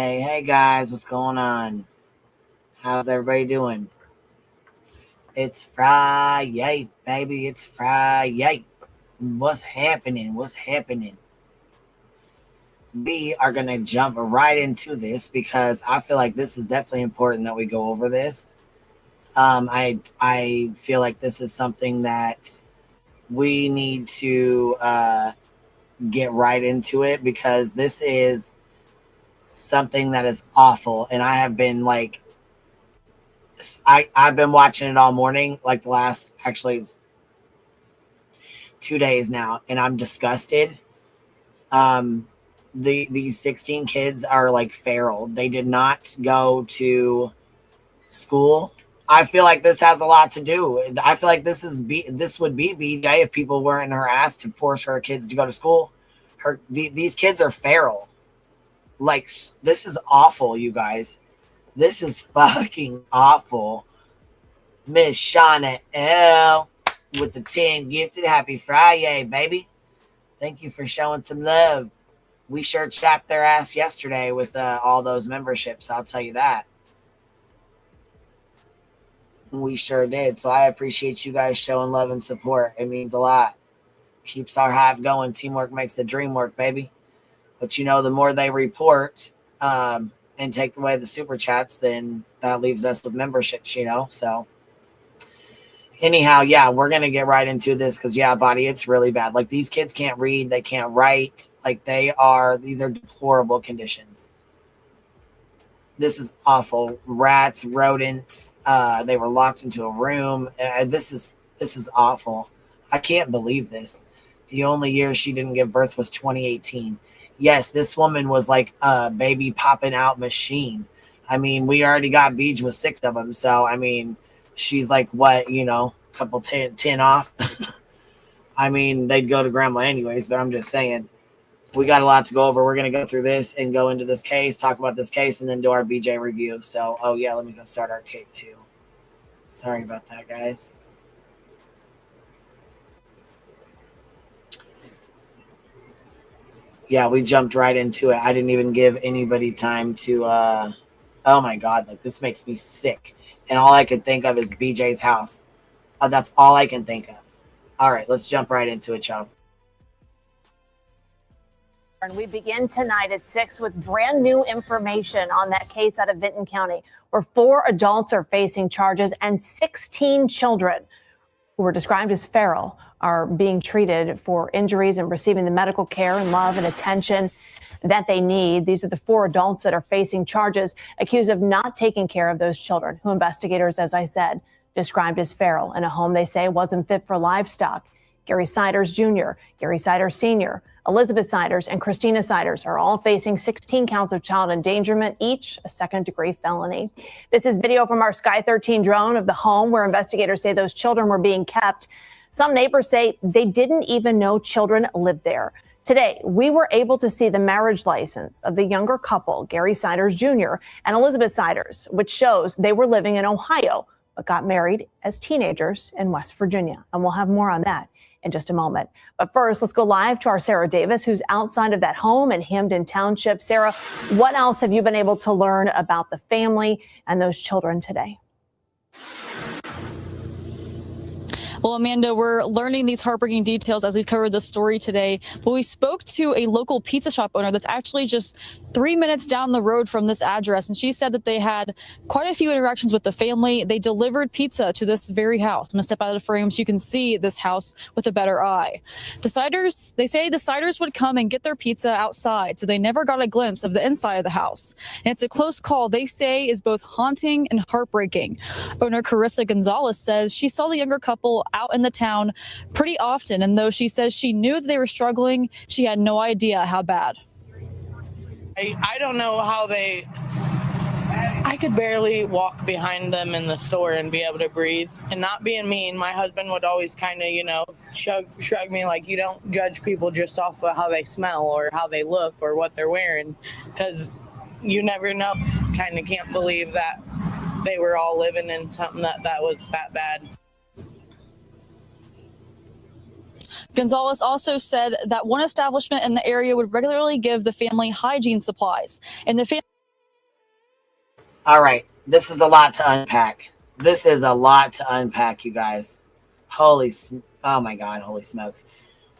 Hey guys, what's going on? How's everybody doing? It's Friday, baby. It's Friday. What's happening? We are going to jump right into this because I feel like this is definitely important that we go over this. I feel like this is something that we need to get right into it because this is something that is awful. And I have been like, I've been watching it all morning, like the last actually 2 days now, and I'm disgusted. These 16 kids are like feral. They did not go to school. I feel like this has a lot to do. I feel like this would be BJ if people weren't harassed to force her kids to go to school. These kids are feral. Like, this is awful, you guys. This is fucking awful. Miss Shauna L with the 10 gifted. Happy Friday, baby. Thank you for showing some love. We sure chapped their ass yesterday with all those memberships. I'll tell you that. We sure did. So I appreciate you guys showing love and support. It means a lot. Keeps our hive going. Teamwork makes the dream work, baby. But you know, the more they report and take away the super chats, then that leaves us with memberships, you know? So anyhow, yeah, we're going to get right into this because, yeah, buddy, it's really bad. Like, these kids can't read. They can't write. Like, these are deplorable conditions. This is awful. Rats, rodents, they were locked into a room. This is awful. I can't believe this. The only year she didn't give birth was 2018. Yes, this woman was like a baby popping out machine. I mean, we already got Beej with 6 of them. So, I mean, she's like, what, you know, a couple 10 off. I mean, they'd go to grandma anyways, but I'm just saying, we got a lot to go over. We're going to go through this and go into this case, talk about this case, and then do our BJ review. So, oh yeah, let me go start our cake too. Sorry about that, guys. Yeah, we jumped right into it. I didn't even give anybody time to, oh my God, like, this makes me sick. And all I could think of is BJ's house. That's all I can think of. All right, let's jump right into it, y'all. And we begin tonight at 6 with brand new information on that case out of Vinton County, where 4 adults are facing charges and 16 children who were described as feral are being treated for injuries and receiving the medical care and love and attention that they need. These are the 4 adults that are facing charges accused of not taking care of those children, who investigators, as I said, described as feral in a home they say wasn't fit for livestock. Gary Siders Jr., Gary Siders Sr., Elizabeth Siders, and Christina Siders are all facing 16 counts of child endangerment, each a second-degree felony. This is video from our Sky 13 drone of the home where investigators say those children were being kept. Some neighbors say they didn't even know children lived there. Today, we were able to see the marriage license of the younger couple, Gary Siders Jr. and Elizabeth Siders, which shows they were living in Ohio, but got married as teenagers in West Virginia. And we'll have more on that in just a moment. But first, let's go live to our Sarah Davis, who's outside of that home in Hamden Township. Sarah, what else have you been able to learn about the family and those children today? Well, Amanda, we're learning these heartbreaking details as we've covered the story today. But we spoke to a local pizza shop owner that's actually just 3 minutes down the road from this address. And she said that they had quite a few interactions with the family. They delivered pizza to this very house. I'm going to step out of the frame so you can see this house with a better eye. They say the Siders would come and get their pizza outside, so they never got a glimpse of the inside of the house. And it's a close call they say is both haunting and heartbreaking. Owner Carissa Gonzalez says she saw the younger couple out in the town pretty often, and though she says she knew that they were struggling, she had no idea how bad. I don't know how I could barely walk behind them in the store and be able to breathe. And not being mean, my husband would always kind of, shrug me like, you don't judge people just off of how they smell or how they look or what they're wearing, because you never know. Kind of can't believe that they were all living in something that was that bad. Gonzalez also said that one establishment in the area would regularly give the family hygiene supplies, and the family All right. This is a lot to unpack. This is a lot to unpack, you guys. Oh my God, holy smokes.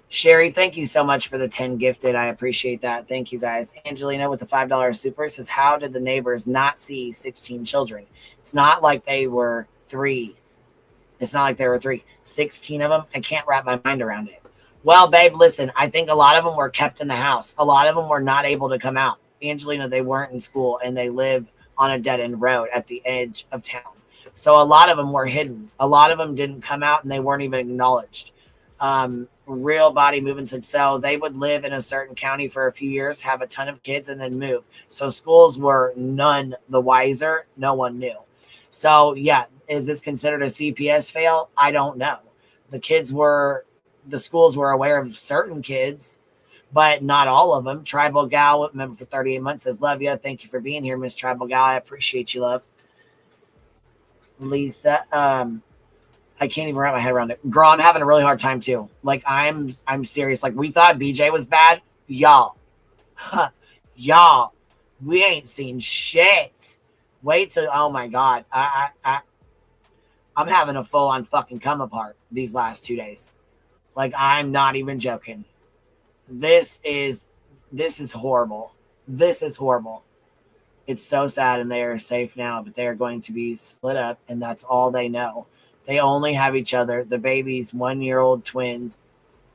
Sherry, thank you so much for the 10 gifted. I appreciate that. Thank you, guys. Angelina with the $5 super says, how did the neighbors not see 16 children? It's not like they were 3. It's not like there were 3. 16 of them? I can't wrap my mind around it. Well, babe, listen, I think a lot of them were kept in the house. A lot of them were not able to come out. Angelina, they weren't in school, and they live on a dead-end road at the edge of town. So a lot of them were hidden. A lot of them didn't come out, and they weren't even acknowledged. Real body movements said so they would live in a certain county for a few years, have a ton of kids, and then move. So schools were none the wiser. No one knew. So yeah, is this considered a CPS fail? I don't know. The schools were aware of certain kids, but not all of them. Tribal Gal, member for 38 months, says, love you. Thank you for being here, Miss Tribal Gal. I appreciate you, love. Lisa, I can't even wrap my head around it. Girl, I'm having a really hard time too. Like, I'm serious. Like, we thought BJ was bad. Y'all, we ain't seen shit. Wait till, oh my God. I'm having a full on fucking come apart these last 2 days. Like, I'm not even joking. This is horrible. This is horrible. It's so sad, and they are safe now, but they are going to be split up, and that's all they know. They only have each other. The babies, 1-year-old twins,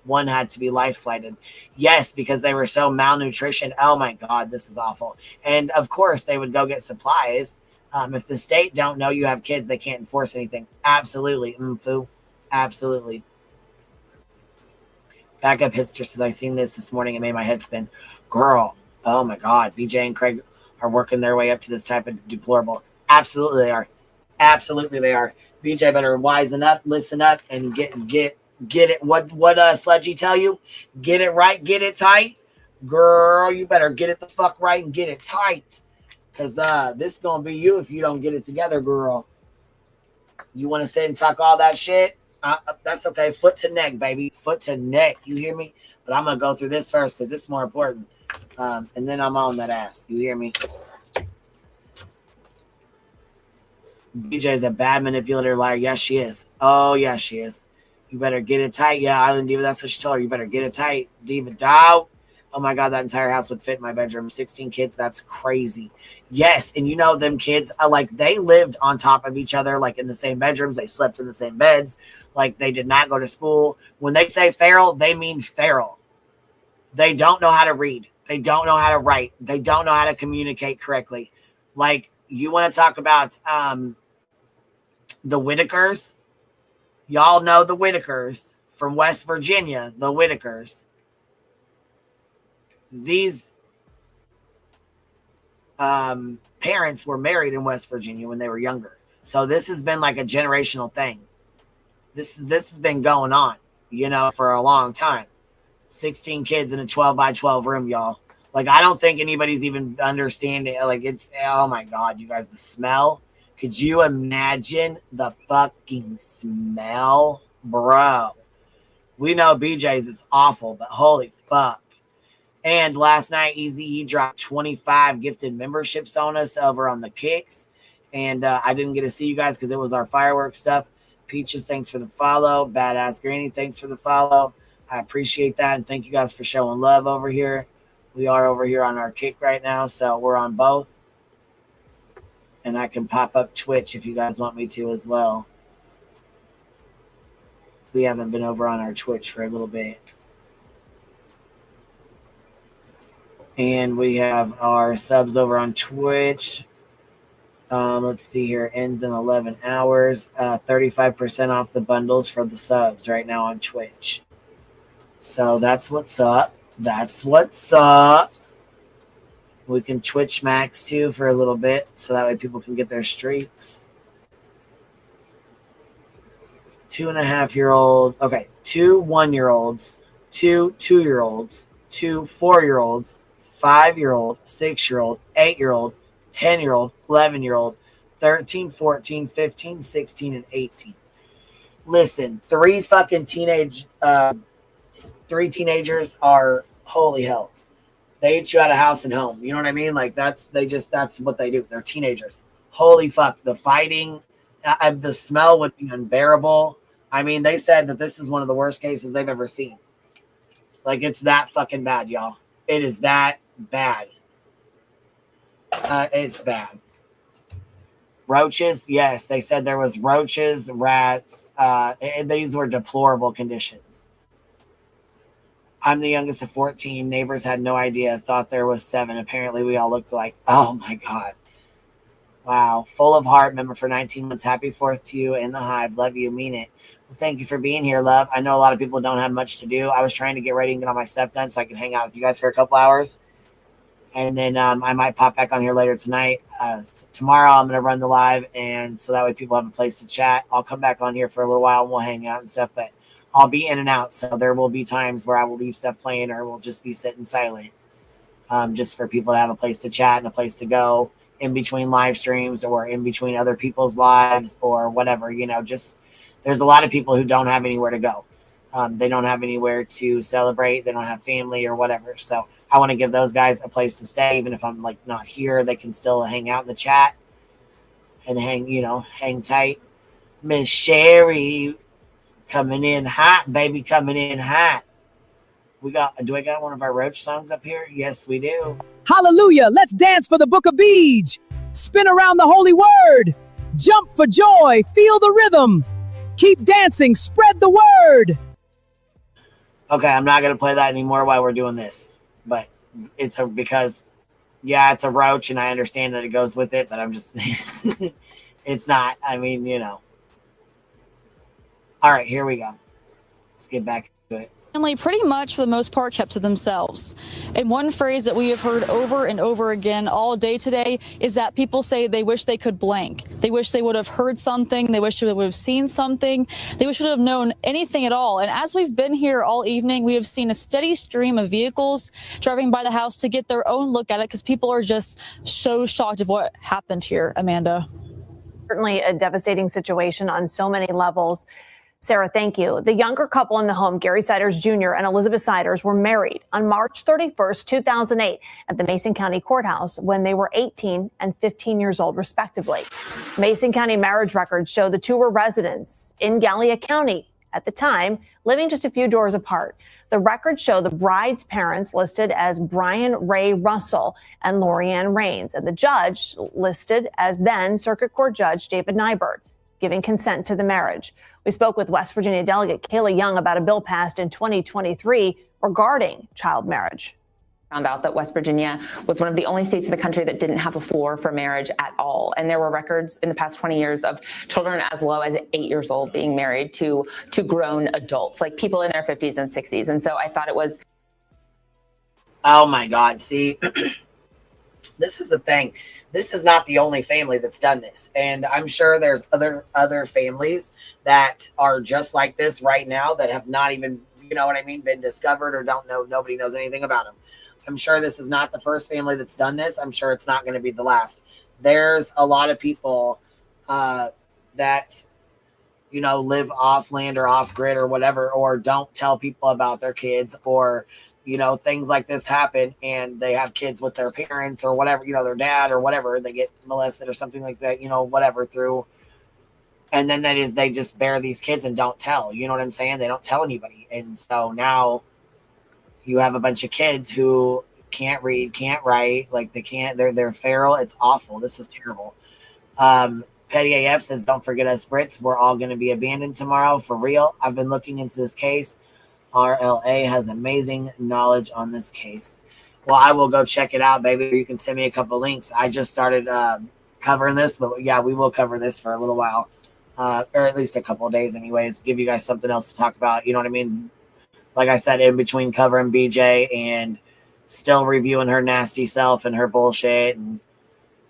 one had to be life flighted. Yes, because they were so malnutrition. Oh my God, this is awful. And of course, they would go get supplies. If the state don't know you have kids, they can't enforce anything. Absolutely. Foo. Absolutely. Backup Hitster says, I seen this morning and made my head spin. Girl, oh my God. BJ and Craig are working their way up to this type of deplorable. Absolutely they are. Absolutely they are. BJ better wisen up, listen up, and get it. What Sludgy tell you? Get it right, get it tight. Girl, you better get it the fuck right and get it tight. Because this is going to be you if you don't get it together, girl. You want to sit and talk all that shit? That's okay. Foot to neck, baby. Foot to neck. You hear me? But I'm going to go through this first because this is more important. And then I'm on that ass. You hear me? BJ is a bad manipulator, liar. Yes, she is. Oh, yes, she is. You better get it tight. Yeah, Island Diva, that's what she told her. You better get it tight. Diva Dow. Oh, my God, that entire house would fit in my bedroom. 16 kids, that's crazy. Yes, and you know them kids, like, they lived on top of each other, like, in the same bedrooms. They slept in the same beds. Like, they did not go to school. When they say feral, they mean feral. They don't know how to read. They don't know how to write. They don't know how to communicate correctly. Like, you want to talk about the Whitakers? Y'all know the Whitakers from West Virginia, the Whitakers. These parents were married in West Virginia when they were younger. So this has been like a generational thing. This has been going on, you know, for a long time. 16 kids in a 12 by 12 room, y'all. Like, I don't think anybody's even understanding. Like, it's, oh my God, you guys, the smell. Could you imagine the fucking smell? Bro. We know BJ's is awful, but holy fuck. And last night, Easy dropped 25 gifted memberships on us over on the Kicks. And I didn't get to see you guys because it was our fireworks stuff. Peaches, thanks for the follow. Badass Granny, thanks for the follow. I appreciate that. And thank you guys for showing love over here. We are over here on our Kick right now, so we're on both. And I can pop up Twitch if you guys want me to as well. We haven't been over on our Twitch for a little bit. And we have our subs over on Twitch. Let's see here. Ends in 11 hours. 35% off the bundles for the subs right now on Twitch. So that's what's up. That's what's up. We can Twitch max too for a little bit. So that way people can get their streaks. 2.5-year-old. Okay. 2 1-year-olds. 2 2-year-olds. 2 4-year-olds. 5-year-old, 6-year-old, 8-year-old, 10-year-old, 11-year-old, 13, 14, 15, 16, and 18. Listen, 3 teenagers are holy hell. They eat you out of house and home. You know what I mean? Like that's what they do. They're teenagers. Holy fuck, the fighting, the smell would be unbearable. I mean, they said that this is one of the worst cases they've ever seen. Like, it's that fucking bad, y'all. It is that bad. It's bad. Roaches, yes, they said there was roaches, rats. These were deplorable conditions. I'm the youngest of 14. Neighbors had no idea. Thought there was 7. Apparently, we all looked like, oh my God. Wow. Full of heart. Member for 19 months. Happy 4th to you in the Hive. Love you. Mean it. Well, thank you for being here, love. I know a lot of people don't have much to do. I was trying to get ready and get all my stuff done so I can hang out with you guys for a couple hours. And then I might pop back on here later tonight. Tomorrow I'm going to run the live, and so that way people have a place to chat. I'll come back on here for a little while and we'll hang out and stuff, but I'll be in and out. So there will be times where I will leave stuff playing or we'll just be sitting silent, just for people to have a place to chat and a place to go in between live streams or in between other people's lives or whatever. You know, just there's a lot of people who don't have anywhere to go. They don't have anywhere to celebrate. They don't have family or whatever. So I want to give those guys a place to stay. Even if I'm like not here, they can still hang out in the chat and hang tight. Miss Sherry coming in hot, baby, coming in hot. Do I got one of our Roach songs up here? Yes, we do. Hallelujah. Let's dance for the book of Beej. Spin around the holy word. Jump for joy. Feel the rhythm. Keep dancing. Spread the word. Okay, I'm not going to play that anymore while we're doing this. But it's because it's a roach, and I understand that it goes with it, but I'm just, it's not. I mean, All right, here we go. Let's get back to it. Family pretty much for the most part kept to themselves. And one phrase that we have heard over and over again all day today is that people say they wish they could blank. They wish they would have heard something. They wish they would have seen something. They wish they would have known anything at all. And as we've been here all evening, we have seen a steady stream of vehicles driving by the house to get their own look at it because people are just so shocked of what happened here, Amanda. Certainly a devastating situation on so many levels. Sarah, thank you. The younger couple in the home, Gary Siders Jr. and Elizabeth Siders, were married on March 31st, 2008 at the Mason County Courthouse when they were 18 and 15 years old, respectively. Mason County marriage records show the two were residents in Gallia County at the time, living just a few doors apart. The records show the bride's parents listed as Brian Ray Russell and Lorianne Rains, and the judge listed as then Circuit Court Judge David Nybert, giving consent to the marriage. We spoke with West Virginia Delegate Kayla Young about a bill passed in 2023 regarding child marriage. Found out that West Virginia was one of the only states in the country that didn't have a floor for marriage at all. And there were records in the past 20 years of children as low as 8 years old being married to grown adults, like people in their 50s and 60s. And so I thought it was. Oh my God. See, this is the thing. This is not the only family that's done this. And I'm sure there's other families that are just like this right now that have not even, been discovered or don't know. Nobody knows anything about them. I'm sure this is not the first family that's done this. I'm sure it's not going to be the last. There's a lot of people that, live off land or off grid or whatever, or don't tell people about their kids, or things like this happen and they have kids with their parents or whatever, their dad or whatever, they get molested or something like that, whatever through. And then they just bear these kids and don't tell, you know what I'm saying? They don't tell anybody. And so now you have a bunch of kids who can't read, can't write, like they're feral. It's awful. This is terrible. Petty AF says, don't forget us Brits. We're all going to be abandoned tomorrow for real. I've been looking into this case. RLA has amazing knowledge on this case. Well, I will go check it out, baby. You can send me a couple links. I just started covering this, but yeah, we will cover this for a little while, or at least a couple of days anyways. Give you guys something else to talk about. You know what I mean? Like I said, in between covering BJ and still reviewing her nasty self and her bullshit. And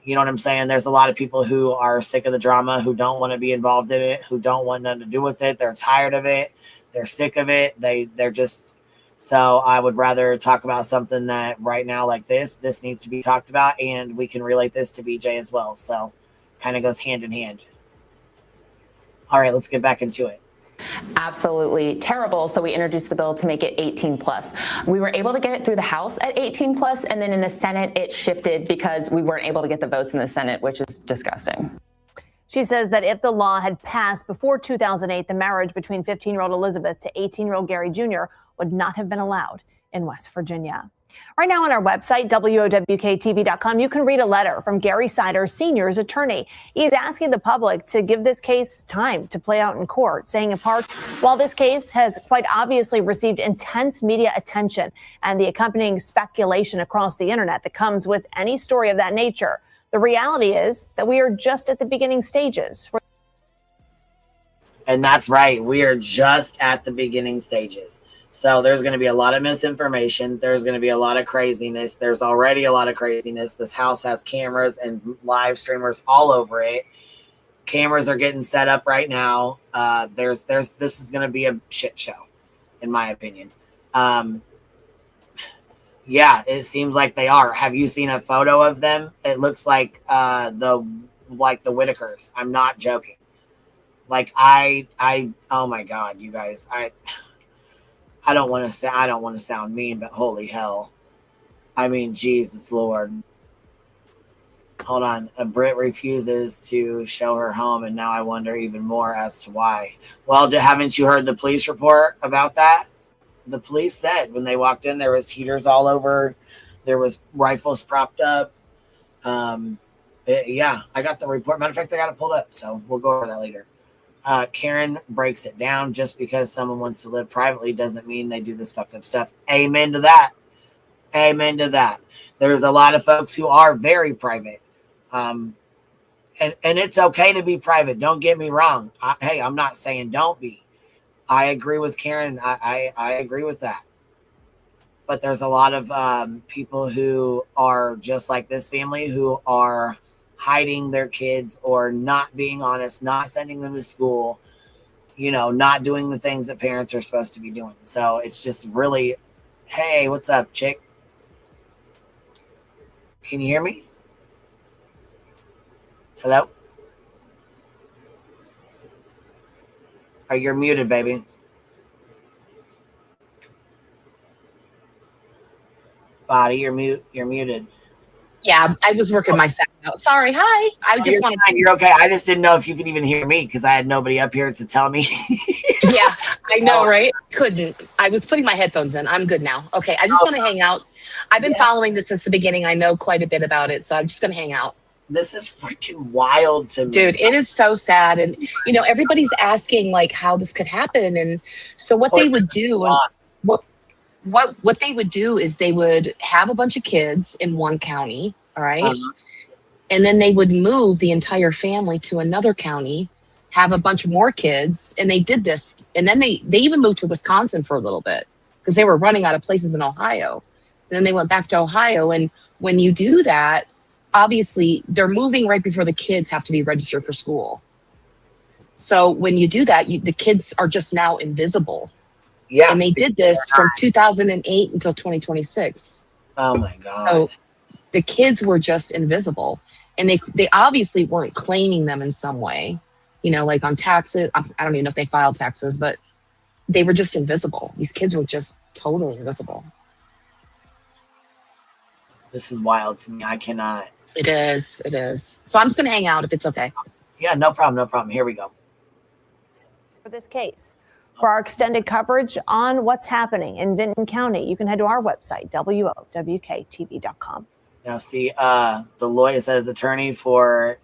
you know what I'm saying? There's a lot of people who are sick of the drama, who don't want to be involved in it, who don't want nothing to do with it. They're tired of it. They're sick of it. They're just, so I would rather talk about something that right now, like this needs to be talked about, and we can relate this to BJ as well. So kind of goes hand in hand. All right, let's get back into it. absolutely terrible. So we introduced the bill to make it 18 plus. We were able to get it through the House at 18 plus, and then in the Senate it shifted because we weren't able to get the votes in the Senate, which is disgusting. She says that if the law had passed before 2008, the marriage between 15-year-old Elizabeth to 18-year-old Gary Jr. would not have been allowed in West Virginia. Right now on our website, WOWKTV.com, you can read a letter from Gary Sider Sr.'s attorney. He is asking the public to give this case time to play out in court, saying in part, while this case has quite obviously received intense media attention and the accompanying speculation across the internet that comes with any story of that nature, the reality is that we are just at the beginning stages. And that's right. We are just at the beginning stages. So there's going to be a lot of misinformation. There's going to be a lot of craziness. There's already a lot of craziness. This house has cameras and live streamers all over it. Cameras are getting set up right now. This is going to be a shit show, in my opinion. Yeah, it seems like they are. Have you seen a photo of them? It looks like the Whitakers. I'm not joking. Like oh my God, you guys, I don't want to sound mean, but holy hell. I mean, Jesus Lord. Hold on. A Brit refuses to show her home, and now I wonder even more as to why. Well, haven't you heard the police report about that? The police said when they walked in, there was heaters all over. There was rifles propped up. Yeah, I got the report. Matter of fact, I got it pulled up, so we'll go over that later. Karen breaks it down. Just because someone wants to live privately doesn't mean they do this fucked up stuff. Amen to that. Amen to that. There's a lot of folks who are very private. And it's okay to be private. Don't get me wrong. Hey, I'm not saying don't be. I agree with Karen. I agree with that. But there's a lot of people who are just like this family who are hiding their kids or not being honest, not sending them to school, not doing the things that parents are supposed to be doing. So it's just really, hey, what's up, chick? Can you hear me? Hello? Oh, you're muted, baby. Body, you're muted. Yeah, I was working my second out. Sorry, hi. You're okay. I just didn't know if you could even hear me because I had nobody up here to tell me. Yeah, I know, right? Couldn't. I was putting my headphones in. I'm good now. Okay, I just want to hang out. I've been following this since the beginning. I know quite a bit about it, so I'm just going to hang out. This is freaking wild to me. Dude, it is so sad. And, everybody's asking, like, how this could happen. And so what they would do, what they would do is they would have a bunch of kids in one county, all right? Uh-huh. And then they would move the entire family to another county, have a bunch of more kids, and they did this. And then they even moved to Wisconsin for a little bit because they were running out of places in Ohio. And then they went back to Ohio. And when you do that, obviously they're moving right before the kids have to be registered for school. So when you do that, the kids are just now invisible. Yeah. And they did this from 2008 until 2026. Oh my God. So the kids were just invisible. And they obviously weren't claiming them in some way, like on taxes. I don't even know if they filed taxes, but they were just invisible. These kids were just totally invisible. This is wild to me. I cannot. It is. So I'm just going to hang out if it's okay. Yeah, no problem. Here we go. For this case. For our extended coverage on what's happening in Vinton County, you can head to our website, WOWKTV.com. Now, see, the lawyer says attorney for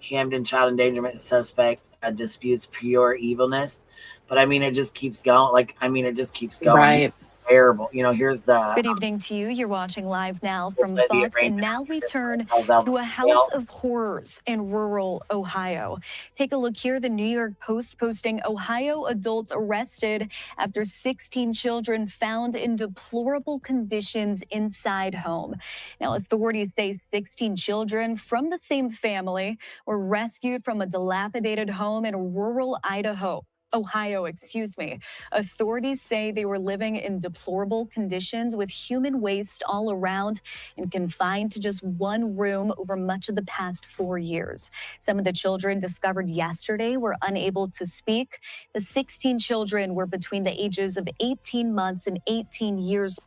Hamden child endangerment suspect disputes pure evilness. But I mean, it just keeps going. It just keeps going. Right. Terrible. Here's the... Good evening to you. You're watching live now from Fox, and now we turn to a house of horrors in rural Ohio. Take a look here. The New York Post posting Ohio adults arrested after 16 children found in deplorable conditions inside home. Now, authorities say 16 children from the same family were rescued from a dilapidated home in rural Idaho. Ohio, excuse me. Authorities say they were living in deplorable conditions with human waste all around and confined to just one room over much of the past 4 years. Some of the children discovered yesterday were unable to speak. The 16 children were between the ages of 18 months and 18 years.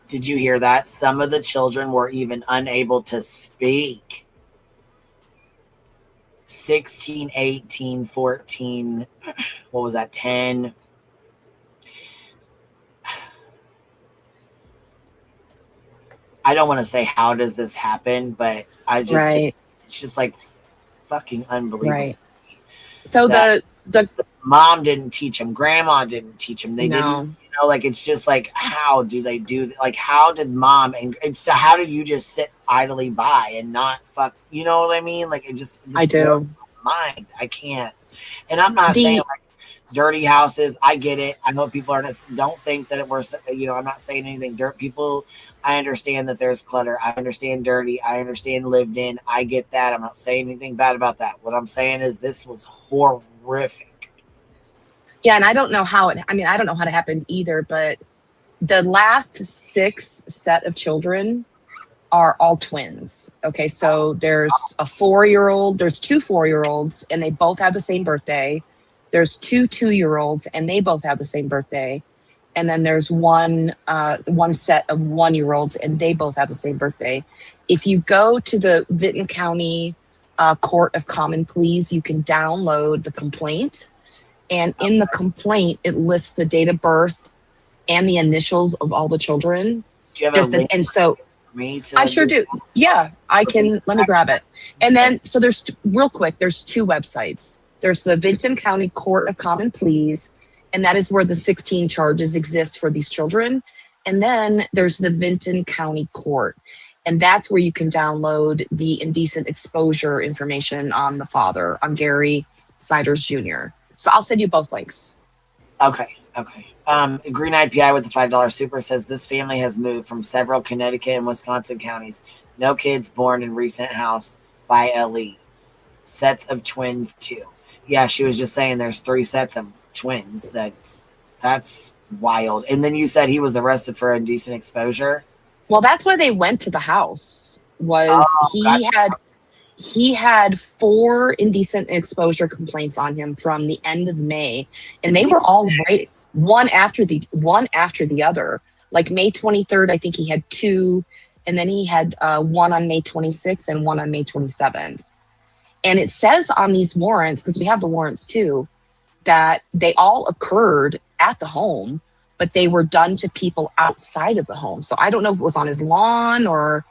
Did you hear that? Some of the children were even unable to speak. 16, 18, 14, what was that, 10? I don't want to say how does this happen, but I just, it's just like fucking unbelievable. Right. So the mom didn't teach them. Grandma didn't teach them. They didn't, you know, like, it's just like, how do they do, like, how did mom, and it's, how did you just sit idly by and not fuck, you know what I mean? Like, it just, I do. Mind, I can't. And I'm not saying like dirty houses. I get it. I know people don't think that it was, you know, I'm not saying anything dirt people. I understand that there's clutter. I understand dirty. I understand lived in. I get that. I'm not saying anything bad about that. What I'm saying is this was horrific. Yeah, and I don't know how it, I mean, I don't know how it happened either, but the last 6 set of children are all twins. Okay, so there's a 4-year-old, there's 2 4-year-olds, and they both have the same birthday. There's 2 2-year-olds, and they both have the same birthday. And then there's one set of 1-year-olds, and they both have the same birthday. If you go to the Vinton County Court of Common Pleas, you can download the complaint. And in the complaint, it lists the date of birth and the initials of all the children. Do you have a link? And so I sure do. Yeah, I can. Let me grab it. And then, so there's, real quick, there's 2 websites. There's the Vinton County Court of Common Pleas, and that is where the 16 charges exist for these children. And then there's the Vinton County Court, and that's where you can download the indecent exposure information on the father, on Gary Siders Jr. So I'll send you both links. Okay. Green Eyed PI with the $5 super says this family has moved from several Connecticut and Wisconsin counties. No kids born in recent house by LE. Sets of twins too. Yeah, she was just saying there's 3 sets of twins. That's wild. And then you said he was arrested for indecent exposure. Well, that's why they went to the house. He had 4 indecent exposure complaints on him from the end of May, and they were all right, one after the other. Like May 23rd, I think he had 2, and then he had one on May 26th and one on May 27th. And it says on these warrants, because we have the warrants too, that they all occurred at the home, but they were done to people outside of the home. So I don't know if it was on his lawn or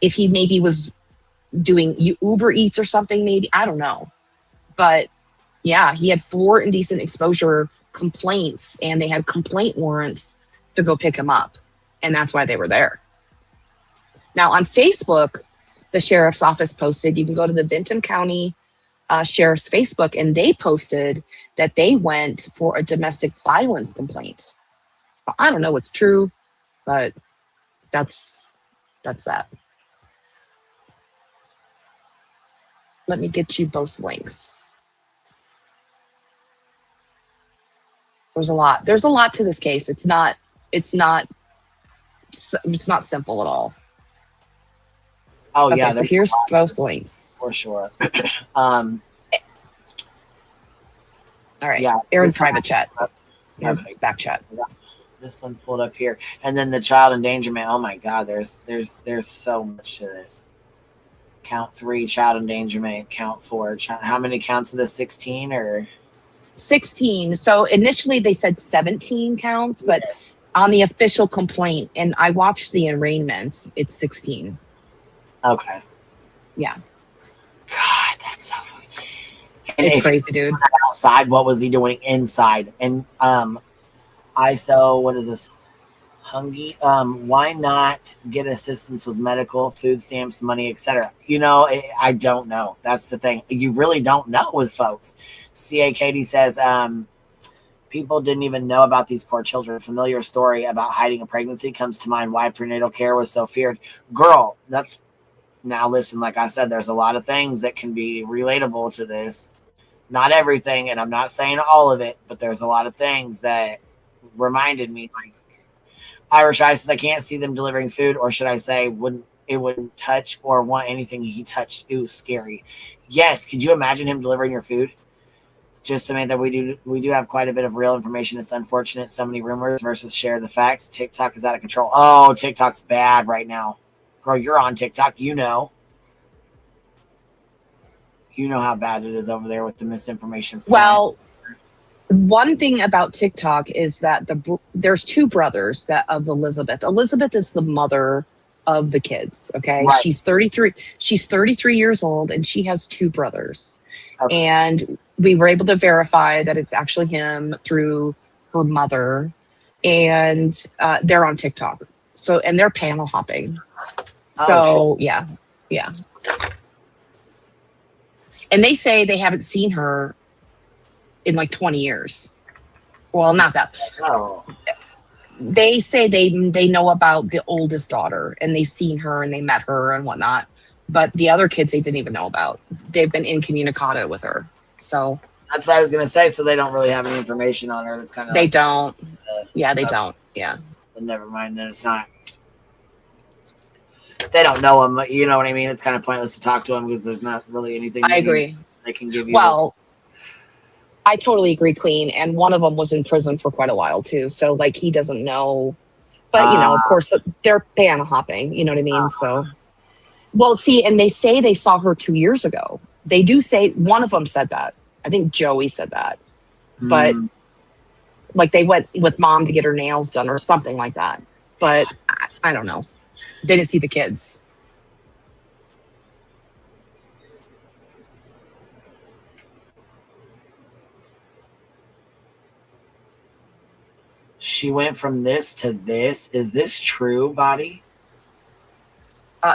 if he maybe was doing Uber Eats or something, maybe. I don't know. But yeah, he had 4 indecent exposure complaints, and they had complaint warrants to go pick him up. And that's why they were there. Now on Facebook, the sheriff's office posted, you can go to the Vinton County Sheriff's Facebook, and they posted that they went for a domestic violence complaint. So I don't know what's true, but that's that. Let me get you both links. There's a lot to this case. It's not simple at all. Oh, okay, yeah. So here's both links. For sure. All right. Yeah. Aaron, private chat. Okay. Back chat. This one pulled up here. And then the child endangerment. Oh my God, there's so much to this. Count 3, child endangerment. Count 4. How many counts of the 16 or? 16. So initially they said 17 counts, but on the official complaint, and I watched the arraignment, it's 16. Okay. Yeah. God, that's so funny. It's crazy, dude. Outside, what was he doing inside? And ISO, what is this? Hungry. Why not get assistance with medical, food stamps, money, etc.? You know, I don't know. That's the thing. You really don't know with folks. CA Katie says, people didn't even know about these poor children. Familiar story about hiding a pregnancy comes to mind. Why prenatal care was so feared. Girl, now listen, like I said, there's a lot of things that can be relatable to this. not everything, and I'm not saying all of it, but there's a lot of things that reminded me. Like Irish Eye says, I can't see them delivering food, or should I say, wouldn't touch or want anything he touched. Ooh, scary. Yes, could you imagine him delivering your food? Just to make that we do have quite a bit of real information. It's unfortunate so many rumors versus share the facts. TikTok is out of control. Oh, TikTok's bad right now. Girl, you're on TikTok. You know how bad it is over there with the misinformation. Well, one thing about TikTok is that there's two brothers of Elizabeth. Elizabeth is the mother of the kids. Okay. Right. She's 33. She's 33 years old and she has two brothers. Okay. And we were able to verify that it's actually him through her mother, and they're on TikTok. So, and they're panel hopping. So okay. Yeah. And they say they haven't seen her in like 20 years. Well, not that. Oh. They say they know about the oldest daughter and they've seen her and they met her and whatnot. But the other kids they didn't even know about. They've been incommunicado with her. So that's what I was going to say. So they don't really have any information on her. It's kind of they don't. Yeah, they don't. Yeah. But never mind. Then it's not. They don't know him. You know what I mean? It's kind of pointless to talk to him because there's not really anything. I agree. They can give you. Well, I totally agree, Queen. And one of them was in prison for quite a while too. So like he doesn't know. But you know, of course, they're panel hopping. You know what I mean? So. Well, see, and they say they saw her 2 years ago. They do say one of them said that. I think Joey said that. But like they went with mom to get her nails done or something like that. But I don't know. They didn't see the kids. She went from this to this. Is this true, Body?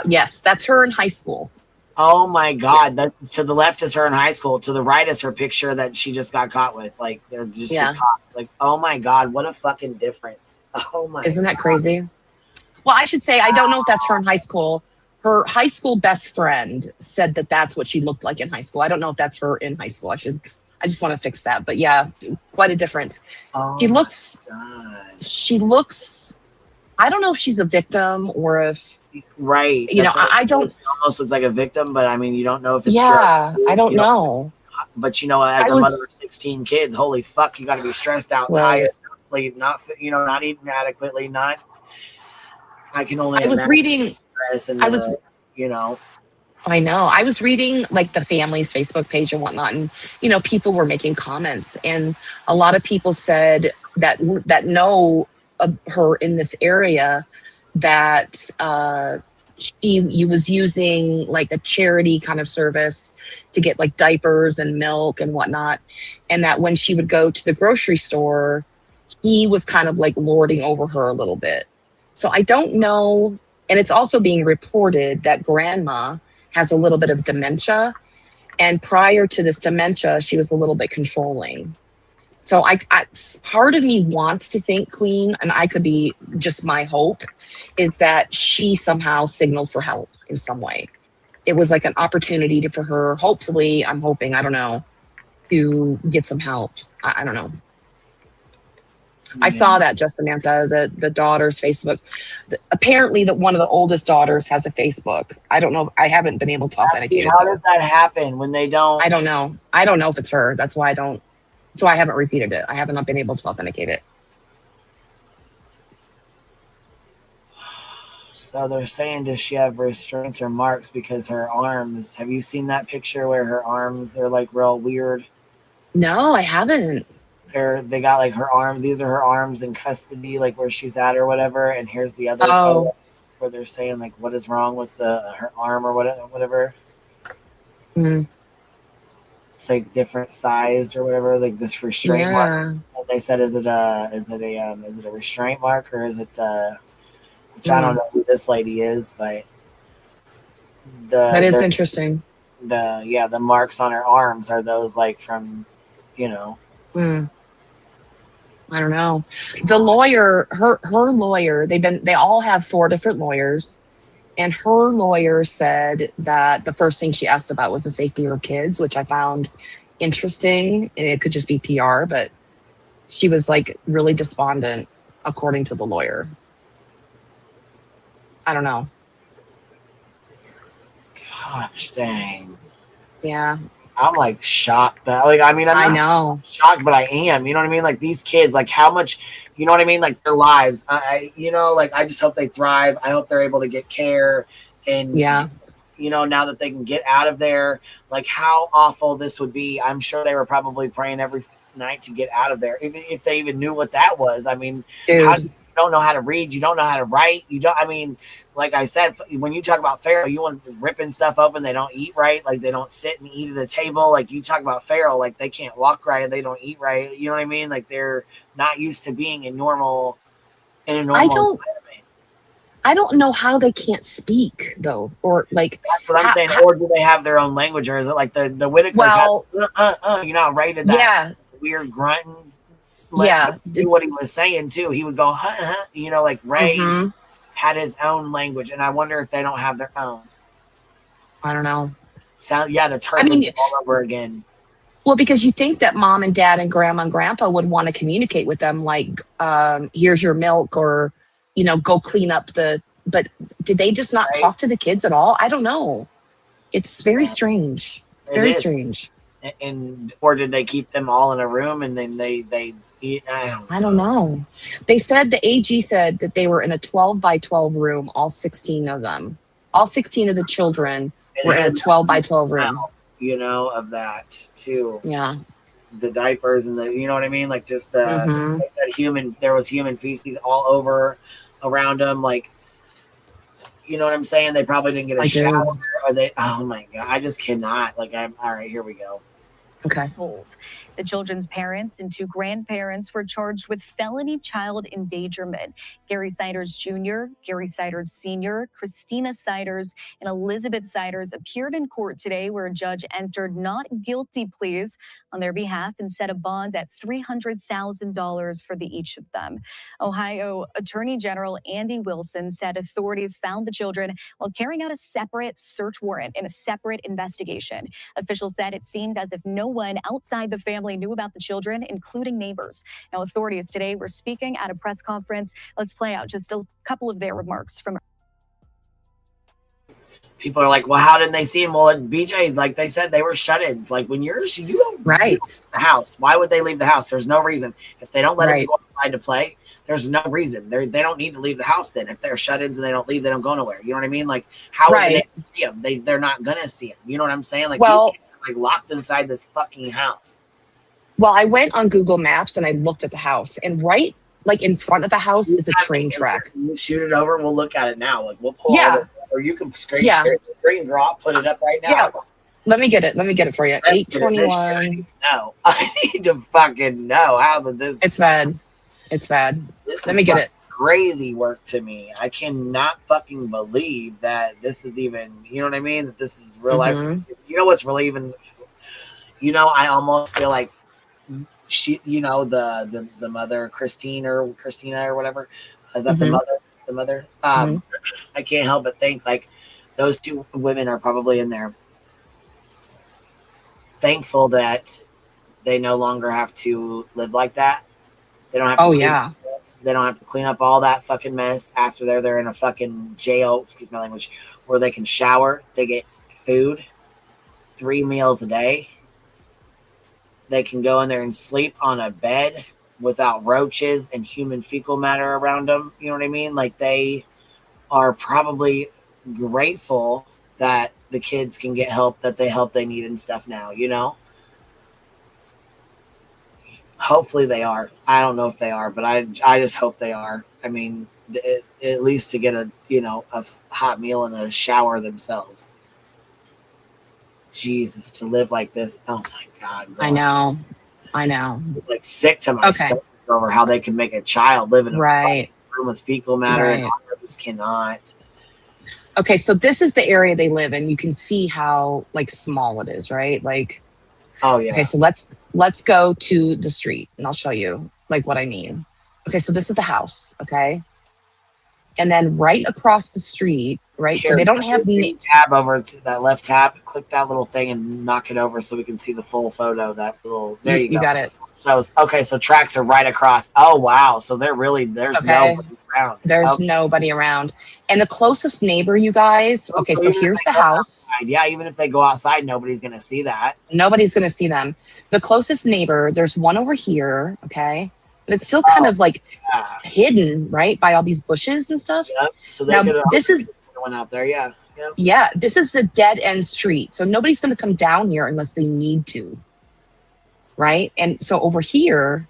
Yes, that's her in high school. Oh my God! That's to the left is her in high school. To the right is her picture that she just got caught with. Like they're just was caught. Like, oh my God, what a fucking difference! Oh my! Isn't that crazy? Well, I should say I don't know if that's her in high school. Her high school best friend said that that's what she looked like in high school. I don't know if that's her in high school. I just want to fix that. But yeah, quite a difference. Oh she looks. I don't know if she's a victim or if. Right. You know, I don't. It almost looks like a victim, but I mean, you don't know if it's true. I don't know. But you know, as a mother of 16 kids, holy fuck, you got to be stressed out, tired, not sleep, not eating adequately, not. I can only. I was reading. You know. I know. I was reading like the family's Facebook page and whatnot, and you know, people were making comments, and a lot of people said that know her in this area. That she was using like a charity kind of service to get like diapers and milk and whatnot. And that when she would go to the grocery store, he was kind of like lording over her a little bit. So I don't know. And it's also being reported that grandma has a little bit of dementia. And prior to this dementia, she was a little bit controlling. So I part of me wants to think, Queen, and I could be just my hope, is that she somehow signaled for help in some way. It was like an opportunity for her, hopefully, I'm hoping, I don't know, to get some help. I don't know. Yeah. I saw that, just Samantha, the daughter's Facebook. Apparently, one of the oldest daughters has a Facebook. I don't know. I haven't been able to authenticate it. How does that happen when they don't? I don't know. I don't know if it's her. That's why I haven't repeated it. I have not been able to authenticate it. So they're saying, does she have restraints or marks because her arms? Have you seen that picture where her arms are like real weird? No, I haven't. They got like her arm. These are her arms in custody, like where she's at or whatever. And here's the other photo where they're saying like, what is wrong with her arm or whatever. Mm-hmm. It's like different sized or whatever, like this restraint mark. And they said, is it a restraint mark or is it which I don't know who this lady is, but that is interesting. The marks on her arms are those like from, you know. I don't know. The lawyer, her lawyer, they all have 4 different lawyers. And her lawyer said that the first thing she asked about was the safety of her kids, which I found interesting, and it could just be PR, but she was like really despondent, according to the lawyer. I don't know. Gosh dang. Yeah. I'm like shocked that, like, I mean, I know. shocked, but I am, you know what I mean? Like these kids, like how much, you know what I mean? Like their lives, you know, like I just hope they thrive. I hope they're able to get care and, Yeah. you know, now that they can get out of there, like how awful this would be. I'm sure they were probably praying every night to get out of there, even if they even knew what that was. I mean, Dude. you don't know how to read, you don't know how to write, you don't, I mean, like I said, when you talk about Pharaoh, you want ripping stuff open, they don't eat right, like they don't sit and eat at the table. Like you talk about Pharaoh, like they can't walk right, they don't eat right, you know what I mean? Like they're not used to being in a normal environment. I don't know how they can't speak though, or like that's what I'm saying. Or do they have their own language, or is it like the Whitakers? Well, you know, rated that yeah, weird grunting. Yeah, do what he was saying too. He would go, you know, like Ray had his own language, and I wonder if they don't have their own. I don't know. The turbans all over again. Well, because you think that mom and dad and grandma and grandpa would want to communicate with them, like, here's your milk, or, you know, go clean up but did they just not talk to the kids at all? I don't know. It's very strange. It's very strange. And or did they keep them all in a room and then they I don't know. They said, the AG said that they were in a 12 by 12 room, all 16 of them. All 16 of the children were in a 12 by 12 room. You know, of that too. Yeah. The diapers and the, you know what I mean? Like just they said there was human feces all over around them. Like, you know what I'm saying? They probably didn't get a shower. Or oh my God, I just cannot. Like, all right, here we go. Okay. The children's parents and 2 grandparents were charged with felony child endangerment. Gary Siders Jr., Gary Siders Sr., Christina Siders, and Elizabeth Siders appeared in court today, where a judge entered not guilty pleas on their behalf and set a bond at $300,000 for each of them. Ohio Attorney General Andy Wilson said authorities found the children while carrying out a separate search warrant in a separate investigation. Officials said it seemed as if no one outside the family knew about the children, including neighbors. Now, authorities today were speaking at a press conference. Let's play out just a couple of their remarks from. People are like, well, how didn't they see him? Well, at BJ, like they said, they were shut-ins. Like when you don't leave the house, why would they leave the house? There's no reason. If they don't let them go outside to play, there's no reason. They don't need to leave the house then. If they're shut-ins and they don't leave, they don't go nowhere. You know what I mean? Like how are they see them? They're not gonna see them. You know what I'm saying? Like these kids are like locked inside this fucking house. Well, I went on Google Maps and I looked at the house, and right like in front of the house is a train track. You shoot it over. We'll look at it now. Like we'll pull or you can straight drop, put it up right now. Yeah. Let me get it for you. 821. No, I need to fucking know how this. It's bad. Let me get it. Crazy work to me. I cannot fucking believe that this is even. You know what I mean? That this is real life. You know what's really even. You know, I almost feel like she. You know, the mother, Christina or whatever. Is that the mother? The mother. I can't help but think like those 2 women are probably in there thankful that they no longer have to live like that. They don't have to they don't have to clean up all that fucking mess after they're in a fucking jail, excuse my language, where they can shower, they get food 3 meals a day. They can go in there and sleep on a bed without roaches and human fecal matter around them. You know what I mean? Like they are probably grateful that the kids can get help they need and stuff now, you know? Hopefully they are. I don't know if they are, but I just hope they are. I mean, at least to get a hot meal and a shower themselves. Jesus, to live like this. Oh my God. I know. It's like sick to my stomach over how they can make a child live in a room with fecal matter and I just cannot. Okay, so this is the area they live in. You can see how like small it is, right? Like, oh yeah. Okay, so let's go to the street and I'll show you like what I mean. Okay, so this is the house, okay? And then right across the street, right? Here, So they don't have tab over to that left tab. Click that little thing and knock it over so we can see the full photo. That little there you go. You got it. So okay, so tracks are right across. Oh wow, so there's nobody around. There's nobody around. And the closest neighbor, you guys. Okay, so here's the house. Outside, yeah, even if they go outside, nobody's gonna see that. Nobody's gonna see them. The closest neighbor, there's one over here. Okay. But it's still kind of like hidden, right, by all these bushes and stuff. Yeah. So now this is one out there, yeah. Yep. Yeah, this is a dead end street, so nobody's going to come down here unless they need to, right? And so over here,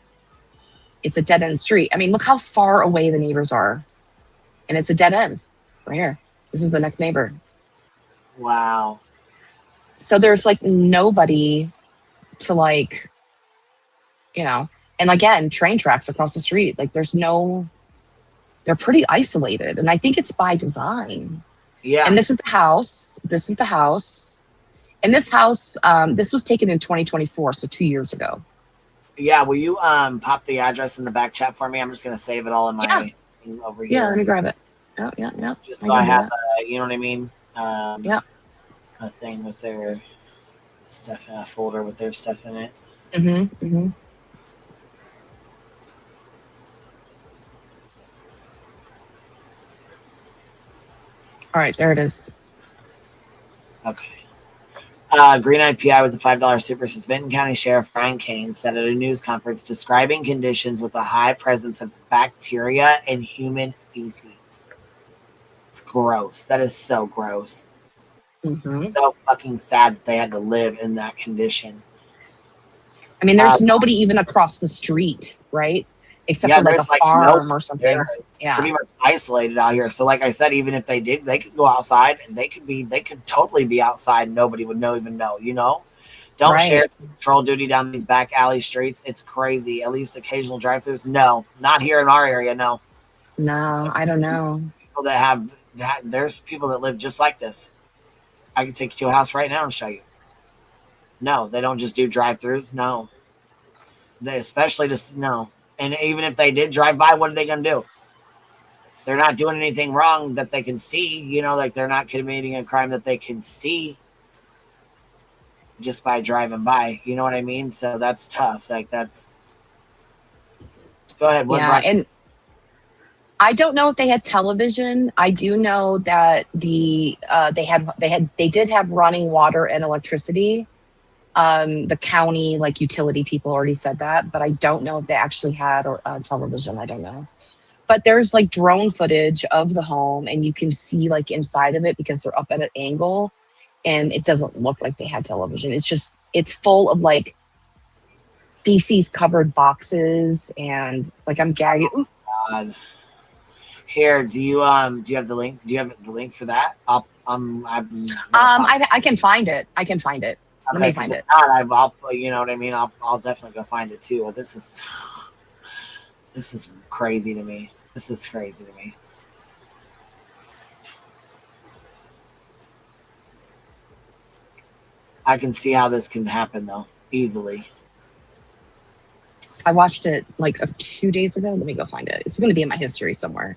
it's a dead end street. I mean, look how far away the neighbors are, and it's a dead end right here. This is the next neighbor. Wow. So there's like nobody to like, you know. And again, train tracks across the street. Like they're pretty isolated. And I think it's by design. Yeah. And this is the house. This is the house. And this house, this was taken in 2024, so 2 years ago. Yeah, will you pop the address in the back chat for me? I'm just gonna save it all in my thing over here. Yeah, let me grab it. Oh, yeah. Just so I have you know what I mean? Yeah. A thing with their stuff in a folder with their stuff in it. Mm-hmm. Mm-hmm. All right, there it is. Okay. Green Eyed PI with the $5 super says Benton County Sheriff Brian Kane said at a news conference describing conditions with a high presence of bacteria in human feces. It's gross. That is so gross. Mm-hmm. So fucking sad that they had to live in that condition. I mean, there's nobody even across the street, right? Except for like a farm or something. Yeah, pretty much isolated out here. So, like I said, even if they did, they could go outside and they could totally be outside. And nobody would even know. You know, don't share patrol duty down these back alley streets. It's crazy. At least occasional drive-throughs. No, not here in our area. No, I don't know. People that have there's people that live just like this. I can take you to a house right now and show you. No, they don't just do drive-throughs. No, they especially just no. And even if they did drive by, what are they going to do? They're not doing anything wrong that they can see. You know, like they're not committing a crime that they can see just by driving by. You know what I mean? So that's tough. Like that's. Go ahead. And I don't know if they had television. I do know that they did have running water and electricity. The county, like utility people already said that, but I don't know if they actually had television. I don't know. But there's like drone footage of the home and you can see like inside of it because they're up at an angle and it doesn't look like they had television. It's full of like feces covered boxes and like I'm gagging. Oh, God. Here, do you have the link? Do you have the link for that? I can find it. Let me find it. I'll you know what I mean. I'll definitely go find it too. This is crazy to me. I can see how this can happen though, easily. I watched it like 2 days ago. Let me go find it. It's going to be in my history somewhere.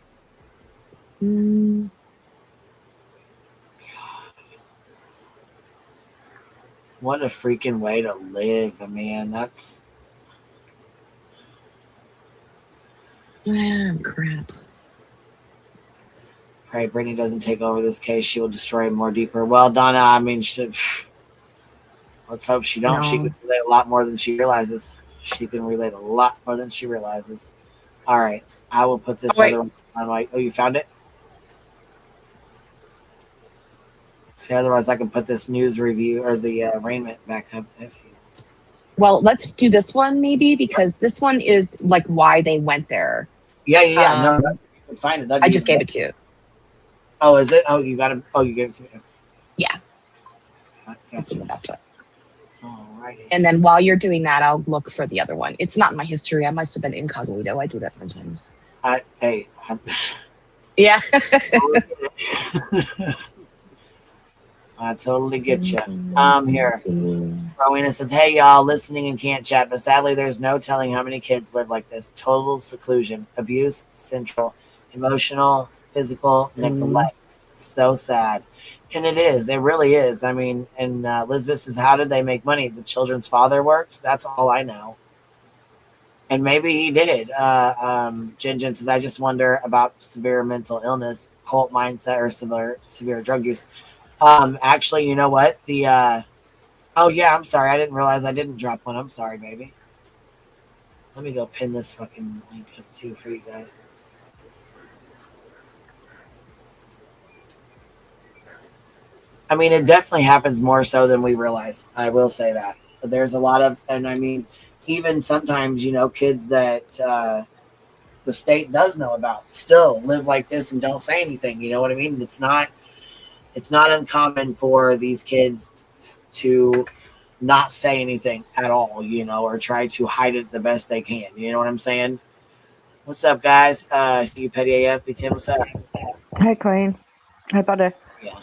What a freaking way to live, man. That's crap. Pray Brittany doesn't take over this case. She will destroy it more deeper. Well, Donna, I mean, let's hope she don't. No. She can relate a lot more than she realizes. All right. I will put this other one on my... Oh, you found it? See, otherwise I can put this news review or the arraignment back up. Well, let's do this one maybe because this one is like why they went there. Yeah. No, you can find it. I just gave it to you. Oh, is it? Oh, you got it. Oh, you gave it to me. Yeah. That's in the back chat. Alrighty. And then while you're doing that, I'll look for the other one. It's not in my history. I must have been incognito. I do that sometimes. Yeah. I totally get you. Here. Rowena says, hey, y'all, listening and can't chat, but sadly, there's no telling how many kids live like this. Total seclusion, abuse, central, emotional, physical neglect. So sad. And it is. It really is. I mean, and Elizabeth says, how did they make money? The children's father worked? That's all I know. And maybe he did. Jen says, I just wonder about severe mental illness, cult mindset, or severe drug use. Actually, you know what? Oh, yeah, I'm sorry. I didn't realize I didn't drop one. I'm sorry, baby. Let me go pin this fucking link up, too, for you guys. I mean, it definitely happens more so than we realize. I will say that. But there's a lot of, and I mean, even sometimes, you know, kids that the state does know about still live like this and don't say anything. You know what I mean? It's not uncommon for these kids to not say anything at all, you know, or try to hide it the best they can. You know what I'm saying? What's up, guys? See you, Petty AF. Tim, what's up? Hey, Queen. Hey, buddy. Yeah.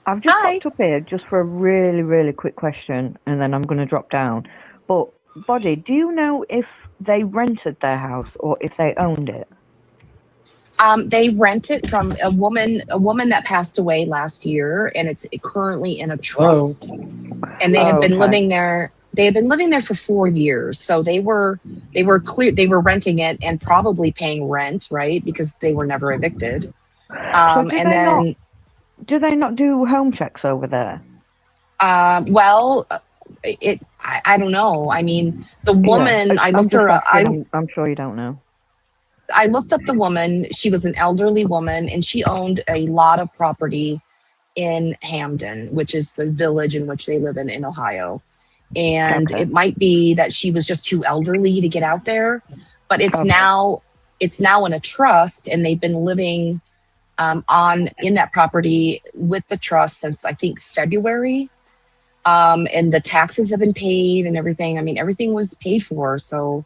I've just popped up here just for a really, really quick question, and then I'm going to drop down. But, Buddy, do you know if they rented their house or if they owned it? They rent it from a woman that passed away last year, and it's currently in a trust. And they have been living there. They have been living there for 4 years. So they were renting it and probably paying rent, right? Because they were never evicted. Do they not do home checks over there? Well, I don't know. I mean, the woman, I looked her up. I'm sure you don't know. I looked up the woman. She was an elderly woman, and she owned a lot of property in Hamden, which is the village in which they live in Ohio. And it might be that she was just too elderly to get out there, but it's now in a trust, and they've been living in that property with the trust since I think February. And the taxes have been paid and everything. I mean, everything was paid for. So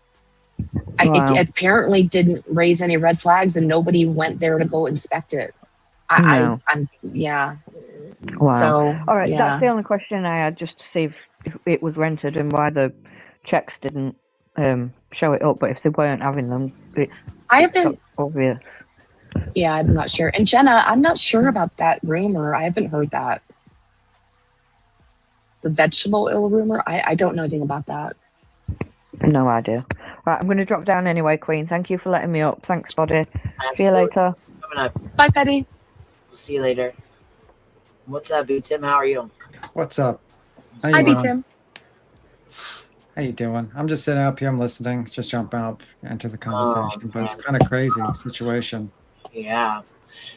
it apparently didn't raise any red flags, and nobody went there to go inspect it. Yeah. Wow. So, all right. yeah. That's the only question I had, just to see if it was rented and why the checks didn't show it up. But if they weren't having them, it's so obvious. Yeah, I'm not sure. And Jenna, I'm not sure about that rumor. I haven't heard that. The vegetable oil rumor, I don't know anything about that. No idea. Right, I'm going to drop down anyway, Queen. Thank you for letting me up. Thanks, buddy. Absolutely. See you later. Coming up. Bye, Betty. We'll see you later. What's up, B Tim? How are you? What's up? Hi, B Tim. How you doing? I'm just sitting up here. I'm listening. Just jumping up into the conversation. But it's kind of crazy situation. Yeah.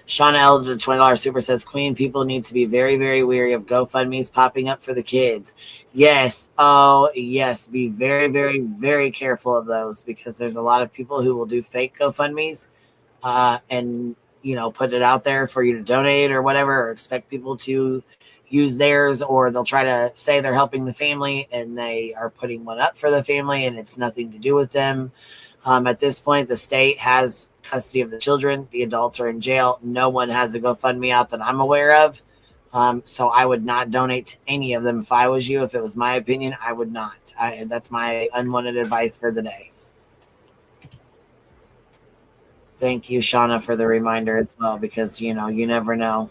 Shauna L, the $20 super says, Queen, people need to be very, very wary of GoFundMe's popping up for the kids. Yes. Oh, yes. Be very, very, very careful of those, because there's a lot of people who will do fake GoFundMe's and, you know, put it out there for you to donate or whatever, or expect people to use theirs, or they'll try to say they're helping the family and they are putting one up for the family and it's nothing to do with them. At this point, the state has custody of the children. The adults are in jail. No one has a GoFundMe out that I'm aware of. So I would not donate to any of them if I was you. If it was my opinion, I would not. That's my unwanted advice for the day. Thank you, Shauna, for the reminder as well, because, you know, you never know.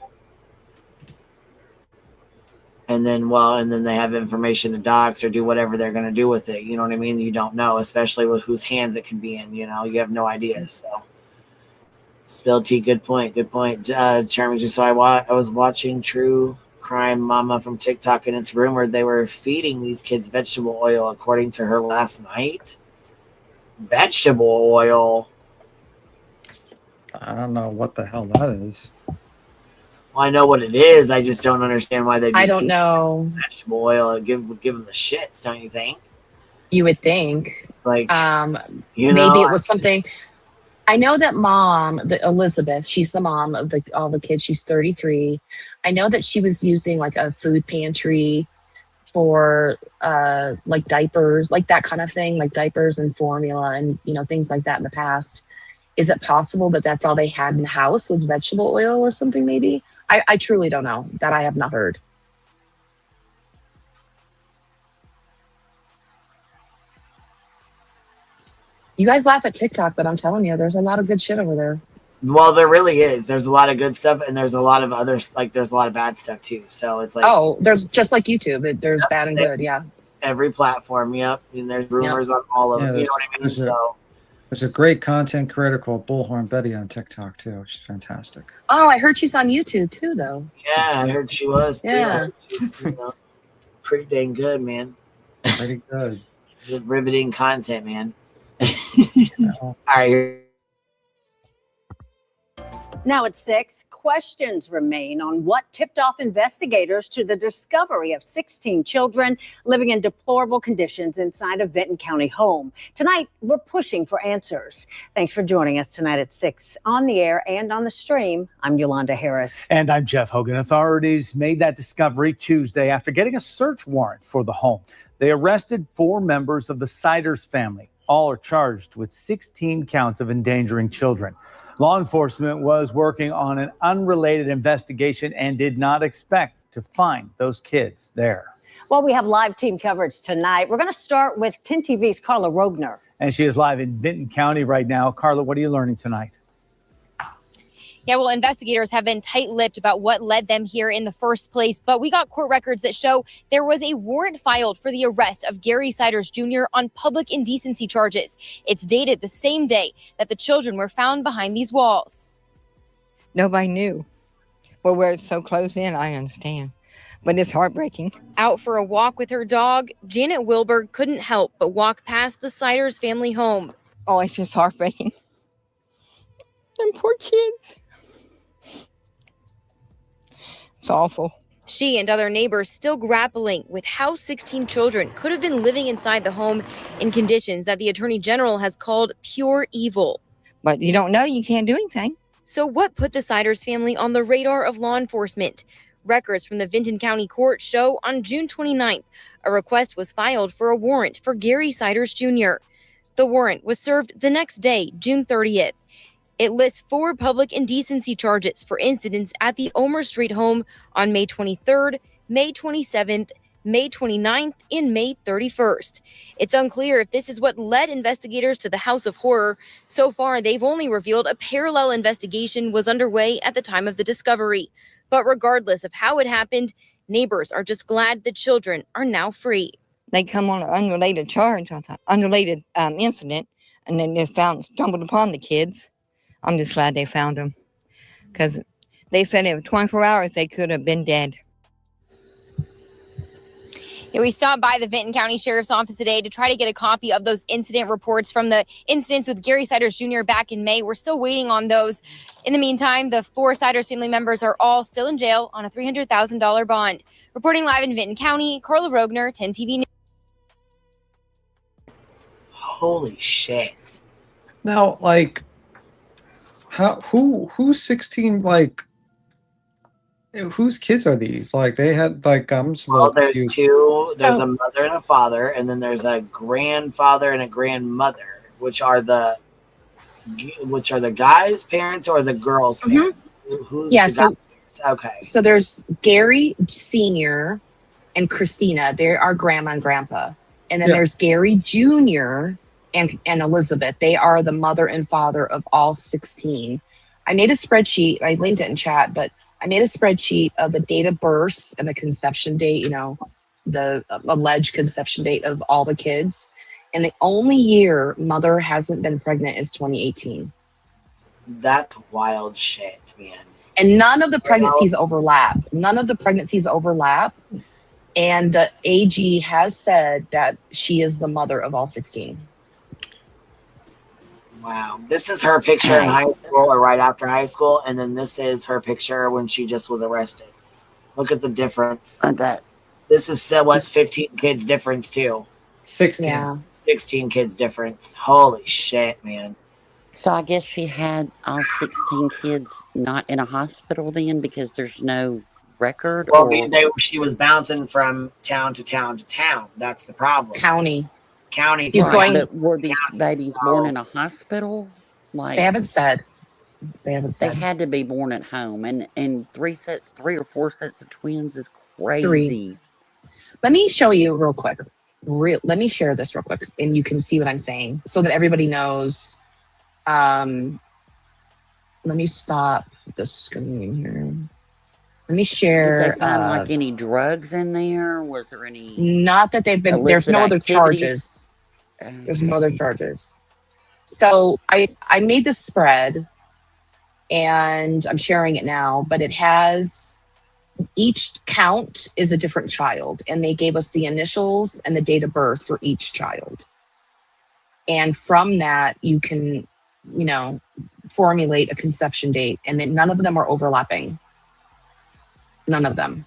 And then they have information to docs or do whatever they're going to do with it. You know what I mean? You don't know, especially with whose hands it can be in. You know, you have no idea. So, Spilled tea, good point. Good point. Charming, so I was watching True Crime Mama from TikTok, and it's rumored they were feeding these kids vegetable oil, according to her last night. Vegetable oil? I don't know what the hell that is. Well, I know what it is. I just don't understand why they. I don't know. Vegetable oil would give them the shits, don't you think? You would think. Like, maybe it was something. I know that mom, Elizabeth, she's the mom of all the kids. She's 33. I know that she was using like a food pantry for like diapers, like that kind of thing, like diapers and formula and, you know, things like that in the past. Is it possible that that's all they had in the house was vegetable oil or something maybe? I truly don't know. That I have not heard. You guys laugh at TikTok, but I'm telling you, there's a lot of good shit over there. Well, there really is. There's a lot of good stuff, and there's a lot of others. Like, there's a lot of bad stuff too. So it's like, Oh, there's just like YouTube. There's bad and good. Yeah. Every platform. Yep. And there's rumors on all of them. You know what I mean? So there's a great content creator called Bullhorn Betty on TikTok too. She's fantastic. Oh, I heard she's on YouTube too, though. Yeah, I heard she was. Yeah. She's, pretty dang good, man. Pretty good. Riveting content, man. All right. Now at 6, questions remain on what tipped off investigators to the discovery of 16 children living in deplorable conditions inside a Vinton County home. Tonight, we're pushing for answers. Thanks for joining us tonight at 6 on the air and on the stream. I'm Yolanda Harris. And I'm Jeff Hogan. Authorities made that discovery Tuesday after getting a search warrant for the home. They arrested 4 members of the Siders family. All are charged with 16 counts of endangering children. Law enforcement was working on an unrelated investigation and did not expect to find those kids there. Well, we have live team coverage tonight. We're going to start with 10 TV's Carla Rogner. And she is live in Vinton County right now. Carla, what are you learning tonight? Yeah, well, investigators have been tight-lipped about what led them here in the first place, but we got court records that show there was a warrant filed for the arrest of Gary Siders Jr. on public indecency charges. It's dated the same day that the children were found behind these walls. Nobody knew. Well, we're so close in, I understand, but it's heartbreaking. Out for a walk with her dog, Janet Wilberg couldn't help but walk past the Siders family home. Oh, it's just heartbreaking. Them poor kids. It's awful. She and other neighbors still grappling with how 16 children could have been living inside the home in conditions that the Attorney General has called pure evil. But you don't know, you can't do anything. So what put the Siders family on the radar of law enforcement? Records from the Vinton County Court show on June 29th, a request was filed for a warrant for Gary Siders Jr. The warrant was served the next day, June 30th. It lists 4 public indecency charges for incidents at the Omer Street home on May 23rd, May 27th, May 29th, and May 31st. It's unclear if this is what led investigators to the House of Horror. So far, they've only revealed a parallel investigation was underway at the time of the discovery. But regardless of how it happened, neighbors are just glad the children are now free. They come on an unrelated charge, unrelated incident, and then they stumbled upon the kids. I'm just glad they found them, because they said in 24 hours they could have been dead. Yeah, we stopped by the Vinton County Sheriff's Office today to try to get a copy of those incident reports from the incidents with Gary Siders Jr. back in May. We're still waiting on those. In the meantime, the 4 Siders family members are all still in jail on a $300,000 bond. Reporting live in Vinton County, Carla Rogner, 10 TV News. Holy shit. Now, like, who's 16, like, whose kids are these? Like, they had, like, I'm just a little there's confused. 2. There's a mother and a father, and then there's a grandfather and a grandmother, which are the guy's parents or the girl's parents? Who's Yeah, the so guy's parents? Okay. So there's Gary Sr. and Christina. They're our grandma and grandpa. And then there's Gary Jr. and Elizabeth. They are the mother and father of all 16. I made a spreadsheet. I linked it in chat, but I made a spreadsheet of the date of birth and the conception date, the alleged conception date of all the kids. And the only year mother hasn't been pregnant is 2018. That's wild shit, man. And none of the pregnancies overlap. And the AG has said that she is the mother of all 16. Wow. This is her picture in high school or right after high school. And then this is her picture when she just was arrested. Look at the difference. This is 15 kids difference too. 16. Yeah. 16 kids difference. Holy shit, man. So I guess she had all 16 kids not in a hospital then because there's no record? Well, she was bouncing from town to town to town. That's the problem. County. He's going. But were these babies born in a hospital? Like They haven't said. They had to be born at home, and 3 or 4 sets of twins is crazy. 3. Let me show you real quick. Let me share this real quick, and you can see what I'm saying, so that everybody knows let me stop the screen here. Let me Did share. they find like any drugs in there? Was there any Not that they've been. There's illicit no other activities? charges. There's no other charges. So I made this spread, and I'm sharing it now. But it has each count is a different child, and they gave us the initials and the date of birth for each child. And from that, you can, formulate a conception date, and then none of them are overlapping. None of them.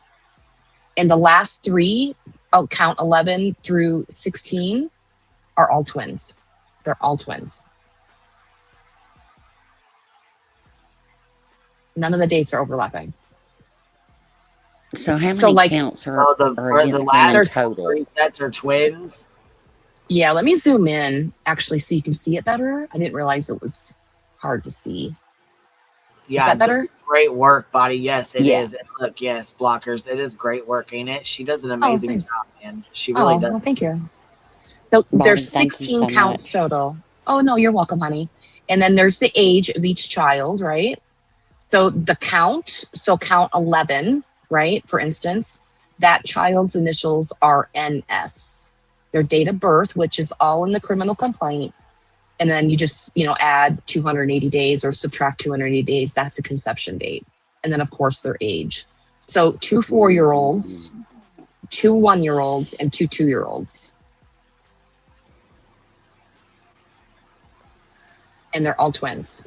And the last three, I'll count 11 through 16, are all twins. They're all twins. None of the dates are overlapping. So how many counts are the last three sets are twins? Yeah, let me zoom in actually so you can see it better. I didn't realize it was hard to see. Yeah, is that better? Great work, Body. Yes, it is. And look, yes, blockers. It is great work, ain't it? She does an amazing job, man. She really does. Well, thank you. There's 16 counts total. Oh, no, you're welcome, honey. And then there's the age of each child, right? So the count, count 11, right? For instance, that child's initials are NS. Their date of birth, which is all in the criminal complaint. And then you just, add 280 days or subtract 280 days. That's a conception date. And then, of course, their age. So 2 4-year-olds, 2 1-year-olds, and 2 2-year-olds. And they're all twins.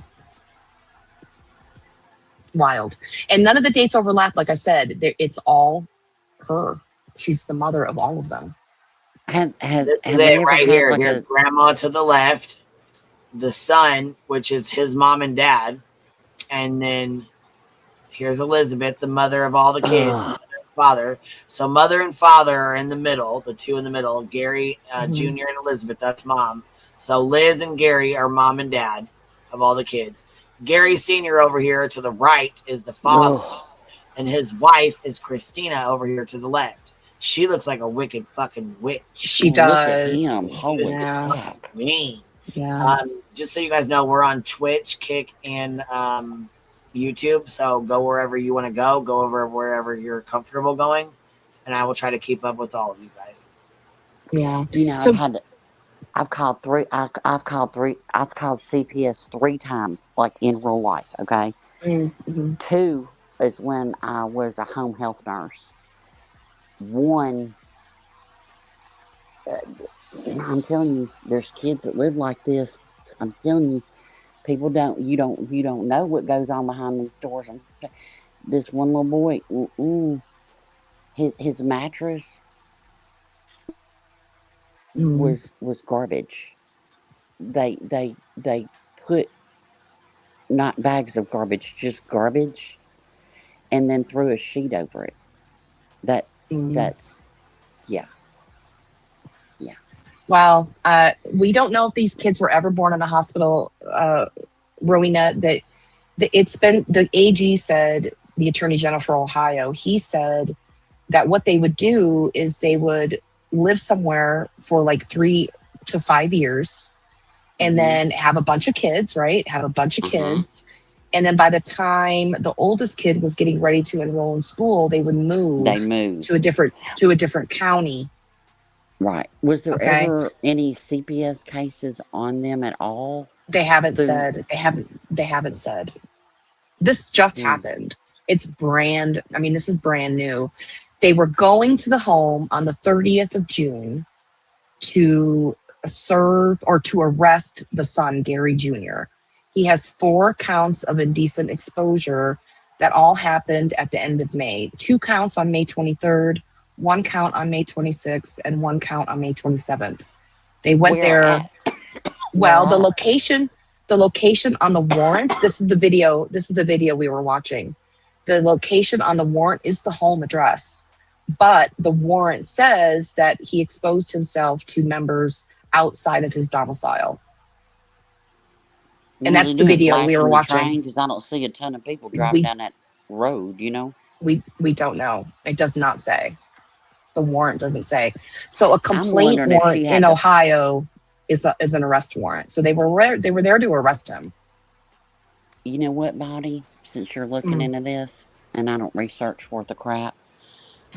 Wild. And none of the dates overlap. Like I said, it's all her. She's the mother of all of them. This is it right here. Here's grandma to the left, the son, which is his mom and dad, and then here's Elizabeth, the mother of all the kids, mother and father. So mother and father are in the middle, the two in the middle, Gary Jr. and Elizabeth, that's mom. So Liz and Gary are mom and dad of all the kids. Gary Sr. over here to the right is the father, and his wife is Christina over here to the left. She looks like a wicked fucking witch. She does. Look at him. Holy fuck. Mean. Yeah. Just so you guys know, we're on Twitch, Kick, and YouTube. So go wherever you want to go. Go over wherever you're comfortable going, and I will try to keep up with all of you guys. Yeah. I've called CPS 3 times, like in real life. Okay. Mm-hmm. 2 is when I was a home health nurse. 1, I'm telling you, there's kids that live like this. I'm telling you, people you don't know what goes on behind these doors. This one little boy, his mattress was garbage. They put not bags of garbage, just garbage, and then threw a sheet over it. That's yeah. Well, we don't know if these kids were ever born in a hospital, Rowena. The AG said, the Attorney General for Ohio, he said that what they would do is they would live somewhere for like 3 to 5 years and then have a bunch of kids, right? Have a bunch of kids. And then by the time the oldest kid was getting ready to enroll in school, they would move to a different county. Right. Was there ever any CPS cases on them at all? They haven't said. They haven't said. This just happened. This is brand new. They were going to the home on the 30th of June to serve or to arrest the son, Gary Jr. He has 4 counts of indecent exposure that all happened at the end of May. 2 counts on May 23rd, 1 count on May 26th, and 1 count on May 27th. They went there. Well, the location on the warrant, this is the video we were watching. The location on the warrant is the home address, but the warrant says that he exposed himself to members outside of his domicile. And that's the video we were watching. Because I don't see a ton of people driving down that road, We don't know. It does not say. The warrant doesn't say. So a complaint warrant in Ohio is an arrest warrant. So they were there to arrest him. you know what, Bonnie? Since you're looking into this, and I don't research worth a crap,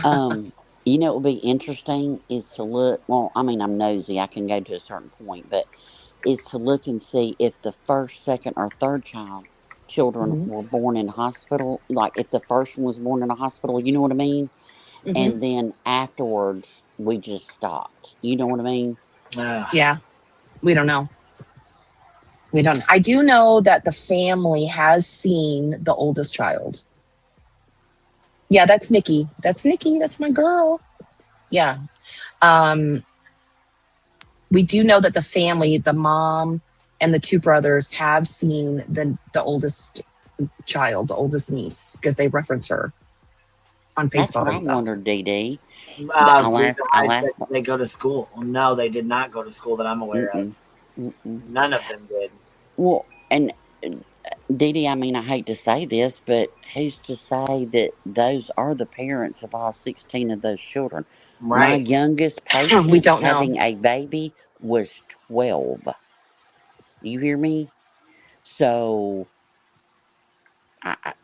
you know, it would be interesting is to look. Well, I mean, I'm nosy. I can go to a certain point, but is to look and see if the first, second, or third children were born in hospital. Like if the first one was born in a hospital, you know what I mean? And then afterwards, we just stopped. You know what I mean? Yeah, we don't know. We don't. I do know that the family has seen the oldest child. Yeah, that's Nikki. That's Nikki. That's my girl. Yeah. We do know that the family, the mom and the two brothers, have seen the oldest child, the oldest niece, because they reference her on That's Facebook what I and stuff. wondered, DD. They go to school. No, they did not go to school that I'm aware of. None of them did. Well, and Dee Dee, I mean, I hate to say this, but who's to say that those are the parents of all 16 of those children? Right. My youngest patient We don't know. having a baby was 12. You hear me? So, I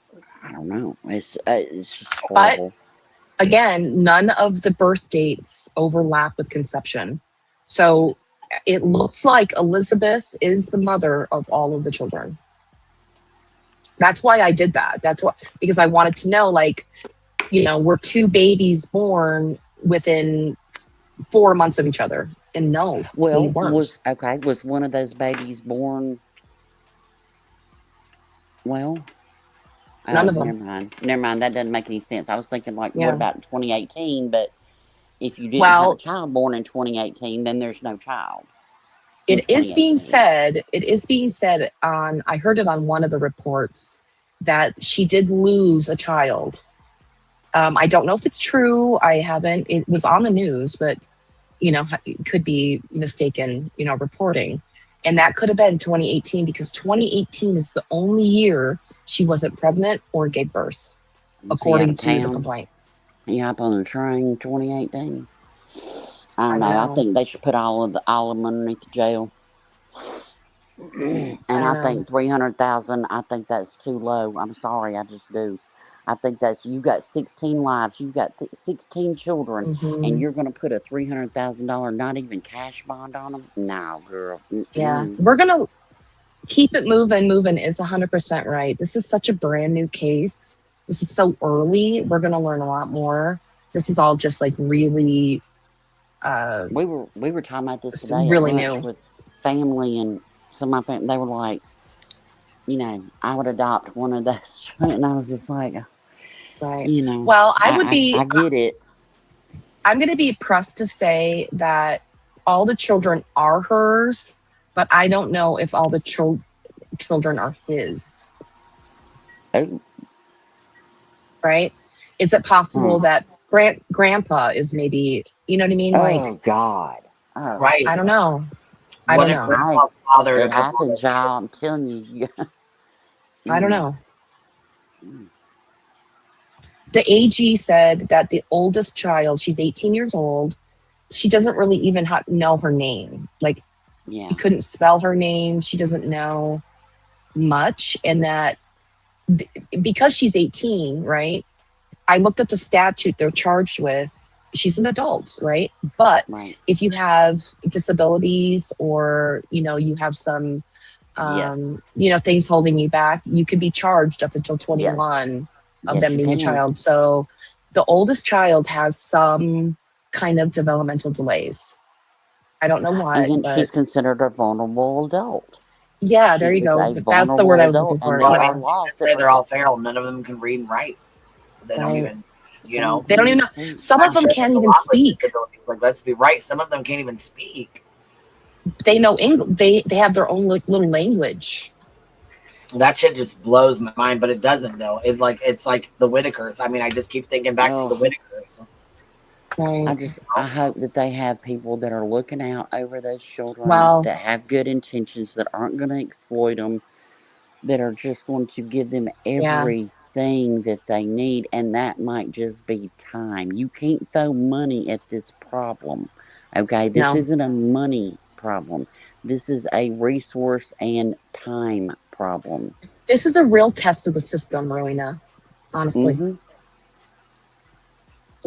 don't know. It's just horrible. But again, none of the birth dates overlap with conception. So it looks like Elizabeth is the mother of all of the children. That's why I did that. That's why, because I wanted to know, like, you know, were two babies born within 4 months of each other? And no, well, they weren't. Was one of those babies born? Well, None of them. Never mind. That doesn't make any sense. I was thinking, like, what about in 2018? But if you didn't have a child born in 2018, then there's no child. It is being said on, I heard it on one of the reports, that she did lose a child. I don't know if it's true. It was on the news, but, you know, it could be mistaken, you know, reporting. And that could have been 2018, because 2018 is the only year she wasn't pregnant or gave birth, according to the complaint. You hop on the train 2018. I don't know. I think they should put all of them underneath jail. And I think 300,000. I think that's too low. I'm sorry, I just do. I think you got 16 lives, you got 16 children, and you're going to put a $300,000 not even cash bond on them? No, girl. Yeah, we're gonna keep it moving. Moving is 100% right. This is such a brand new case. This is so early. We're gonna learn a lot more. This is all just like really. We were talking about this today. Really at lunch new. With family and some of my family. They were like, you know, I would adopt one of those, and I was just like, right. You know. Well, I would be. I get it. I'm going to be pressed to say that all the children are hers, but I don't know if all the children are his. Oh. Right? Is it possible that grandpa is maybe, you know what I mean? Oh, God. Oh. Right. I don't know. I don't know. It happens, y'all. I'm telling you. I don't know. The AG said that the oldest child, she's 18 years old, she doesn't really even know her name. Like, she couldn't spell her name. She doesn't know much. And that because she's 18, right? I looked up the statute they're charged with. She's an adult, right? But if you have disabilities or, you know, you have some, you know, things holding you back, you could be charged up until 21 of them being a child. So the oldest child has some kind of developmental delays. I don't know why. And but she's considered a vulnerable adult. Yeah, there you go. That's the word I was looking for. They're all feral. None of them can read and write. They don't even, you know. They don't even know. Some of them can't even speak. Like, let's be right. Some of them can't even speak. They know English. They have their own little language. That shit just blows my mind, but it doesn't though. It's like the Whitakers. I mean, I just keep thinking back to the Whitakers. I hope that they have people that are looking out over those children, that have good intentions, that aren't going to exploit them, that are just going to give them everything that they need, and that might just be time. You can't throw money at this problem, okay? This isn't a money problem. This is a resource and time problem. This is a real test of the system, Rowena. Honestly. Mm-hmm.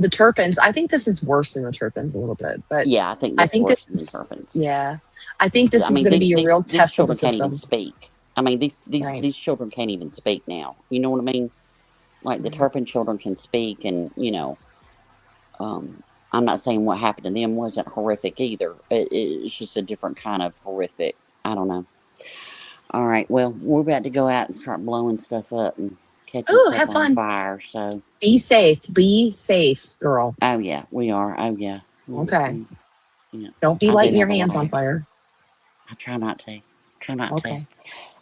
The Turpins, I think this is worse than the Turpins a little bit, but Yeah, I think this is worse than the Turpins. Yeah, I think this I is mean, going to be a real these test of the children can't even system. speak. I mean, Right. these children can't even speak now. You know what I mean? Like the Turpin children can speak, and I'm not saying what happened to them wasn't horrific either. It's just a different kind of horrific. I don't know. All right, well, we're about to go out and start blowing stuff up and catching Oh, stuff have on fun. fire. So Be safe, girl. oh yeah, we are. Oh yeah. Okay. Yeah. Don't be I do lighting your have a hands lot on of- fire. I try not to. Try not Okay.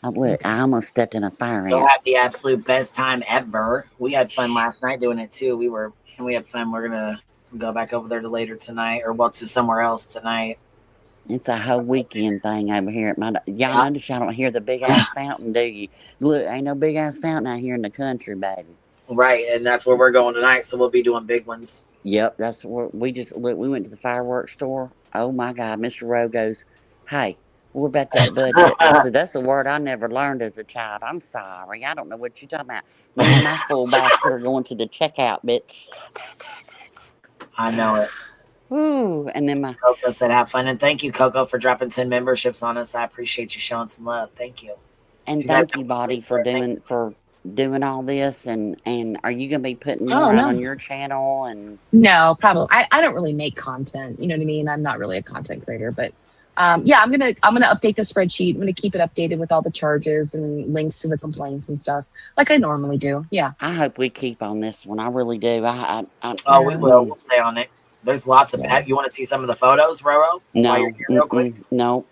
to. I almost stepped in a fire You'll ant. have the absolute best time ever. We had fun last night doing it too. We had fun. We're gonna go back over there to later tonight, or to somewhere else tonight. It's a whole weekend thing over here at my. Y'all notice y'all don't hear the big ass fountain, do you? Look, ain't no big ass fountain out here in the country, baby. Right, and that's where we're going tonight. So we'll be doing big ones. Yep, that's where we went to the fireworks store. Oh my God, Mr. Rowe goes, "Hey, what about that budget?" I said, "That's a word I never learned as a child. I'm sorry, I don't know what you're talking about. Me and my full basket are going to the checkout, bitch." I know it. Ooh, and then my Coco said, "Have fun," and thank you, Coco, for dropping 10 memberships on us. I appreciate you showing some love. Thank you. and thank you, Body, for doing all this. And are you gonna be putting more out on your channel? And No, probably. I don't really make content. You know what I mean? I'm not really a content creator, but yeah, I'm gonna update the spreadsheet. I'm gonna keep it updated with all the charges and links to the complaints and stuff, like I normally do. Yeah. I hope we keep on this one. I really do. We will. We'll stay on it. There's lots of. You want to see some of the photos, Roro? No, no.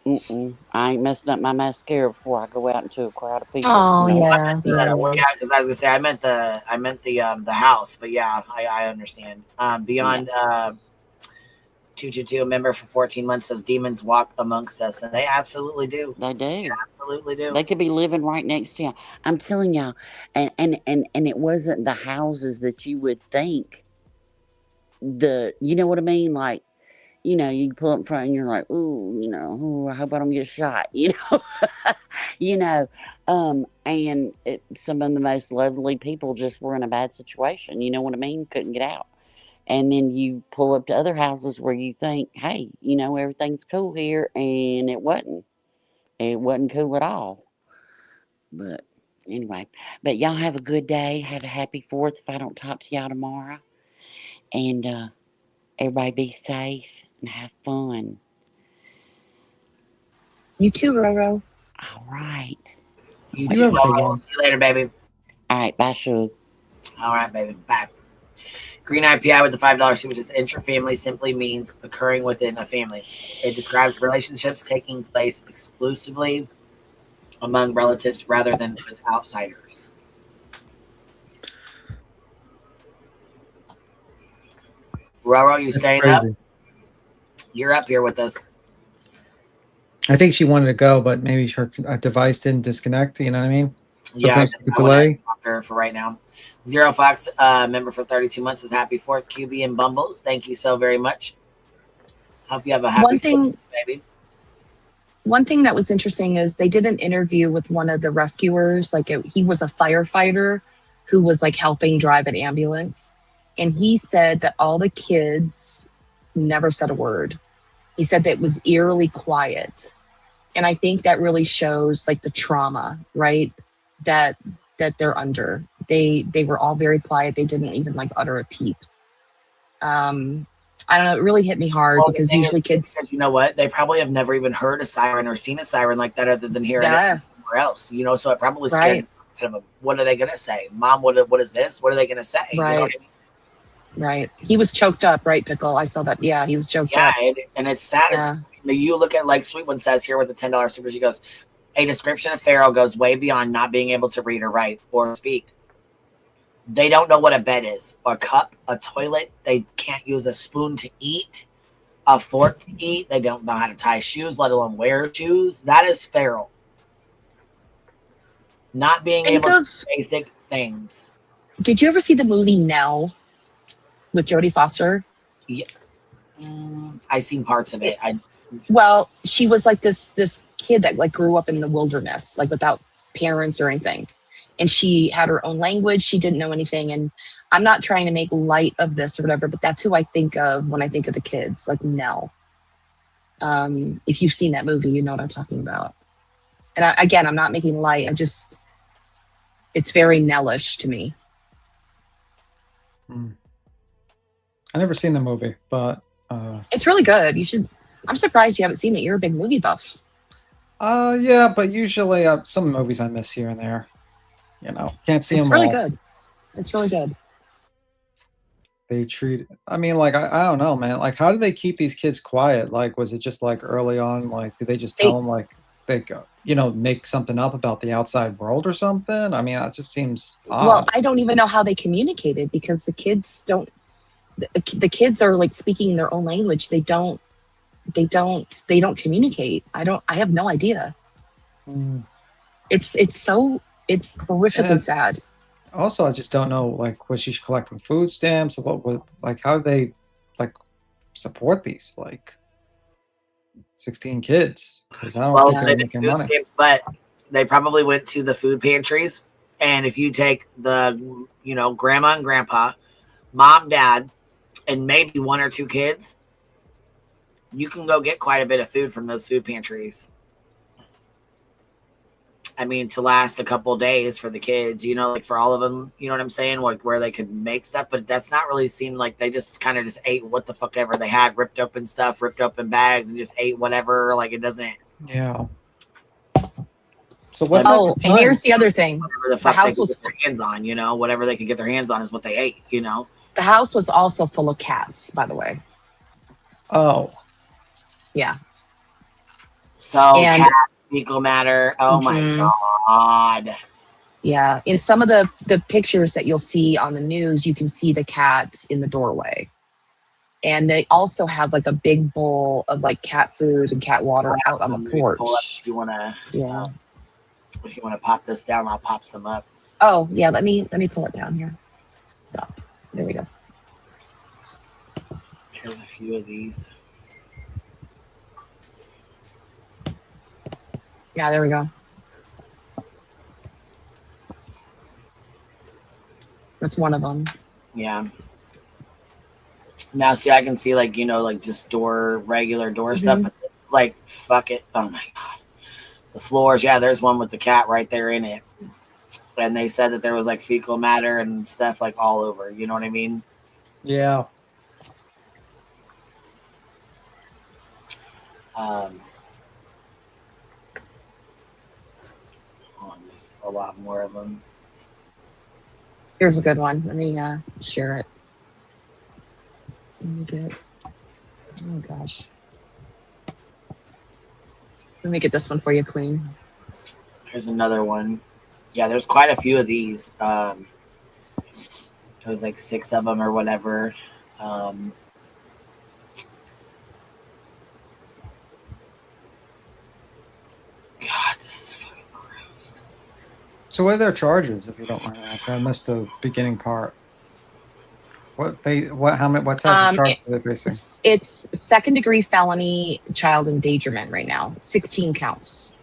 I ain't messing up my mascara before I go out into a crowd of people. Oh no. yeah. Well, yeah, because I was gonna say I meant the house, but yeah, I understand. Beyond 222, a member for 14 months, says demons walk amongst us, and they absolutely do. They do. They absolutely do. They could be living right next to you. I'm telling y'all, and it wasn't the houses that you would think. You know what I mean? Like, you pull up in front and you're like, ooh, I hope I don't get shot, and some of the most lovely people just were in a bad situation. You know what I mean? Couldn't get out. And then you pull up to other houses where you think, hey, everything's cool here. And it wasn't. It wasn't cool at all. But anyway, y'all have a good day. Have a happy 4th if I don't talk to y'all tomorrow. And everybody be safe and have fun. You too, Roro. All right. You too, Roro. See you later, baby. All right, bye, Shug. All right, baby. Bye. Green IPI with the $5 super says intrafamily simply means occurring within a family. It describes relationships taking place exclusively among relatives rather than with outsiders. Roro, you staying up? You're up here with us. I think she wanted to go, but maybe her device didn't disconnect. You know what I mean? Sometimes Yeah, the delay. For right now. Zero Fox, member for 32 months, is happy 4th. QB and Bumbles, thank you so very much. Hope you have a happy 4th, baby. One thing that was interesting is they did an interview with one of the rescuers. He was a firefighter who was helping drive an ambulance. And he said that all the kids never said a word. He said that it was eerily quiet. And I think that really shows the trauma, right? That they're under. They were all very quiet. They didn't even utter a peep. I don't know. It really hit me hard because usually kids. You know what? They probably have never even heard a siren or seen a siren like that other than hearing it somewhere else. So it probably scared them. What are they gonna say, Mom? What is this? What are they gonna say? Right. You know what I mean? Right. He was choked up, right, Pickle? I saw that. Yeah, he was choked up. And it's sad. You look at Sweet One says here with the $10 super. She goes, a description of Pharaoh goes way beyond not being able to read or write or speak. They don't know what a bed is, a cup, a toilet. They can't use a spoon to eat, a fork to eat. They don't know how to tie shoes, let alone wear shoes. That is feral. Not being able to do basic things. Did you ever see the movie Nell with Jodie Foster? Yeah. I seen parts of it. She was this kid that grew up in the wilderness, without parents or anything. and she had her own language. She didn't know anything. And I'm not trying to make light of this or whatever, but that's who I think of when I think of the kids, like Nell. If you've seen that movie, you know what I'm talking about. And again, I'm not making light. It's very Nellish to me. I never seen the movie, but It's really good. You should. I'm surprised you haven't seen it. You're a big movie buff. yeah, but usually some movies I miss here and there. You know, can't see It's them really all. good. It's really good. They treat. I mean, like I don't know, man. Like, how do they keep these kids quiet? Like, was it just like early on? Like, did they just tell them like they go, you know, make something up about the outside world or something? I mean, it just seems odd. Well, I don't even know how they communicated because the kids don't. The kids are like speaking their own language. They don't communicate. I have no idea. It's horrifically sad. Also, I just don't know, like, was she collecting food stamps? Like, how do they, like, support these, like, 16 kids? Because I don't think they're making money. Stamps, but they probably went to the food pantries. And if you take the, you know, grandma and grandpa, mom, dad, and maybe 1 or 2 kids, you can go get quite a bit of food from those food pantries. I mean, to last a couple of days for the kids, you know, like for all of them, you know what I'm saying? Like where they could make stuff, but that's not really seemed like they just kind of just ate what the fuck ever they had, ripped open stuff, ripped open bags, and just ate whatever. Like it doesn't. Yeah. So what's and here's the other thing. Whatever the fuck the house was get their hands on, you know, whatever they could get their hands on is what they ate, you know. The house was also full of cats, by the way. Oh. Yeah. So cat fecal matter. Oh my God. Yeah. In some of the pictures that you'll see on the news, you can see the cats in the doorway. And they also have like a big bowl of like cat food and cat water out on the porch. If you want to, if you want to pop this down, I'll pop some up. Oh yeah, let me pull it down here. Stop. There we go. Here's a few of these. Yeah, there we go. That's one of them. Yeah. Now, see, I can see, like, you know, like just regular door stuff, but this is like, fuck it. Oh my God. The floors, yeah, there's one with the cat right there in it. And they said that there was like fecal matter and stuff like all over. You know what I mean? Yeah. There's a lot more of them. Here's a good one. Let me share it. Let me get. Oh gosh. Let me get this one for you, Queen. Here's another one. Yeah, there's quite a few of these. There was like 6 of them or whatever. God, this is fucking gross. So what are their charges, if you don't mind asking? I missed the beginning part. What type of charge are they facing? It's 2nd-degree felony child endangerment right now. 16 counts.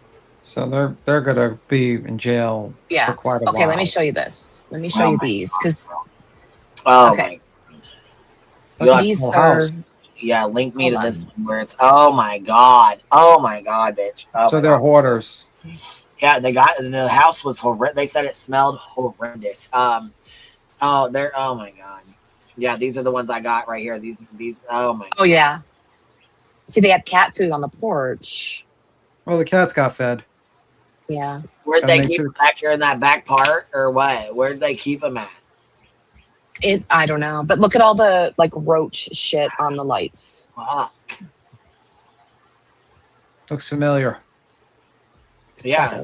So they're gonna be in jail for quite a while. Okay, let me show you this. Let me show you these because. Oh okay. These are. Yeah, link me to this one where it's. Oh my god, bitch. Oh so they're hoarders. Yeah, the house was horrendous. They said it smelled horrendous. Oh my god. Yeah, these are the ones I got right here. These. Oh my god. Oh yeah. See, they have cat food on the porch. Well, the cats got fed. Yeah. Where'd they keep them back here in that back part, or what? Where'd they keep them at? I don't know, but look at all the like roach shit on the lights. Wow. Looks familiar. Yeah.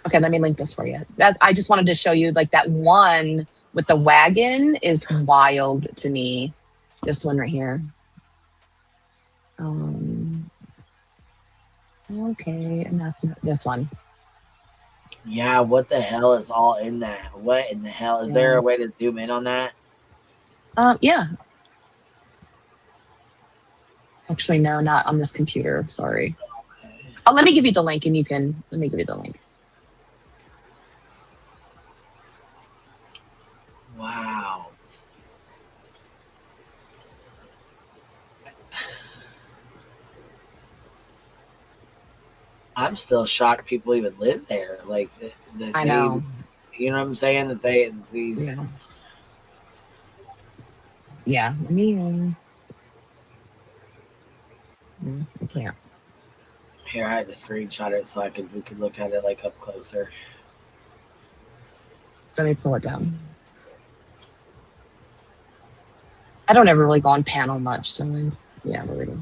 Okay, let me link this for you. I just wanted to show you like that one with the wagon is wild to me. This one right here. Okay, enough. This one. Yeah, what the hell is all in that? What in the hell? Is there a way to zoom in on that? Yeah. Actually, no, not on this computer. Sorry. Oh, let me give you the link and let me give you the link. Wow. I'm still shocked people even live there. Like, I know. You know what I'm saying? That these. Yeah. Let me. I can't. Here, I had to screenshot it so we could look at it like up closer. Let me pull it down. I don't ever really go on panel much, so yeah, there we go.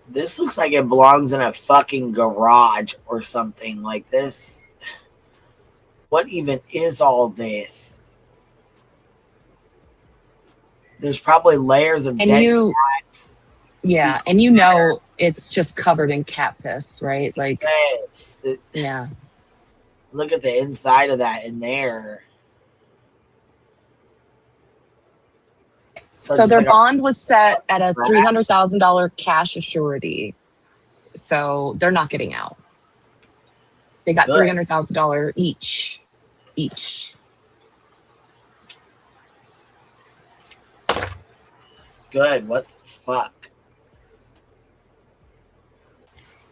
This looks like it belongs in a fucking garage or something like this. What even is all this? There's probably layers of dead cats. Yeah, and you know it's just covered in cat piss, right? Like, yes. Yeah. Look at the inside of that in there. So their bond was set at a $300,000 cash surety. So they're not getting out. They got $300,000 each. Good. What the fuck?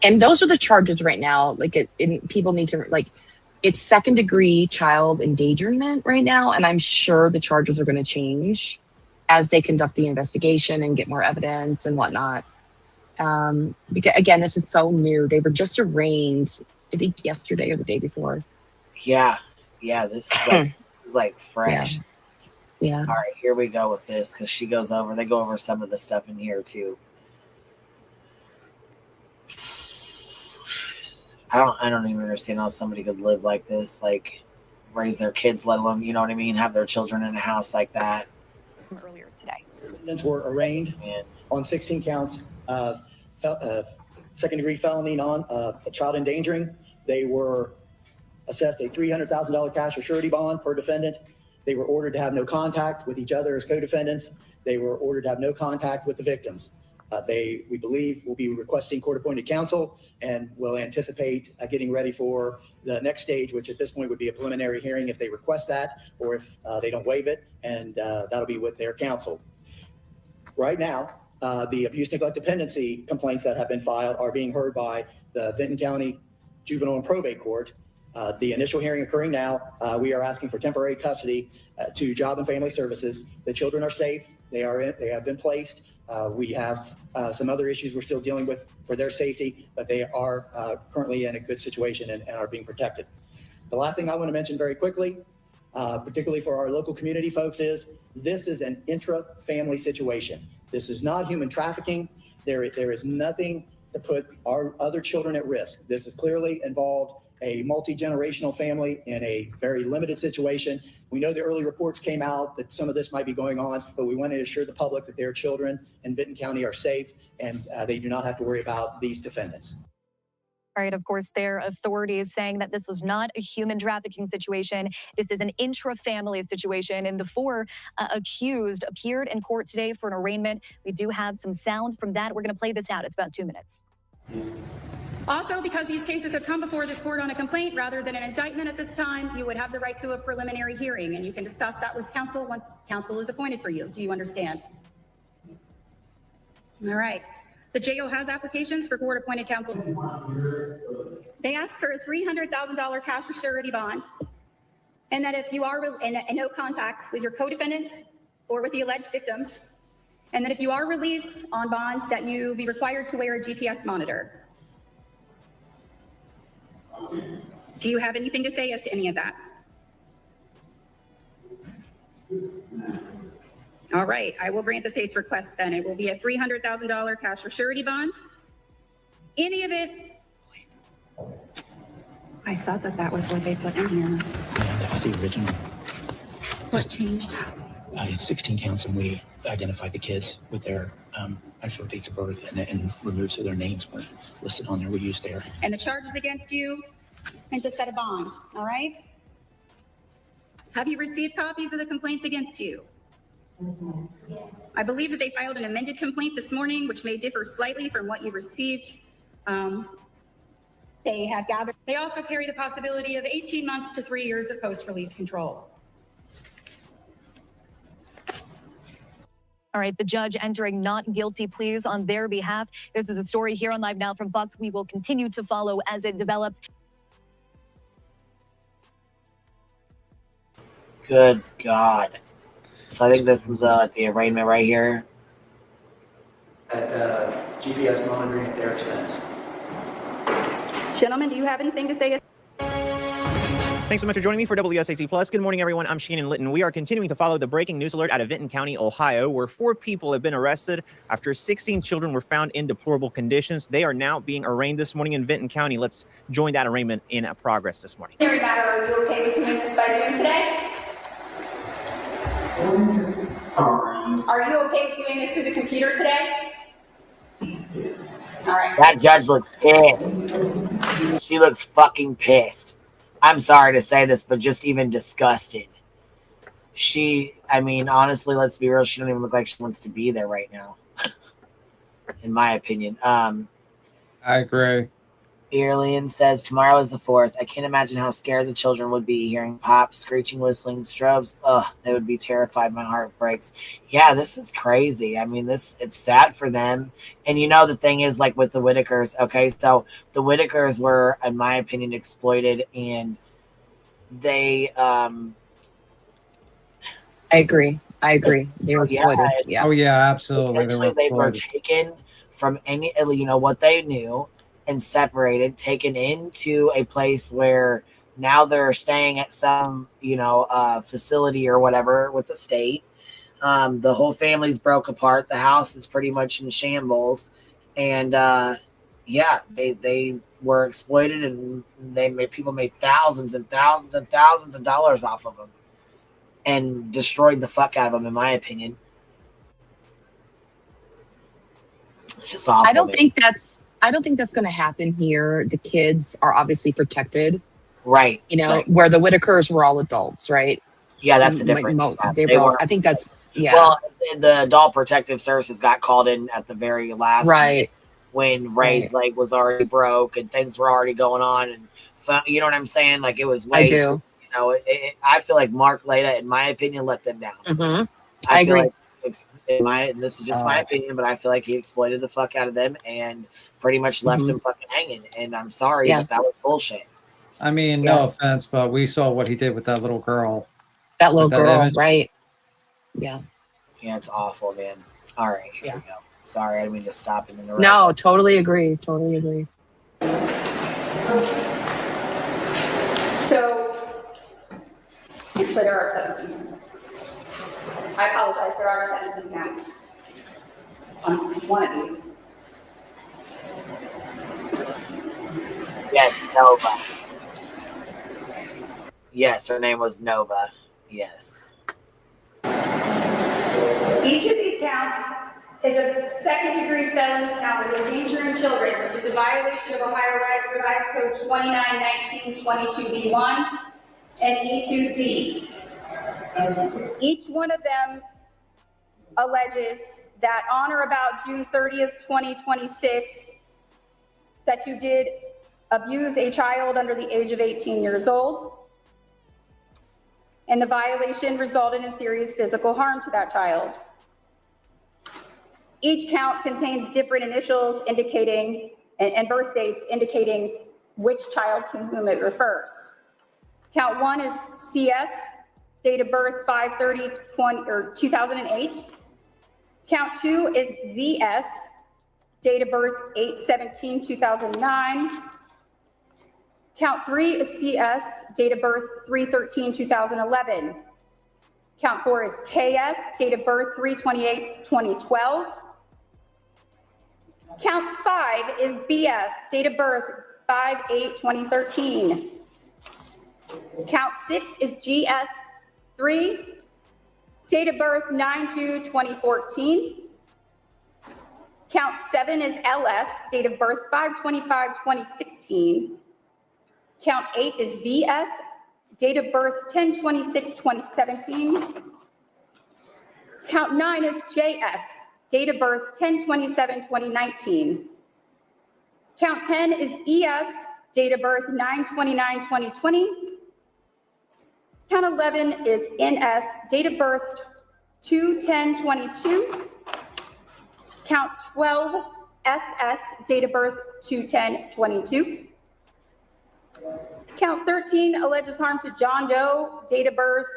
And those are the charges right now. Like, people need to, like, it's second-degree child endangerment right now, and I'm sure the charges are going to change as they conduct the investigation and get more evidence and whatnot. Because, again, this is so new. They were just arraigned, I think, yesterday or the day before. Yeah. This is like fresh. Yeah. All right, here we go with this because they go over some of the stuff in here too. I don't even understand how somebody could live like this, like raise their kids, let alone, you know what I mean, have their children in a house like that. Earlier today. Defendants were arraigned on 16 counts of second-degree felony child endangering. They were assessed a $300,000 cash or surety bond per defendant. They were ordered to have no contact with each other as co-defendants. They were ordered to have no contact with the victims. We believe, will be requesting court-appointed counsel and will anticipate getting ready for the next stage, which at this point would be a preliminary hearing if they request that, or if they don't waive it, and that'll be with their counsel. Right now, the abuse, neglect, dependency complaints that have been filed are being heard by the Vinton County Juvenile and Probate Court. The initial hearing occurring now, we are asking for temporary custody to Job and Family Services. The children are safe. They have been placed. We have some other issues we're still dealing with for their safety, but they are currently in a good situation and are being protected. The last thing I want to mention very quickly, particularly for our local community folks, is this is an intra-family situation. This is not human trafficking. There is nothing to put our other children at risk. This is clearly involved a multi-generational family in a very limited situation. We know the early reports came out that some of this might be going on, but we want to assure the public that their children in Vinton County are safe and they do not have to worry about these defendants. Right, of course, their authorities saying that this was not a human trafficking situation. This is an intra-family situation, and the four accused appeared in court today for an arraignment. We do have some sound from that. We're going to play this out. It's about 2 minutes. Also, because these cases have come before this court on a complaint rather than an indictment at this time, you would have the right to a preliminary hearing, and you can discuss that with counsel once counsel is appointed for you. Do you understand? All right. The JO has applications for court-appointed counsel. They ask for a $300,000 cash or surety bond, and that if you are in no contact with your co-defendants or with the alleged victims, and that if you are released on bond, that you be required to wear a GPS monitor. Do you have anything to say as to any of that? All right, I will grant the state's request then. It will be a $300,000 cash or surety bond. Any of it? I thought that was what they put in here. Yeah, that was the original. What changed? It's 16 counts, and we identified the kids with their actual dates of birth and removed so their names weren't listed on there. We used their. And the charges against you and to set a bond, all right? Have you received copies of the complaints against you? I believe that they filed an amended complaint this morning, which may differ slightly from what you received. They have gathered. They also carry the possibility of 18 months to 3 years of post-release control. All right, the judge entering not guilty pleas on their behalf. This is a story here on Live Now from Fox. We will continue to follow as it develops. Good God. So I think this is the arraignment right here. GPS monitoring at their expense. Gentlemen, do you have anything to say? Thanks so much for joining me for WSAC Plus. Good morning, everyone. I'm Shannon Litton. We are continuing to follow the breaking news alert out of Vinton County, Ohio, where 4 people have been arrested after 16 children were found in deplorable conditions. They are now being arraigned this morning in Vinton County. Let's join that arraignment in progress this morning. Mary Matter, are you okay with doing this by Zoom today? Are you okay with doing this through the computer today? All right. That judge looks pissed. She looks fucking pissed. I'm sorry to say this, but just even disgusted. I mean, honestly, let's be real. She don't even look like she wants to be there right now, in my opinion. I agree. Earlian says, tomorrow is the 4th. I can't imagine how scared the children would be hearing pops, screeching, whistling, strobes. Ugh, they would be terrified. My heart breaks. Yeah, this is crazy. I mean, it's sad for them. And the thing is, like with the Whitakers, okay, so the Whitakers were, in my opinion, exploited, and they I agree. They were exploited. Yeah. Oh yeah, absolutely. Essentially, they were taken from what they knew and separated, taken into a place where now they're staying at some, facility or whatever with the state. The whole family's broke apart. The house is pretty much in shambles. And they were exploited, and people made thousands and thousands and thousands of dollars off of them and destroyed the fuck out of them, in my opinion. It's just awful. I don't think that's going to happen here. The kids are obviously protected, right? Right. Where the Whitakers were all adults, right? Yeah, that's the difference. I think that's Well, the Adult Protective Services got called in at the very last, right, when Ray's leg was already broke and things were already going on, and you know what I'm saying? Like it was way. I do. I feel like Mark Leda, in my opinion, let them down. Mm-hmm. I agree. Like this is just my opinion, but I feel like he exploited the fuck out of them and pretty much left them fucking hanging. And I'm sorry, but that was bullshit. I mean, no offense, but we saw what he did with that little girl. That little girl, right? Yeah. Yeah, it's awful, man. All right, here we go. Sorry, I didn't mean to stop and interrupt. No, totally agree. Totally agree. So, actually, there are 17. I apologize, there are 17 counts on one of these. Yes, Nova. Yes, her name was Nova. Yes. Each of these counts is a second-degree felony count of endangering children, which is a violation of Ohio Revised Code 2919-22B1 and E2D. Each one of them alleges that on or about June 30th, 2026, that you did abuse a child under the age of 18 years old, and the violation resulted in serious physical harm to that child. Each count contains different initials indicating and birth dates indicating which child to whom it refers. Count 1 is CS, date of birth 5/30/2008. Count 2 is ZS, date of birth 8/17/2009. Count 3 is CS, date of birth 3/13/2011. Count 4 is KS, date of birth 3/28/2012. Count 5 is BS, date of birth 5/8/2013. Count 6 is GS3, date of birth 9/2/2014. Count 7 is LS, date of birth 5/25/2016. Count 8 is VS, date of birth 10/26/2017. Count 9 is JS, date of birth 10/27/2019. Count 10 is ES, date of birth 9/29/2020. Count 11 is NS, date of birth 2/10/22. Count 12, SS, date of birth 2/10/22. Count 13 alleges harm to John Doe, date of birth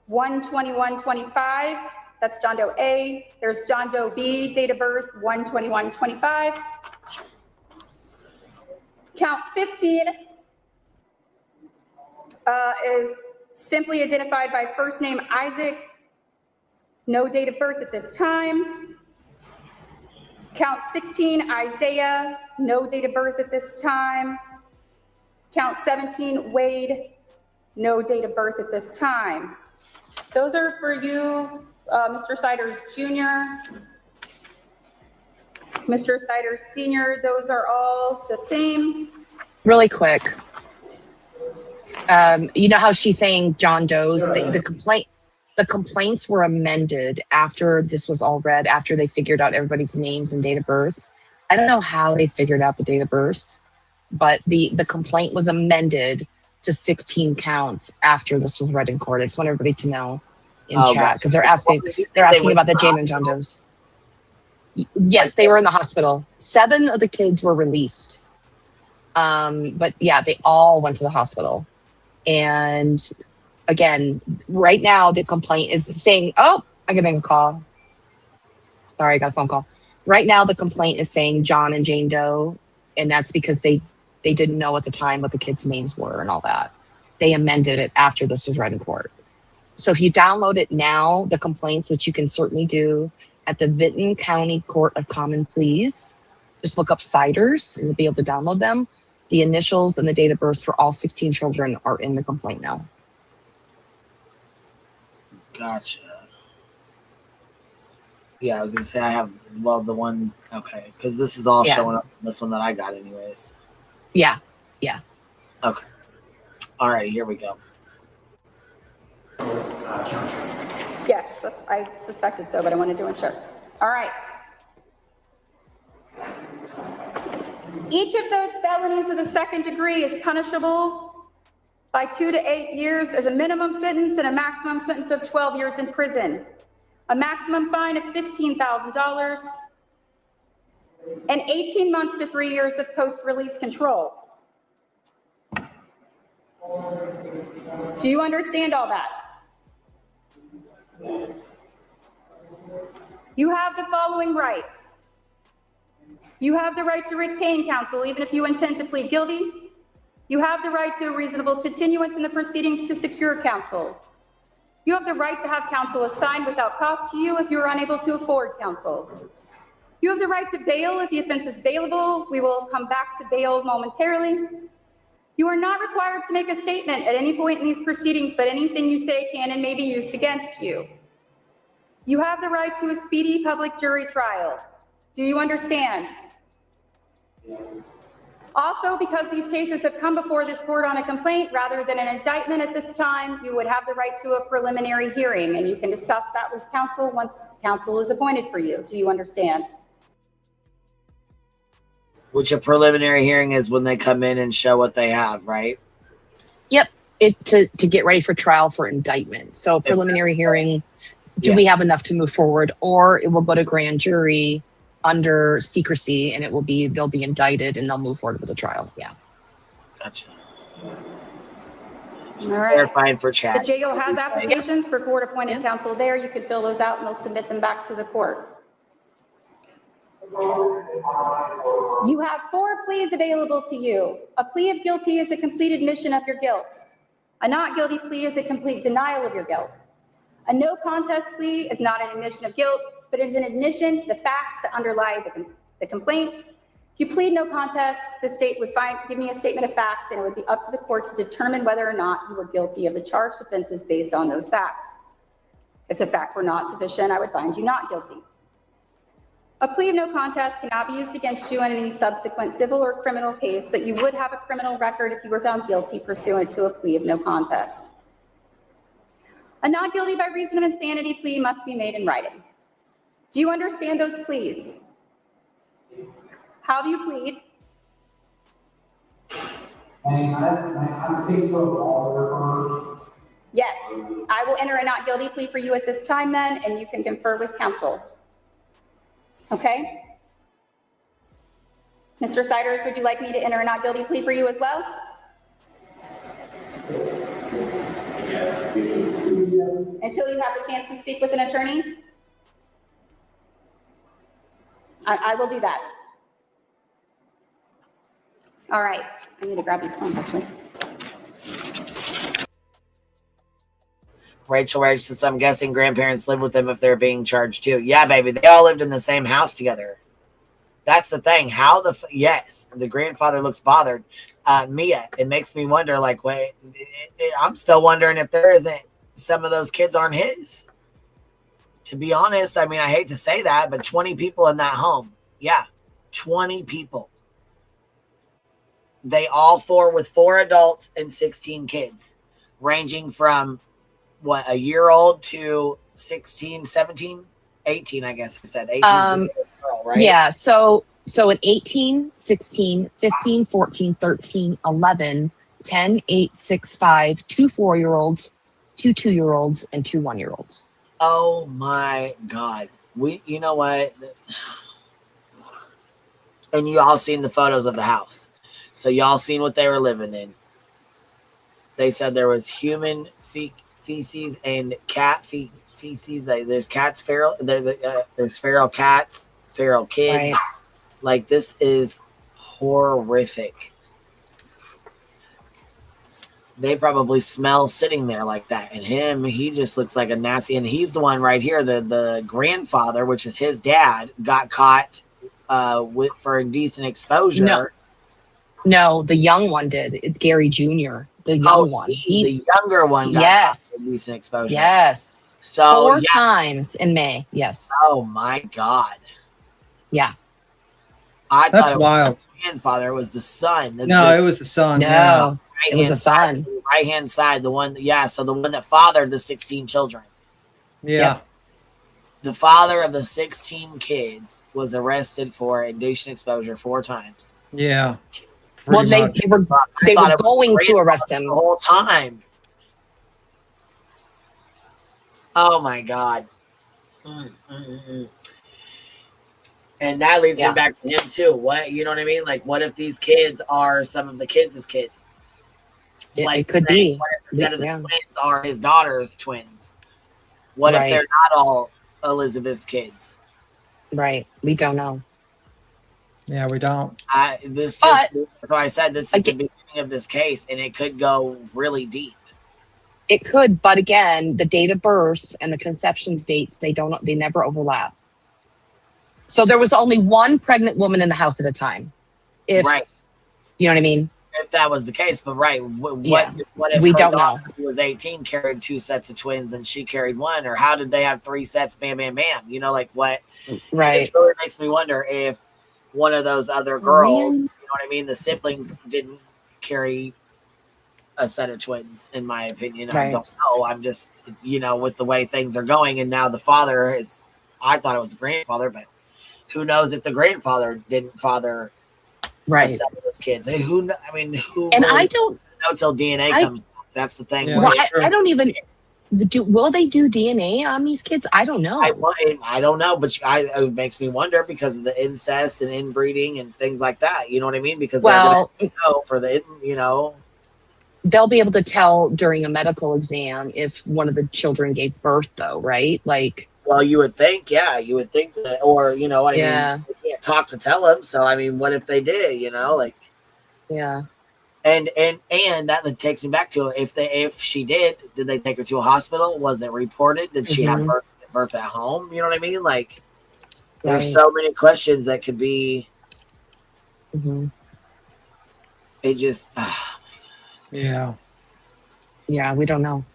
1/21/25. That's John Doe A. There's John Doe B, date of birth 1/21/25. Count 15 is simply identified by first name Isaac, no date of birth at this time. Count 16, Isaiah, no date of birth at this time. Count 17, Wade, no date of birth at this time. Those are for you, Mr. Siders Jr., Mr. Siders Sr., those are all the same. Really quick. You know how she's saying John Doe's, the complaints were amended after this was all read, after they figured out everybody's names and date of births. I don't know how they figured out the date of births, but the complaint was amended to 16 counts after this was read in court. I just want everybody to know in chat, because they're asking about the Jane and John Doe's. Yes, they were in the hospital. 7 of the kids were released. But yeah, they all went to the hospital. And again, right now the complaint is saying, oh, I got a call. Sorry, I got a phone call. Right now the complaint is saying John and Jane Doe, and that's because they didn't know at the time what the kids' names were and all that. They amended it after this was read in court. So if you download it now, the complaints, which you can certainly do at the Vinton County Court of Common Pleas, just look up Siders and you'll be able to download them. The initials and the date of birth for all 16 children are in the complaint now. Gotcha. Yeah, I was gonna say I have, well, the one, okay, because this is all showing up in this one that I got anyways. Yeah. Okay. All right, here we go. Yes, I suspected so, but I wanted to ensure. All right. Each of those felonies of the second degree is punishable by 2 to 8 years as a minimum sentence and a maximum sentence of 12 years in prison. A maximum fine of $15,000 and 18 months to 3 years of post-release control. Do you understand all that? You have the following rights. You have the right to retain counsel even if you intend to plead guilty. You have the right to a reasonable continuance in the proceedings to secure counsel. You have the right to have counsel assigned without cost to you if you are unable to afford counsel. You have the right to bail if the offense is bailable. We will come back to bail momentarily. You are not required to make a statement at any point in these proceedings, but anything you say can and may be used against you. You have the right to a speedy public jury trial. Do you understand? Also, because these cases have come before this court on a complaint rather than an indictment at this time, you would have the right to a preliminary hearing, and you can discuss that with counsel once counsel is appointed for you. Do you understand? Which a preliminary hearing is when they come in and show what they have, right? Yep. To get ready for trial for indictment. So preliminary hearing, do we have enough to move forward, or it will go to grand jury under secrecy and they'll be indicted and they'll move forward with the trial. Yeah. Gotcha. All right. Clarifying for chat. The JO has applications for court appointed counsel there. You can fill those out and they'll submit them back to the court. You have 4 pleas available to you. A plea of guilty is a complete admission of your guilt. A not guilty plea is a complete denial of your guilt. A no contest plea is not an admission of guilt, but is an admission to the facts that underlie the complaint. If you plead no contest, the state would give me a statement of facts, and it would be up to the court to determine whether or not you were guilty of the charged offenses based on those facts. If the facts were not sufficient, I would find you not guilty. A plea of no contest cannot be used against you in any subsequent civil or criminal case, but you would have a criminal record if you were found guilty pursuant to a plea of no contest. A not guilty by reason of insanity plea must be made in writing. Do you understand those pleas? How do you plead? Yes, I will enter a not guilty plea for you at this time then, and you can confer with counsel. Okay? Mr. Siders, would you like me to enter a not guilty plea for you as well? Until you have the chance to speak with an attorney? I will do that. All right, I need to grab these phones actually. Rachel says, I'm guessing grandparents live with them if they're being charged too. Yeah, baby, they all lived in the same house together. That's the thing. How yes, the grandfather looks bothered. Mia, it makes me wonder, like, wait, I'm still wondering if there isn't some of those kids aren't his. To be honest, I mean, I hate to say that, but 20 people in that home. Yeah, 20 people. They all with 4 adults and 16 kids, ranging from what, a year old to 16, 17, 18, I guess I said. 18 girl, right? Yeah, so at 18, 16, 15, 14, 13, 11, 10, 8, 6, 5, 2 4-year-olds, 2 2-year-olds, and 2 1-year-olds. Oh my God. You know what? And you all seen the photos of the house. So y'all seen what they were living in. They said there was human feces and cat feces. There's cats, feral. There's feral cats, feral kids. Right. Like, this is horrific. They probably smell sitting there like that. And he just looks like a nasty. And he's the one right here. The grandfather, which is his dad, got caught for indecent exposure. No, the young one did. Gary Jr., the young one. The younger one got caught for indecent exposure. Yes. So 4 times in May. Yes. Oh my God. Yeah. That's wild. The grandfather was the son. It was the son. No, it was the son. Right hand side, the one. Yeah, so the one that fathered the 16 children. Yeah. Yep. The father of the 16 kids was arrested for indecent exposure 4 times. Yeah. Well, they were going to arrest him the whole time. Oh my God. And that leads me back to him too. What, you know what I mean? Like, what if these kids are some of the kids' kids? It could be. What if instead of the twins are his daughter's twins? What if they're not all Elizabeth's kids? Right. We don't know. Yeah, we don't. So I said this is the beginning of this case, and it could go really deep. It could, but again, the date of births and the conception dates, they never overlap. So there was only one pregnant woman in the house at a time. Right. You know what I mean? If that was the case, but what if we her don't know. Who was 18 carried 2 sets of twins and she carried 1, or how did they have 3 sets? Bam, bam, bam. You know, like what? Right. It just really makes me wonder if one of those other girls, you know what I mean? The siblings didn't carry a set of twins, in my opinion. Right. I don't know. I'm just, with the way things are going, and now the father is. I thought it was the grandfather, but who knows if the grandfather didn't father a set of those kids? Who? And I don't know till DNA comes. That's the thing. Yeah, I don't even. Will they do DNA on these kids? I don't know. I don't know, but it makes me wonder because of the incest and inbreeding and things like that. You know what I mean? Because they're going to know for the, they'll be able to tell during a medical exam if one of the children gave birth, though, right? Like, well, you would think that, or I mean, they can't talk to tell them. So I mean, what if they did? Yeah. And that takes me back to if she did they take her to a hospital? Was it reported? Did she have birth at home? You know what I mean? Like, there's so many questions that could be. It just. Yeah. Yeah, we don't know.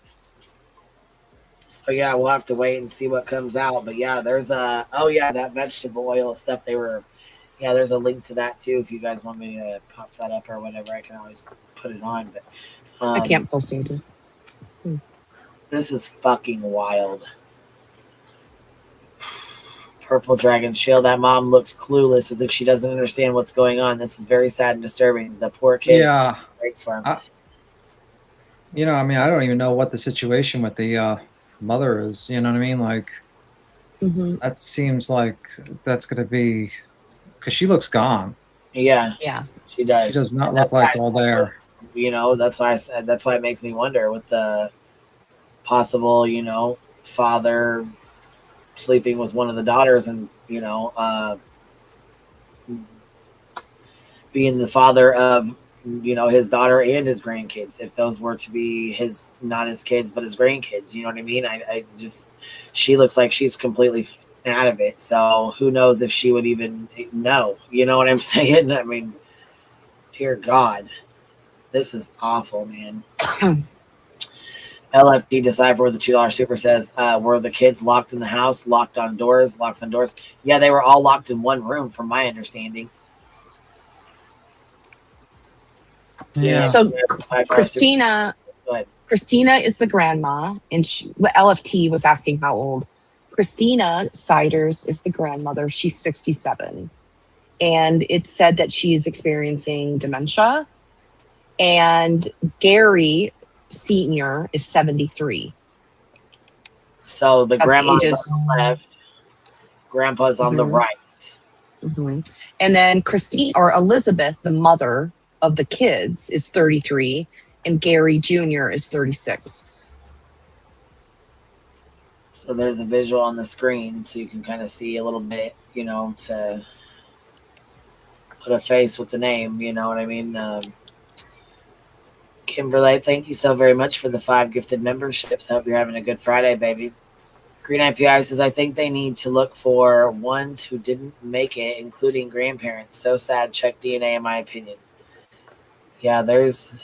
So yeah, we'll have to wait and see what comes out. But yeah, there's that vegetable oil stuff they were. Yeah, there's a link to that too. If you guys want me to pop that up or whatever, I can always put it on. But I can't post it. this is fucking wild. Purple Dragon Shield. That mom looks clueless, as if she doesn't understand what's going on. This is very sad and disturbing. The poor kids. Yeah. Breaks for him. I don't even know what the situation with the mother is. You know what I mean? Like, that seems like that's going to be, because she looks gone. Yeah, she does. She does not look like all there. That's why I said. That's why it makes me wonder with the possible, father sleeping with one of the daughters, and being the father of his daughter and his grandkids, if those were to be not his kids but his grandkids. You know what I mean? She looks like she's completely out of it, so who knows if she would even know. You know what I'm saying? I mean, dear God, this is awful, man. LFD Decipher with the $2 super says, were the kids locked in the house, locks on doors? Yeah, they were all locked in one room, from my understanding. Yeah. So Christina is the grandma, and LFT was asking how old. Christina Siders is the grandmother. She's 67. And it said that she is experiencing dementia. And Gary Sr. is 73. So the grandma's on the left, grandpa's on the right. And then Christine, or Elizabeth, the mother of the kids, is 33, and Gary Jr. is 36. So there's a visual on the screen, so you can kind of see a little bit, to put a face with the name, you know what I mean? Kimberly, thank you so very much for the 5 gifted memberships. Hope you're having a good Friday, baby. Green IPI says, I think they need to look for ones who didn't make it, including grandparents. So sad. Check DNA, in my opinion. Yeah, there's...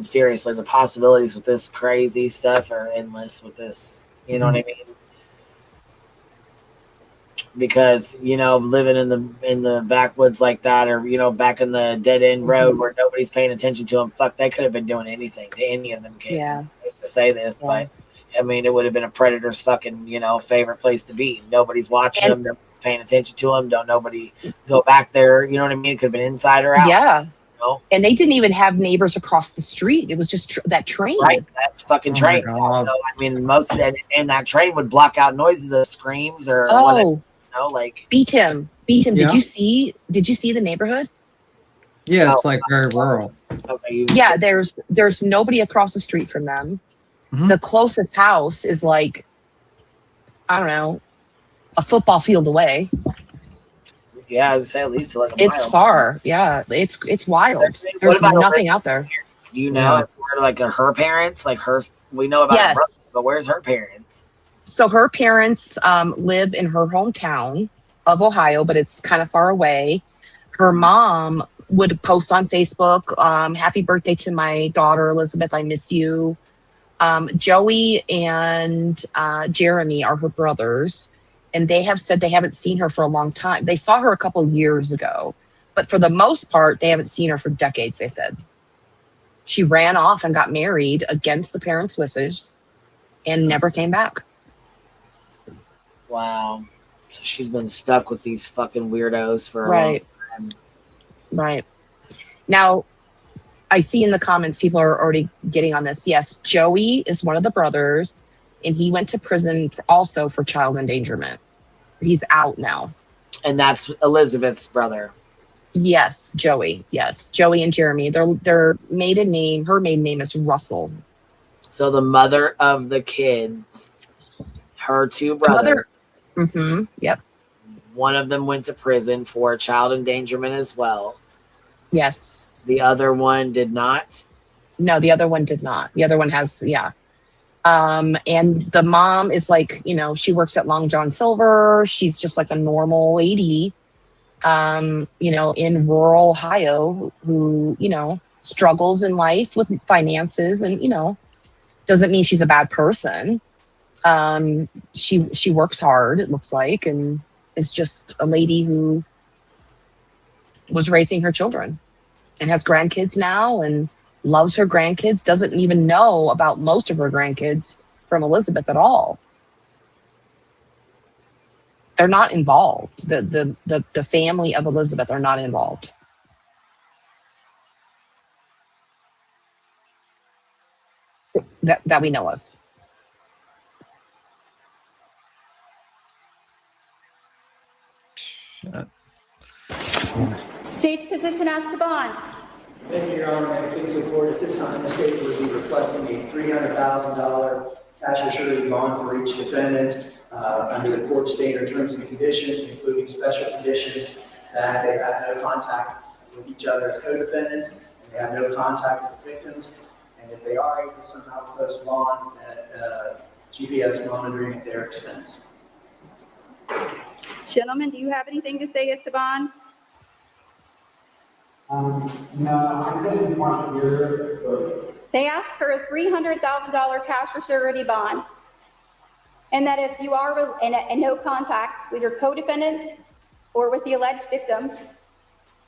seriously, the possibilities with this crazy stuff are endless with this. You know what I mean? Because living in the backwoods like that, or back in the dead end road where nobody's paying attention to them, they could have been doing anything to any of them kids. Yeah. I hate to say this, but it would have been a predator's fucking favorite place to be. Nobody's watching them. Nobody's paying attention to them. Don't nobody go back there. You know what I mean? It could have been inside or out. Yeah. And they didn't even have neighbors across the street. It was just that train. Right, that fucking train. So most of that, and that train would block out noises of screams or whatever. Beat him. Yeah. Did you see the neighborhood? Yeah, it's like very rural. Okay, yeah, there's nobody across the street from them. The closest house is like, I don't know, a football field away. Yeah, I was say at least like a mile. It's far. Yeah, it's wild. There's nothing out there. Do you know her parents? We know about her brothers, but where's her parents? So her parents live in her hometown of Ohio, but it's kind of far away. Her mom would post on Facebook, happy birthday to my daughter, Elizabeth, I miss you. Joey and Jeremy are her brothers, and they have said they haven't seen her for a long time. They saw her a couple years ago, but for the most part, they haven't seen her for decades, they said. She ran off and got married against the parents' wishes and never came back. Wow. So she's been stuck with these fucking weirdos for a long time. Right. Now, I see in the comments people are already getting on this. Yes, Joey is one of the brothers, and he went to prison also for child endangerment. He's out now. And that's Elizabeth's brother. Yes, Joey. Yes, Joey and Jeremy. Their maiden name, her maiden name is Russell. So the mother of the kids, her two brothers. Yep. One of them went to prison for child endangerment as well. Yes. The other one did not? No, the other one did not. The other one has, and the mom is like, she works at Long John Silver. She's just like a normal lady, in rural Ohio who, struggles in life with finances and, Doesn't mean she's a bad person. She works hard, it looks like, and is just a lady who was raising her children and has grandkids now and loves her grandkids, doesn't even know about most of her grandkids from Elizabeth at all. They're not involved. The family of Elizabeth are not involved. That we know of. State's position as to bond. Thank you, Your Honor. May I please report at this time the state will be requesting a $300,000 cash or surety bond for each defendant under the court standard terms and conditions, including special conditions that they have no contact with each other as co-defendants, and they have no contact with victims, and if they are able to somehow post bond, GPS monitoring at their expense. Gentlemen, do you have anything to say as to bond? No, I didn't want to hear it, but They ask for a $300,000 cash or surety bond. And that if you are in no contact with your co-defendants or with the alleged victims,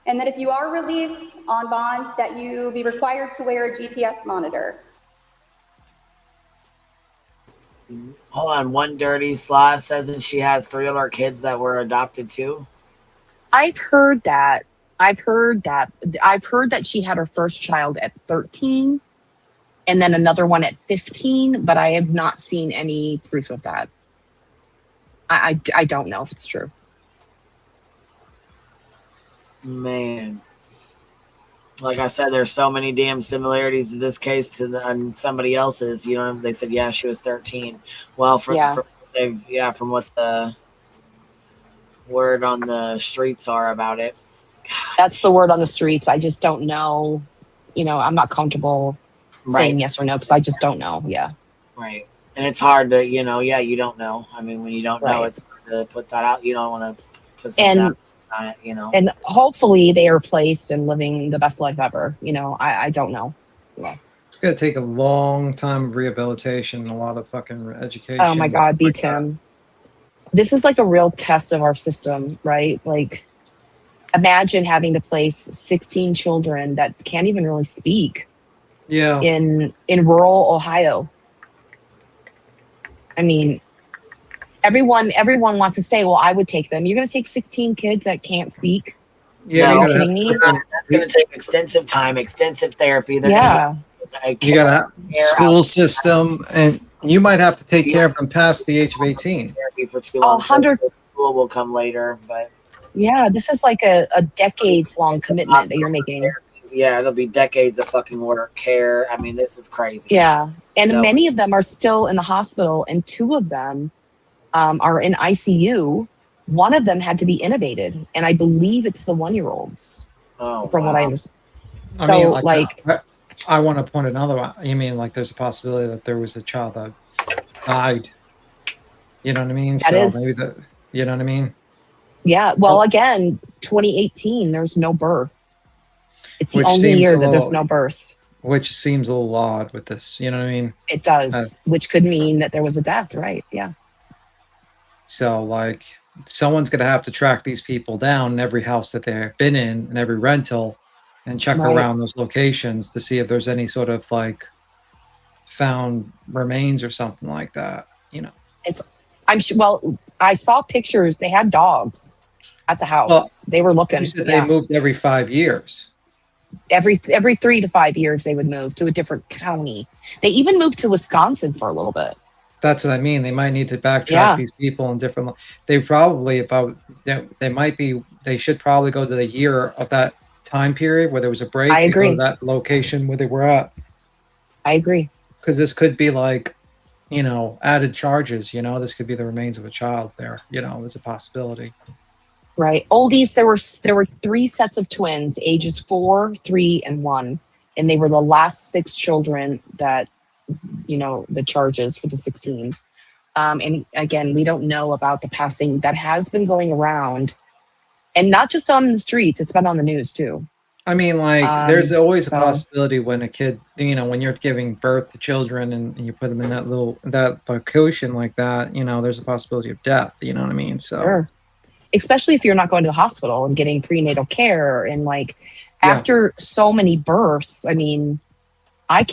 and that if you are released on bond, that you be required to wear a GPS monitor. Hold on, one dirty sloth says that she has 3 other kids that were adopted too. I've heard that. I've heard that she had her first child at 13 and then another one at 15, but I have not seen any proof of that. I don't know if it's true. Man. Like I said, there's so many damn similarities to this case and somebody else's. You know, they said, yeah, she was 13. Well, from what the word on the streets are about it. That's the word on the streets. I just don't know. You know, I'm not comfortable saying yes or no because I just don't know. Yeah. Right. And it's hard to, you don't know. I mean, when you don't know, it's hard to put that out. You don't want to put something out. And hopefully they are placed and living the best life ever. You know, I don't know. Yeah. It's gonna take a long time of rehabilitation and a lot of fucking education. Oh my God, B Tim. This is like a real test of our system, right? Like, imagine having to place 16 children that can't even really speak. Yeah. In rural Ohio. I mean, everyone wants to say, well, I would take them. You're going to take 16 kids that can't speak? Yeah, Are you kidding me? That's going to take extensive time, extensive therapy. You got a school system, and you might have to take care of them past the age of 18. For too long. 100 school will come later, but yeah, this is like a decades-long commitment that you're making. Yeah, it'll be decades of fucking work, care. I mean, this is crazy. Yeah, and many of them are still in the hospital, and 2 of them are in ICU. One of them had to be intubated, and I believe it's the 1-year-olds. Oh, from what I understand. I mean, I want to point another one. You mean like there's a possibility that there was a child that died? You know what I mean? You know what I mean? Yeah. Well, again, 2018, there's no birth. It's the only year that there's no birth. Which seems a little odd with this. You know what I mean? It does, which could mean that there was a death, right? Yeah. So, like, someone's going to have to track these people down in every house that they've been in and every rental and check around those locations to see if there's any sort of, like, found remains or something like that, you know? I'm sure. Well, I saw pictures. They had dogs at the house. Well, they were looking. You said they moved every 5 years. Every 3 to 5 years, they would move to a different county. They even moved to Wisconsin for a little bit. That's what I mean. They might need to backtrack these people in different. They probably, they should probably go to the year of that time period where there was a break. I agree. That location where they were at. I agree. Because this could be like, you know, added charges. You know, this could be the remains of a child there. You know, there's a possibility. Right. Oldies, there were 3 sets of twins, ages 4, 3, and 1. And they were the last 6 children that, you know, the charges for the 16. And again, we don't know about the passing that has been going around. And not just on the streets, it's been on the news too. I mean, like, there's always a So possibility when a kid, when you're giving birth to children and you put them in that location like that, there's a possibility of death. You know what I mean? So, sure. Especially if you're not going to the hospital and getting prenatal care and like yeah. after so many births, I mean, I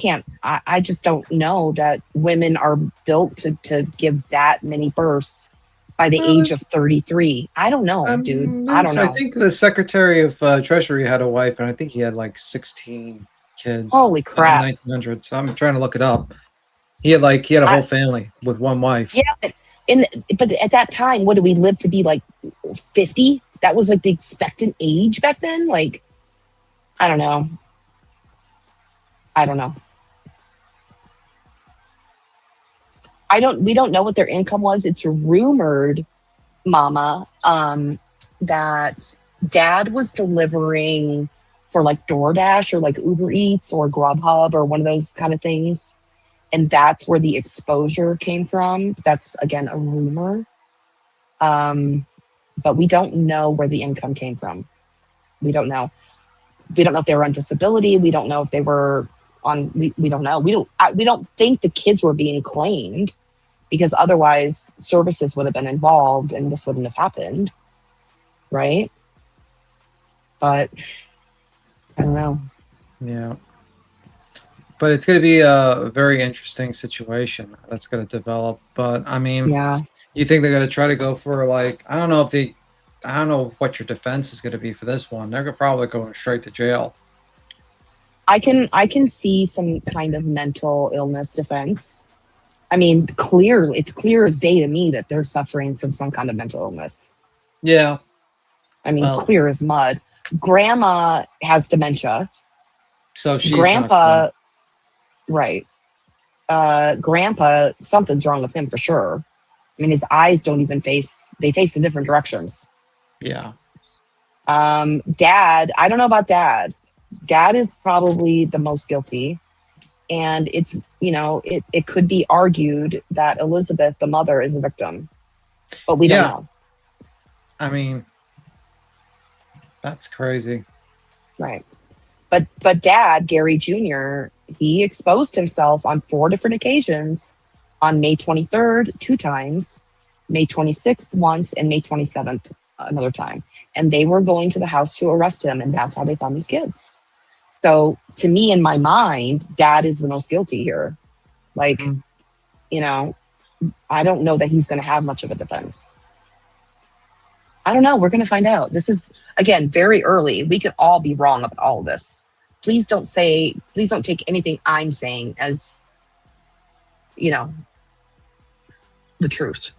just don't know that women are built to give that many births by the age of 33. I don't know, dude. I don't know. I think the Secretary of Treasury had a wife, and I think he had like 16 kids. Holy In crap. 1900s. So I'm trying to look it up. He had a whole family with one wife. Yeah, but at that time, what did we live to be like 50? That was like the expectant age back then. Like, I don't know. We don't know what their income was. It's rumored, Mama, that dad was delivering for like DoorDash or like Uber Eats or Grubhub or one of those kind of things. And that's where the exposure came from. That's, again, a rumor. But we don't know where the income came from. We don't know. We don't know if they were on disability. We don't know if they were on, we don't know. We don't think the kids were being claimed because otherwise services would have been involved and this wouldn't have happened. Right? But I don't know. Yeah. But it's going to be a very interesting situation that's going to develop. But I mean, yeah. You think they're going to try to go for like, I don't know what your defense is going to be for this one. They're probably going straight to jail. I can see some kind of mental illness defense. I mean, it's clear as day to me that they're suffering from some kind of mental illness. Yeah. I mean, clear as mud. Grandma has dementia. So she's Grandpa, right. Grandpa, something's wrong with him for sure. I mean, his eyes don't even face in different directions. Yeah. Dad, I don't know about dad. Dad is probably the most guilty. And it's, it could be argued that Elizabeth, the mother, is a victim. But we don't know. I mean, that's crazy. Right. But Dad, Gary Jr., he exposed himself on 4 different occasions. On May 23rd, 2 times, May 26th once, and May 27th another time. And they were going to the house to arrest him, and that's how they found these kids. So to me, in my mind, Dad is the most guilty here. Like, I don't know that he's going to have much of a defense. I don't know. We're going to find out. This is, again, very early. We could all be wrong about all of this. Please don't take anything I'm saying as, the truth.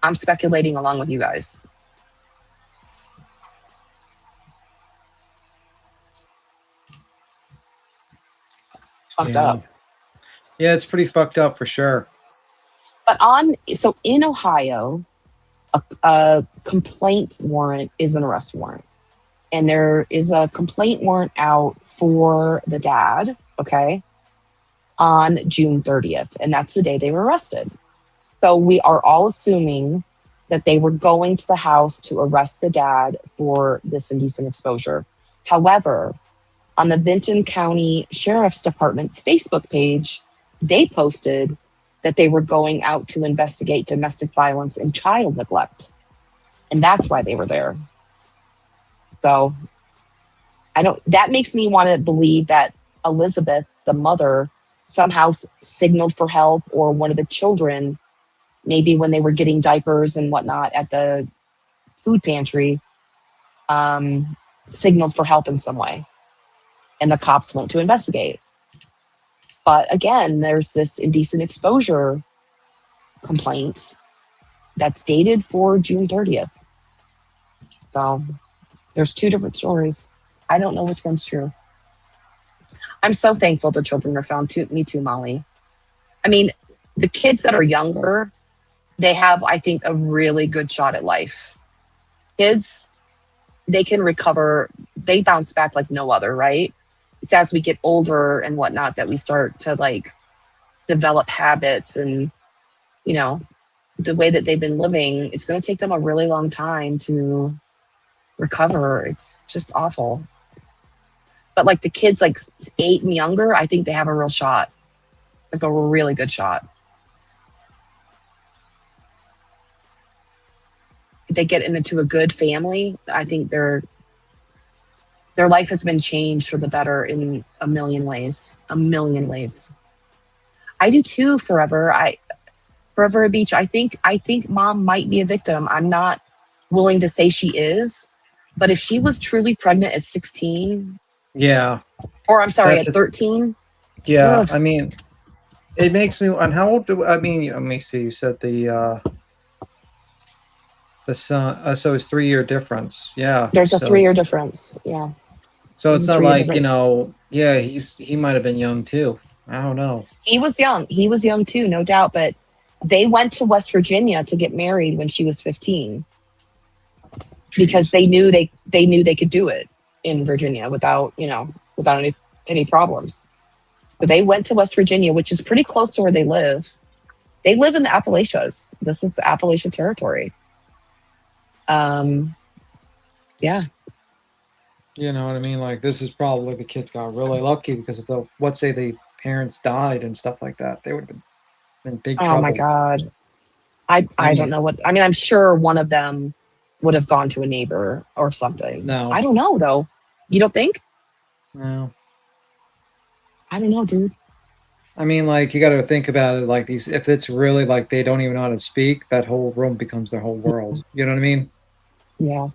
I'm speculating along with you guys. Fucked up. Yeah, it's pretty fucked up for sure. But in Ohio, a complaint warrant is an arrest warrant. And there is a complaint warrant out for the dad, okay, on June 30th. And that's the day they were arrested. So we are all assuming that they were going to the house to arrest the dad for this indecent exposure. However, on the Vinton County Sheriff's Department's Facebook page, they posted that they were going out to investigate domestic violence and child neglect. And that's why they were there. So that makes me want to believe that Elizabeth, the mother, somehow signaled for help, or one of the children, maybe when they were getting diapers and whatnot at the food pantry, signaled for help in some way. And the cops went to investigate. But again, there's this indecent exposure complaint that's dated for June 30th. So there's 2 different stories. I don't know which one's true. I'm so thankful the children are found. Me too, Molly. I mean, the kids that are younger, they have, I think, a really good shot at life. Kids, they can recover. They bounce back like no other, right? It's as we get older and whatnot that we start to like develop habits and, the way that they've been living. It's going to take them a really long time to recover. It's just awful. But like the kids like 8 and younger, I think they have a real shot, like a really good shot. If they get into a good family, I think their life has been changed for the better in a million ways. A million ways. I do too, Forever. Forever Beach, I think mom might be a victim. I'm not willing to say she is, but if she was truly pregnant at 16, Yeah. or I'm sorry, That's at 13. Yeah, Ugh. I mean, it makes me. And how old do I mean? Let me see. You said the son. So it's 3-year difference. Yeah. There's a So 3-year difference. Yeah. so it's There's a not 3-year like, difference. yeah, he might have been young too. I don't know. He was young. He was young too, no doubt. But they went to West Virginia to get married when she was 15 because they knew they could do it in Virginia without any problems. But they went to West Virginia, which is pretty close to where they live. They live in the Appalachians. This is Appalachian territory. Yeah. You know what I mean? Like, this is probably the kids got really lucky because if let's say the parents died and stuff like that, they would have been in big trouble. Oh my God. I don't know what, I mean, I'm sure one of them would have gone to a neighbor or something. No. I don't know though. You don't think? No. I don't know, dude. I mean, like, you got to think about it like these. If it's really like they don't even know how to speak, that whole room becomes their whole world. You know what I mean? Yeah.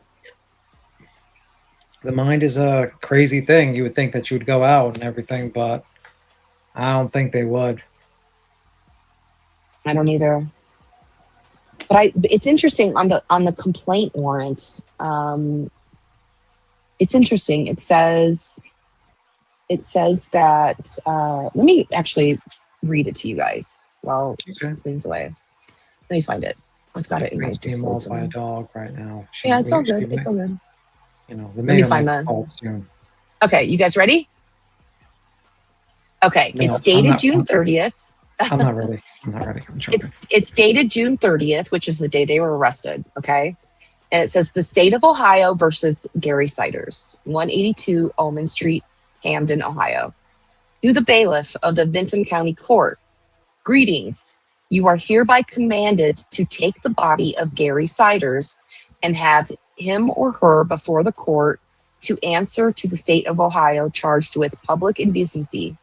The mind is a crazy thing. You would think that you would go out and everything, but I don't think they would. I don't either. But it's interesting on the complaint warrant. It's interesting. It says that let me actually read it to you guys while things away. Let me find it. I've got it in my being mauled by a dog right now. Yeah, it's all good. It's all good. You know, Let me find that. Okay, you guys ready? Okay, No, it's dated I'm not- June 30th. I'm not ready. I'm not ready. I'm joking. It's dated June 30th, which is the day they were arrested. Okay. And it says the state of Ohio versus Gary Siders, 182 Almond Street, Hamden, Ohio. To the bailiff of the Vinton County Court, greetings. You are hereby commanded to take the body of Gary Siders and have him or her before the court to answer to the state of Ohio charged with public indecency.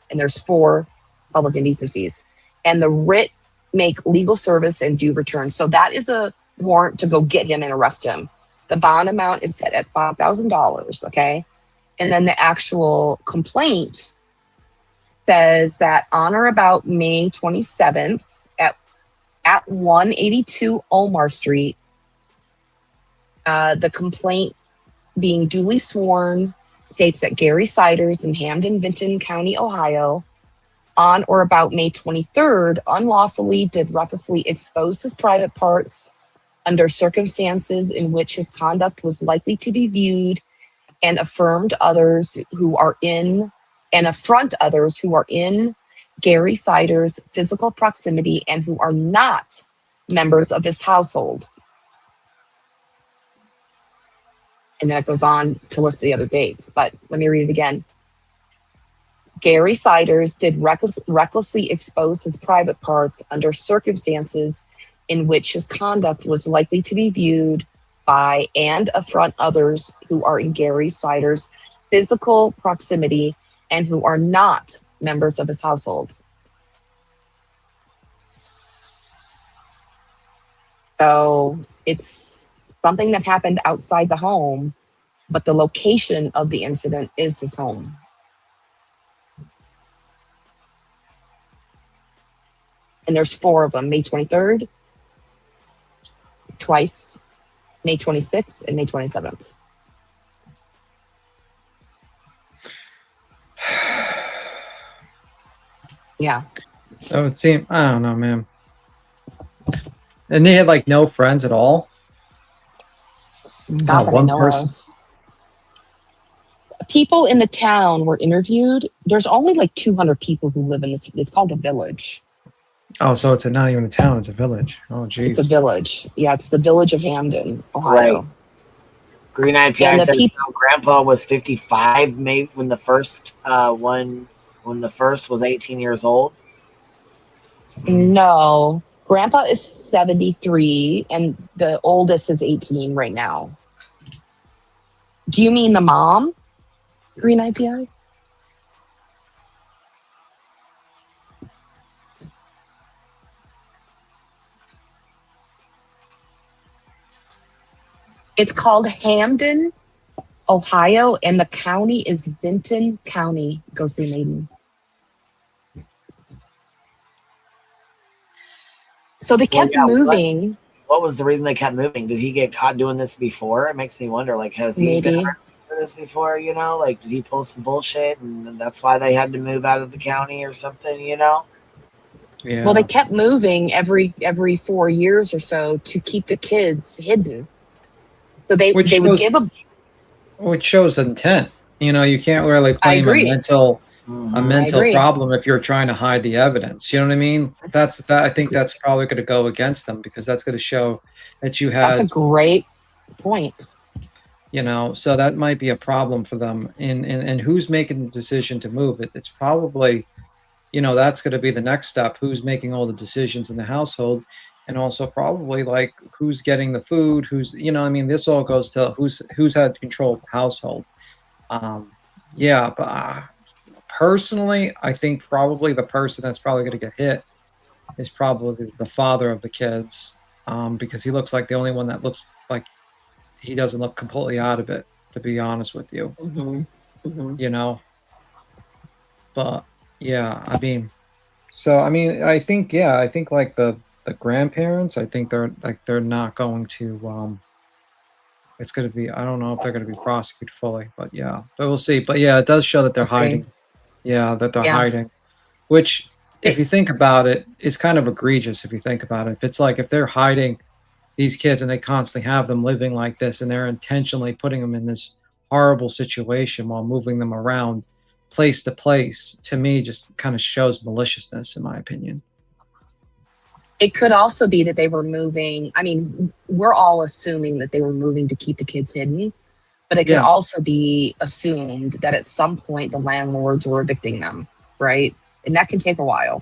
And there's 4 public indecencies. And the writ make legal service and due return. So that is a warrant to go get him and arrest him. The bond amount is set at $5,000, okay? And then the actual complaint says that on or about May 27th at 182 Omar Street, the complaint being duly sworn states that Gary Siders in Hamden, Vinton County, Ohio, on or about May 23rd, unlawfully did recklessly expose his private parts under circumstances in which his conduct was likely to be viewed and affront others who are in Gary Siders' physical proximity and who are not members of his household. And then it goes on to list the other dates, but let me read it again. Gary Siders did recklessly expose his private parts under circumstances in which his conduct was likely to be viewed by and affront others who are in Gary Siders' physical proximity and who are not members of his household. So it's something that happened outside the home, but the location of the incident is his home. And there's 4 of them, May 23rd, twice, May 26th, and May 27th. Yeah. So it seemed, I don't know, man. And they had like no friends at all. Not that I know of. People in the town were interviewed. There's only like 200 people who live in this. It's called a village. Oh, so it's not even a town; it's a village. Oh, geez. It's a village. Yeah, it's the village of Hamden, Ohio. Right. Green IPI And the says peop- Grandpa was 55, maybe when the first when the first was 18 years old. No, Grandpa is 73, and the oldest is 18 right now. Do you mean the mom? Green IPI? It's called Hamden, Ohio, and the county is Vinton County. Go see Maiden. So they kept moving. What was the reason they kept moving? Did he get caught doing this before? It makes me wonder. Like, has he been arrested for this before? You know, like, did he pull some bullshit, and that's why they had to move out of the county or something? You know? Yeah. Well, they kept moving every 4 years or so to keep the kids hidden. So they would give a. Which shows intent. You know, you can't really blame a mental problem if you're trying to hide the evidence. You know what I mean? I think that's probably going to go against them, because that's going to show that you had. That's a great point. You know, so that might be a problem for them. And who's making the decision to move it? It's probably, you know, that's going to be the next step. Who's making all the decisions in the household? And also probably like who's getting the food, who's, you know, I mean, this all goes to who's had control of the household. Yeah, but personally, I think probably the person that's probably going to get hit is probably the father of the kids, because he looks like the only one that looks like he doesn't look completely out of it, to be honest with you. You know, but yeah, I mean, so I mean, I think like the grandparents, I think they're not going to it's going to be, I don't know if they're going to be prosecuted fully, but yeah, but we'll see. But yeah, it does show that they're hiding. Yeah, that they're hiding, which if you think about it, is kind of egregious. If you think about it, if it's like, if they're hiding these kids and they constantly have them living like this, and they're intentionally putting them in this horrible situation while moving them around place to place, to me just kind of shows maliciousness, in my opinion. It could also be that they were moving. I mean, we're all assuming that they were moving to keep the kids hidden, but it could also be assumed that at some point the landlords were evicting them, right? And that can take a while.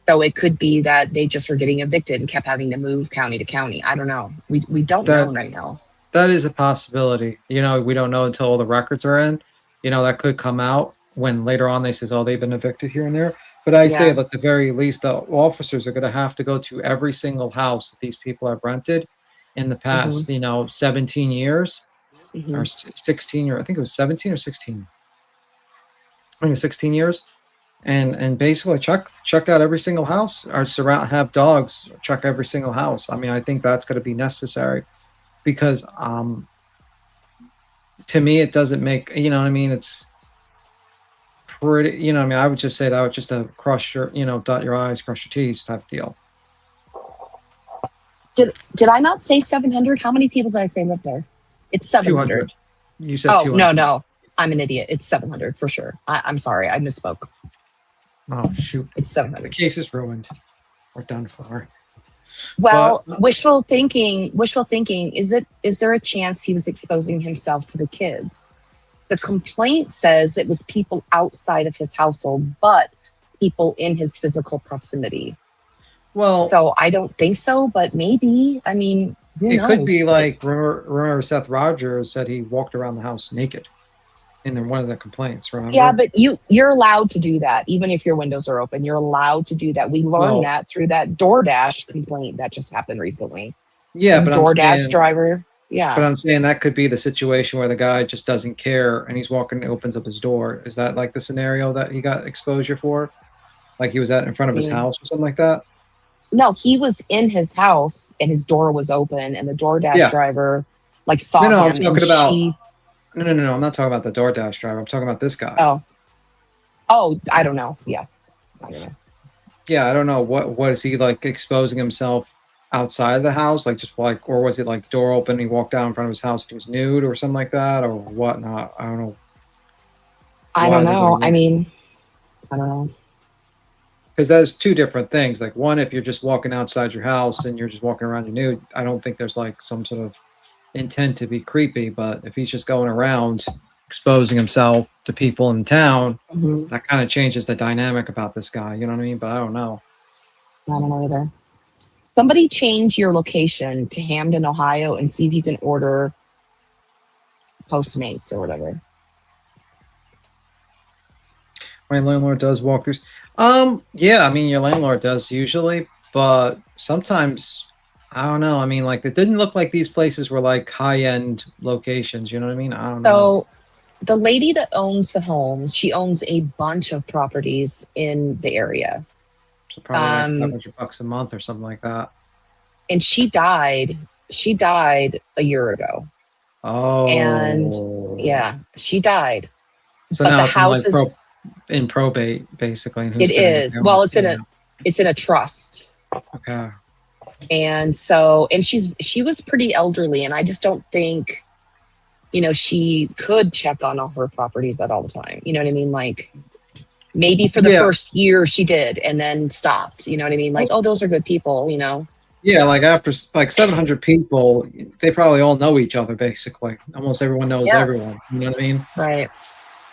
So it could be that they just were getting evicted and kept having to move county to county. I don't know. We don't know right now. That is a possibility. You know, we don't know until all the records are in. You know, that could come out when later on they says, oh, they've been evicted here and there. But I say at the very least, the officers are going to have to go to every single house that these people have rented in the past, you know, 17 years or 16, or I think it was 17 or 16. I think it's 16 years. And basically check out every single house, or have dogs check every single house. I mean, I think that's going to be necessary, because to me, it doesn't make, you know what I mean? It's pretty, you know, I mean, I would just say that was just a cross your, you know, dot your I's, cross your T's type deal. Did I not say 700? How many people did I say lived there? It's 700. 200. You said 200. No. I'm an idiot. It's 700 for sure. I'm sorry. I misspoke. Oh, shoot. It's 700. The case is ruined. We're done for. Well, wishful thinking, is there a chance he was exposing himself to the kids? The complaint says it was people outside of his household, but people in his physical proximity. Well, so I don't think so, but maybe. I mean, who knows? Could be like, remember Seth Rogers said he walked around the house naked in one of the complaints, remember? Yeah, but you're allowed to do that, even if your windows are open. You're allowed to do that. We learned that through that DoorDash complaint that just happened recently. Yeah, but DoorDash driver. Yeah. But I'm saying that could be the situation where the guy just doesn't care and he's walking and opens up his door. Is that like the scenario that he got exposure for? Like he was in front of his house or something like that? No, he was in his house and his door was open, and the DoorDash driver like saw him. I'm talking about. No. I'm not talking about the DoorDash driver. I'm talking about this guy. Oh, I don't know. Yeah. I don't know. Yeah, I don't know. What is he like exposing himself outside of the house? Like just like, or was it like the door open and he walked down in front of his house and he was nude or something like that, or whatnot? I don't know. I don't know. I mean, I don't know. Because there's two different things. Like one, if you're just walking outside your house and you're just walking around, you're nude, I don't think there's like some sort of intent to be creepy, but if he's just going around exposing himself to people in town, that kind of changes the dynamic about this guy. You know what I mean? But I don't know. I don't know either. Somebody change your location to Hamden, Ohio, and see if you can order Postmates or whatever. My landlord does walkthroughs. Yeah, I mean, your landlord does usually, but sometimes, I don't know. I mean, like, it didn't look like these places were like high-end locations. You know what I mean? I don't know. So the lady that owns the homes, she owns a bunch of properties in the area. So probably like $500 a month or something like that. And she died a year ago. Oh. And yeah, she died. So but now the it's house in, like, is in probate, basically. And who's it gonna is. get Well, it? it's in a trust. Okay. And she was pretty elderly, and I just don't think, she could check on all her properties at all the time. You know what I mean? Like, maybe for the first year she did, and then stopped. You know what I mean? Like, oh, those are good people, Yeah, like after like 700 people, they probably all know each other, basically. Almost everyone knows everyone. You know what I mean? Right.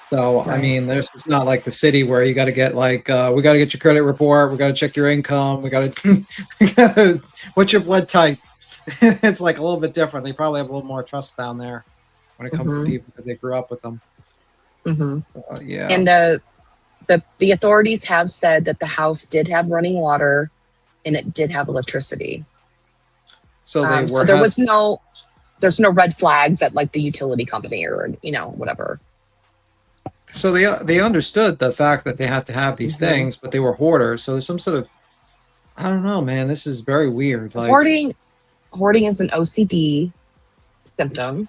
So, I mean, it's not like the city where you got to get like, we got to get your credit report. We got to check your income. We got to, what's your blood type? It's like a little bit different. They probably have a little more trust down there when it comes to people because they grew up with them. Yeah. And the authorities have said that the house did have running water and it did have electricity. So there's no red flags at like the utility company or, whatever. So they understood the fact that they had to have these things, but they were hoarders. So there's some sort of, I don't know, man. This is very weird. Like Hoarding is an OCD symptom.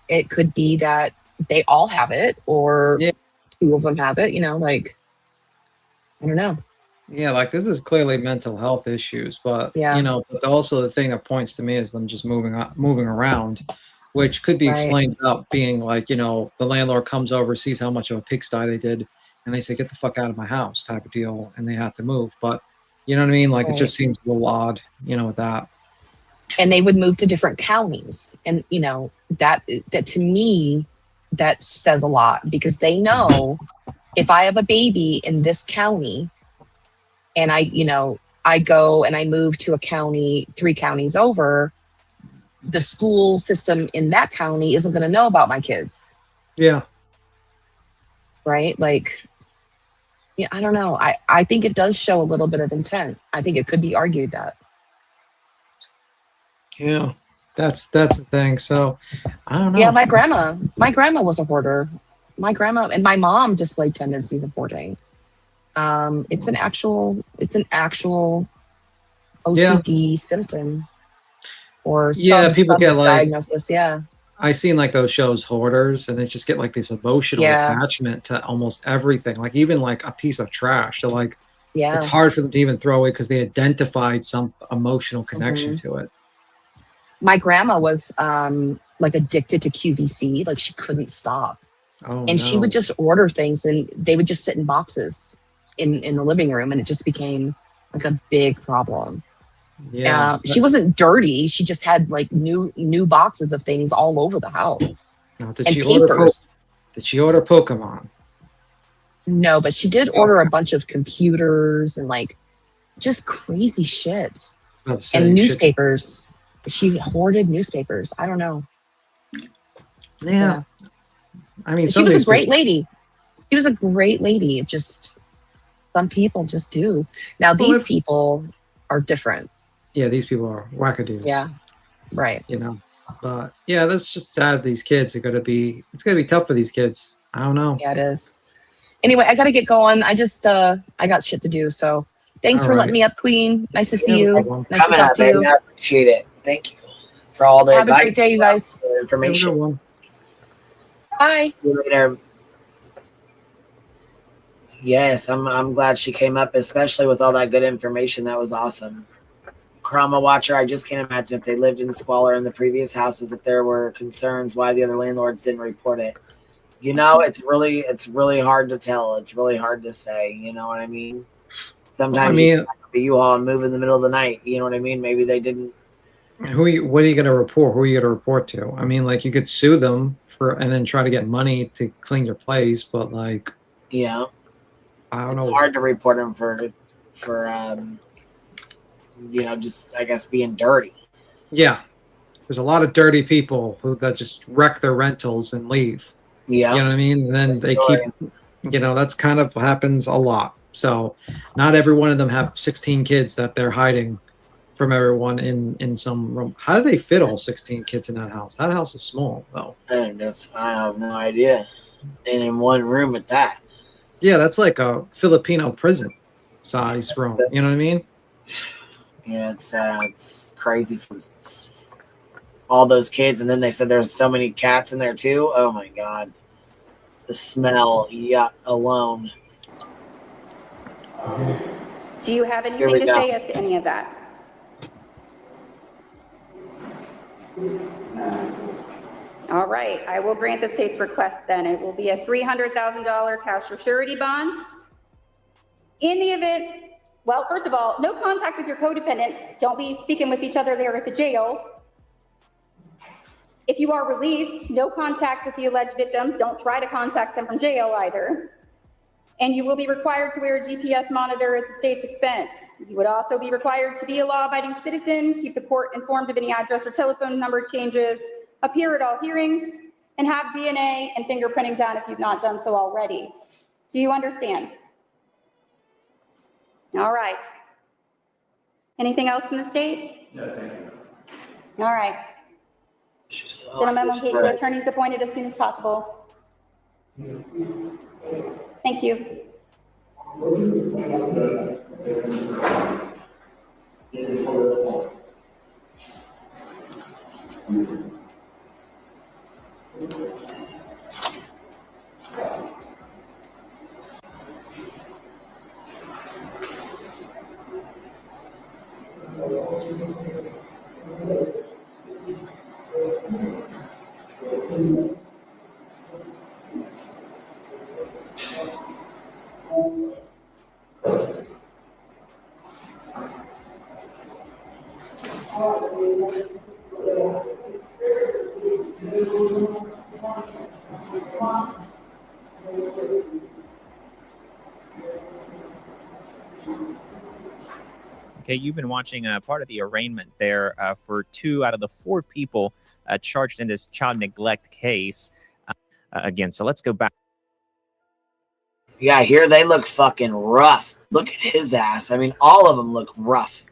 It could be that they all have it, or two of them have it. Like, I don't know. Yeah, like this is clearly mental health issues, but but also the thing that points to me is them just moving around, which could be explained about being like, the landlord comes over, sees how much of a pigsty they did, and they say, get the fuck out of my house type of deal, and they have to move. But you know what I mean? Like, it just seems a little odd, with that. And they would move to different counties. And, that to me, that says a lot, because they know if I have a baby in this county and I go and I move to a county 3 counties over, the school system in that county isn't going to know about my kids. Yeah. Right? Like, yeah, I don't know. I think it does show a little bit of intent. I think it could be argued that. Yeah, that's the thing. So I don't know. Yeah, my grandma was a hoarder. My grandma and my mom displayed tendencies of hoarding. It's an actual OCD symptom. Or people get like diagnosis. Yeah, I seen like those shows Hoarders, and they just get like this emotional attachment to almost everything, like even like a piece of trash. So like, it's hard for them to even throw away because they identified some emotional connection to it. My grandma was like addicted to QVC, like she couldn't stop. She would just order things, and they would just sit in boxes in the living room, and it just became like a big problem. Yeah, she wasn't dirty. She just had like new boxes of things all over the house. Did she order Pokemon? No, but she did order a bunch of computers and like just crazy shit. And newspapers. She hoarded newspapers. I don't know. Yeah. I mean, she was a great lady. She was a great lady. It just, some people just do. Now these people are different. Yeah, these people are wackadoos. Yeah, right. But yeah, that's just sad. These kids it's gonna be tough for these kids. I don't know. Yeah, it is. Anyway, I gotta get going. I got shit to do. So thanks for letting me up, Queen. Nice to see you. Nice to talk to you. I appreciate it. Thank you for all the Have a great day, you guys. Information. Bye. See you later. Yes, I'm glad she came up, especially with all that good information. That was awesome. Krama Watcher, I just can't imagine if they lived in squalor in the previous houses, if there were concerns why the other landlords didn't report it. It's really hard to tell. It's really hard to say. You know what I mean? Sometimes you have to be U-Haul and move in the middle of the night. You know what I mean? Maybe they didn't What are you going to report? Who are you going to report to? I mean, like, you could sue them and then try to get money to clean your place, but like, yeah, I don't it's know. hard to report them for just, I guess, being dirty. Yeah, there's a lot of dirty people that just wreck their rentals and leave. Yeah, you know what I mean. And then they keep, that's kind of happens a lot. So not every one of them have 16 kids that they're hiding from everyone in some room. How do they fit all 16 kids in that house? That house is small, though. I have no idea. And in one room at that. Yeah, that's like a Filipino prison size room. You know what I mean? Yeah, it's crazy for all those kids. And then they said there's so many cats in there too. Oh my God. The smell, alone. Do you have anything to say as to any of that? All right, I will grant the state's request then. It will be a $300,000 cash or surety bond. In the event, well, first of all, no contact with your co-defendants. Don't be speaking with each other there at the jail. If you are released, no contact with the alleged victims. Don't try to contact them from jail either. And you will be required to wear a GPS monitor at the state's expense. You would also be required to be a law-abiding citizen, keep the court informed of any address or telephone number changes, appear at all hearings, and have DNA and fingerprinting done if you've not done so already. Do you understand? All right. Anything else from the state? No, thank you. All right. Gentlemen, we'll get your attorneys appointed as soon as possible. Thank you. Okay, you've been watching part of the arraignment there for 2 out of the 4 people charged in this child neglect case. Again, so let's go back. Yeah, here they look fucking rough. Look at his ass. I mean, all of them look rough.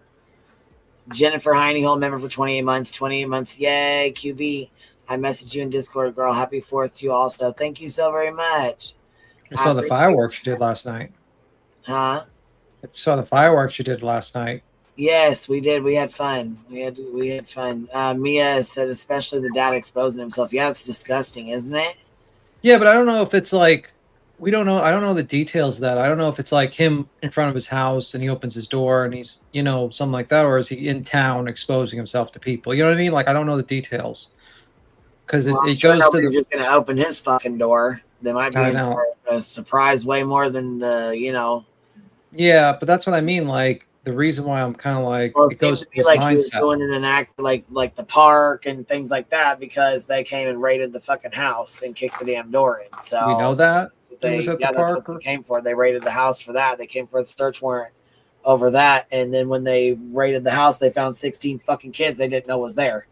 Jennifer Heinehold, member for 28 months. 28 months. Yay, QB. I messaged you in Discord, girl. Happy 4th to you also. Thank you so very much. I saw the fireworks you did last night. Huh? I saw the fireworks you did last night. Yes, we did. We had fun. We had fun. Mia said, especially the dad exposing himself. Yeah, it's disgusting, isn't it? Yeah, but I don't know if it's like, we don't know. I don't know the details of that. I don't know if it's like him in front of his house and he opens his door and he's, something like that. Or is he in town exposing himself to people? You know what I mean? Like, I don't know the details. Because it goes to the... just going to open his fucking door. They might be a surprise way more than the, Yeah, but that's what I mean. Like, the reason why I'm kind of like, it goes to his like he was mindset. going in an act like the park and things like that because they came and raided the fucking house and kicked the damn door in. So We know that? they, was at the that's park? what they came for. They raided the house for that. They came for a search warrant over that. And then when they raided the house, they found 16 fucking kids they didn't know was there.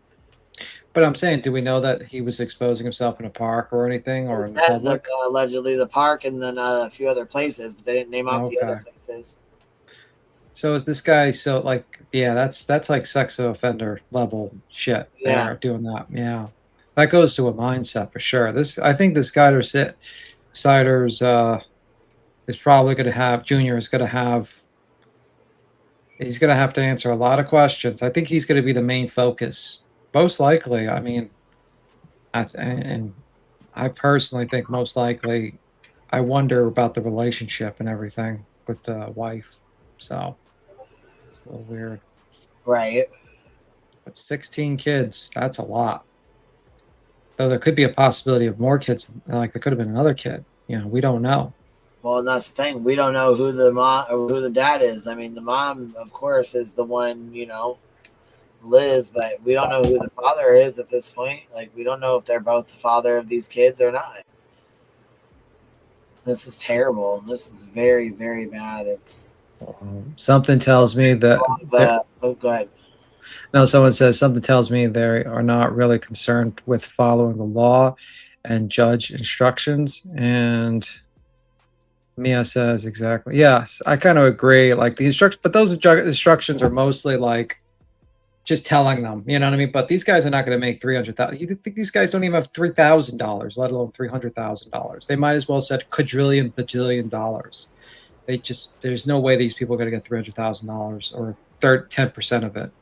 But I'm saying, do we know that he was exposing himself in a park or anything, or in the public? Allegedly the park and then a few other places, but they didn't name off the other places. So is this guy that's like sex offender level shit. Yeah. There, doing that. Yeah. That goes to a mindset for sure. I think this guy Siders is probably gonna have he's gonna have to answer a lot of questions. I think he's gonna be the main focus. Most likely, I mean, and I personally think most likely, I wonder about the relationship and everything with the wife. So it's a little weird. Right. But 16 kids, that's a lot. Though there could be a possibility of more kids, like there could have been another kid. We don't know. Well, and that's the thing. We don't know who the mom or who the dad is. I mean, the mom, of course, is the one, Liz, but we don't know who the father is at this point. Like, we don't know if they're both the father of these kids or not. This is terrible. This is very, very bad. It's Something tells me that. oh, go ahead. No, someone says something tells me they are not really concerned with following the law and judge instructions. And Mia says exactly. Yes, I kind of agree. Like the instructions, but those instructions are mostly like just telling them, you know what I mean? But these guys are not going to make $300,000. You think these guys don't even have $3,000, let alone $300,000? They might as well said quadrillion, bajillion dollars. They just, there's no way these people are going to get $300,000 or 10% of it.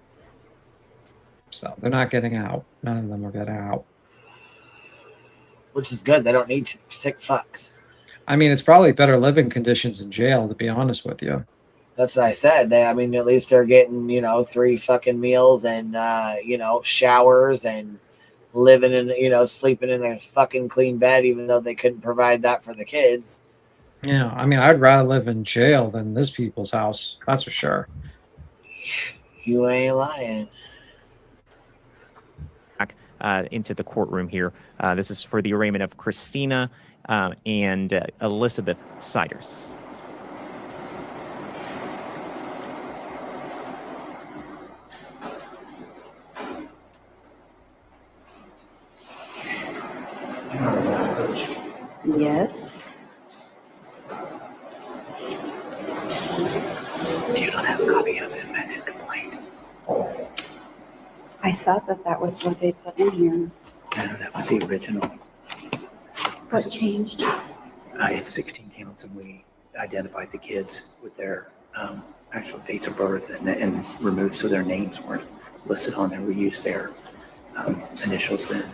So they're not getting out. None of them are getting out. Which is good. They don't need to. They're sick fucks. I mean, it's probably better living conditions in jail, to be honest with you. That's what I said. I mean, at least they're getting, 3 fucking meals and, showers and living in, sleeping in a fucking clean bed, even though they couldn't provide that for the kids. Yeah. I mean, I'd rather live in jail than this people's house. That's for sure. You ain't lying. Into the courtroom here. This is for the arraignment of Christina and Elizabeth Siders. Yes. Do you not have a copy of the amended complaint? I thought that was what they put in here. No, that was the original. What changed? It's 16 counts, and we identified the kids with their actual dates of birth and removed so their names weren't listed on there. We used their initials then.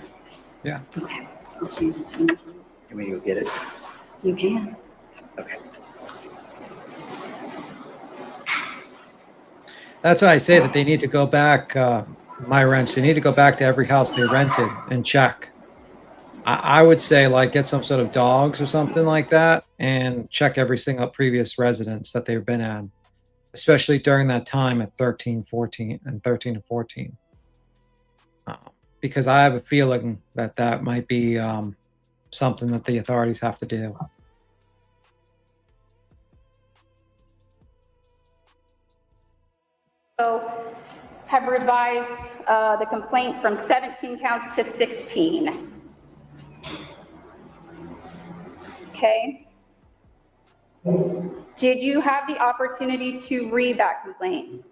Yeah. Okay. I'll change it to initials. You want me to go get it? You can. Okay. That's why I say that they need to go back, my rents, they need to go back to every house they rented and check. I would say, like, get some sort of dogs or something like that and check every single previous residence that they've been at, especially during that time at 13 and 14. Because I have a feeling that might be something that the authorities have to do. So have revised the complaint from 17 counts to 16. Okay. Did you have the opportunity to read that complaint?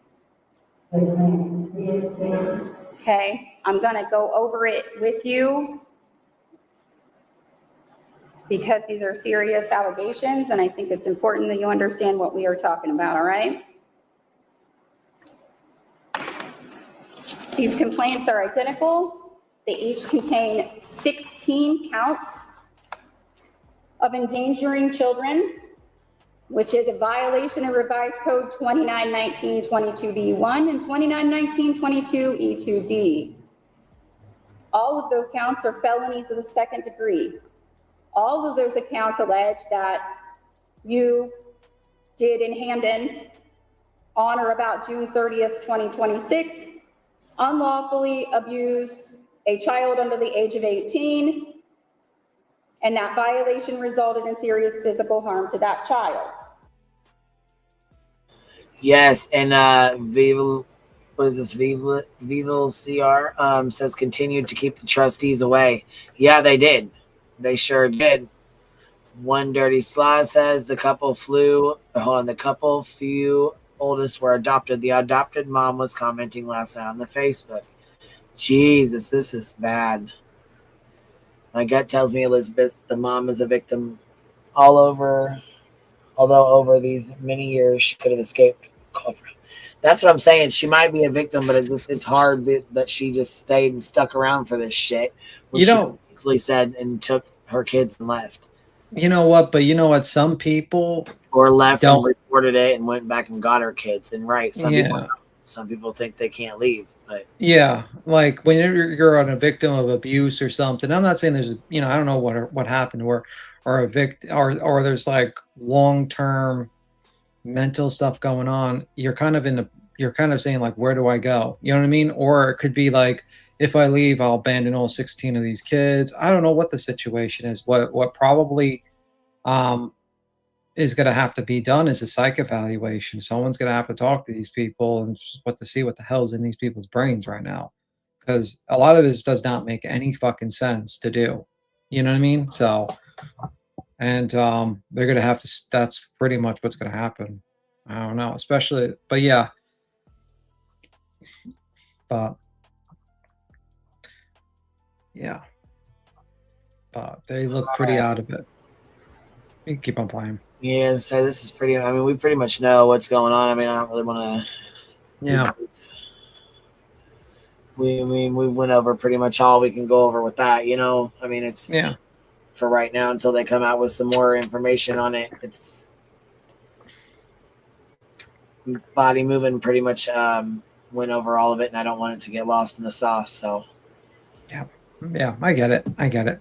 Okay, I'm gonna go over it with you because these are serious allegations and I think it's important that you understand what we are talking about, all right? These complaints are identical. They each contain 16 counts of endangering children, which is a violation of Revised Code 2919-22B1 and 2919-22E2D. All of those counts are felonies of the second degree. All of those accounts allege that you did in Hamden on or about June 30th, 2026, unlawfully abuse a child under the age of 18, and that violation resulted in serious physical harm to that child. Yes, and Vival, what is this? Vival CR says continued to keep the trustees away. Yeah, they did. They sure did. One Dirty Sly says the couple few oldest were adopted. The adopted mom was commenting last night on the Facebook. Jesus, this is bad. My gut tells me Elizabeth, the mom, is a victim although over these many years she could have escaped. That's what I'm saying. She might be a victim, but it's hard that she just stayed and stuck around for this shit. Which she easily said and took her kids and left. You know what? But you know what? Some people left and reported it and went back and got her kids. And some people think they can't leave. But yeah, like when you're on a victim of abuse or something. I'm not saying there's, I don't know what happened or a victim or there's like long-term mental stuff going on. You're kind of in you're kind of saying like, where do I go? You know what I mean? Or it could be like, if I leave, I'll abandon all 16 of these kids. I don't know what the situation is. What probably is going to have to be done is a psych evaluation. Someone's going to have to talk to these people and to see what the hell's in these people's brains right now, because a lot of this does not make any fucking sense to do. You know what I mean? So, and they're going to have to. That's pretty much what's going to happen. I don't know, especially, but yeah, but yeah, but they look pretty out of it. You can keep on playing. Yeah, so this is pretty. I mean, we pretty much know what's going on. I mean, I don't really want to. Yeah. We went over pretty much all we can go over with that. You know, I mean, it's for right now until they come out with some more information on it. It's body moving pretty much went over all of it, and I don't want it to get lost in the sauce. So yeah, I get it.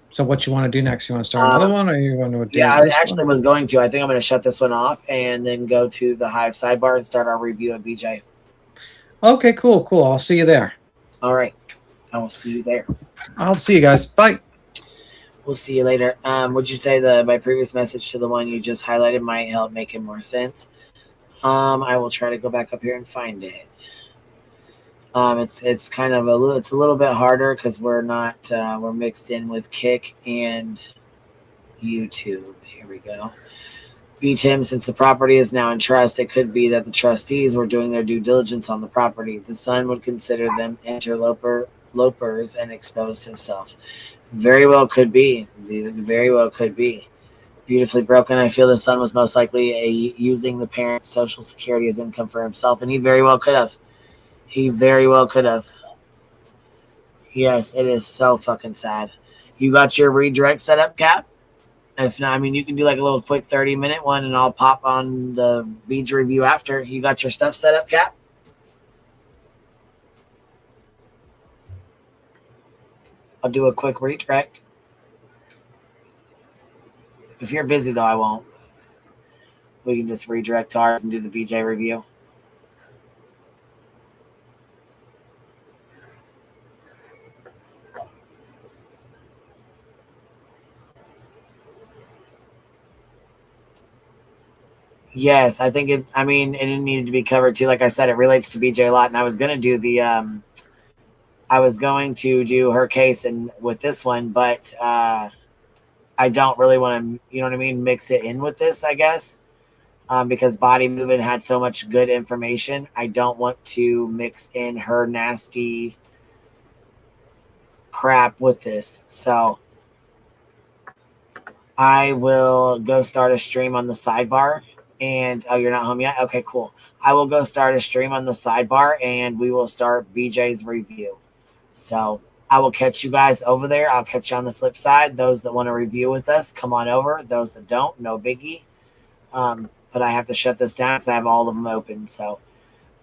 So what you want to do next? You want to start another one, or you want to do? Yeah, I actually was going to. I think I'm going to shut this one off and then go to the Hive sidebar and start our review of BJ. Okay, cool. I'll see you there. All right, I will see you there. I'll see you guys. Bye. We'll see you later. Would you say my previous message to the one you just highlighted might help make it more sense? I will try to go back up here and find it. It's kind of a little bit harder because we're not we're mixed in with Kick and YouTube. Here we go. Beat him since the property is now in trust. It could be that the trustees were doing their due diligence on the property. The son would consider them interlopers and exposed himself. Very well could be. Very well could be. Beautifully broken. I feel the son was most likely using the parents' social security as income for himself, and he very well could have. He very well could have. Yes, it is so fucking sad. You got your redirect set up, Cap? If not, I mean, you can do like a little quick 30-minute one, and I'll pop on the Beach review after. You got your stuff set up, Cap? I'll do a quick redirect. If you're busy, though, I won't. We can just redirect to ours and do the BJ review. Yes, I think it. I mean, it needed to be covered too. Like I said, it relates to BJ a lot, and I was going to do the. I was going to do her case and with this one, but I don't really want to. You know what I mean? Mix it in with this, I guess, because Body Moving had so much good information. I don't want to mix in her nasty crap with this, so I will go start a stream on the sidebar. And oh, you're not home yet? Okay, cool. I will go start a stream on the sidebar and we will start BJ's review. So I will catch you guys over there. I'll catch you on the flip side. Those that want to review with us, come on over. Those that don't, no biggie. But I have to shut this down because I have all of them open. So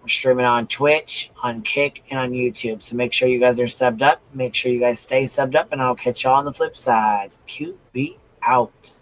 we're streaming on Twitch, on Kick, and on YouTube. So make sure you guys are subbed up. Make sure you guys stay subbed up, and I'll catch y'all on the flip side. QB out.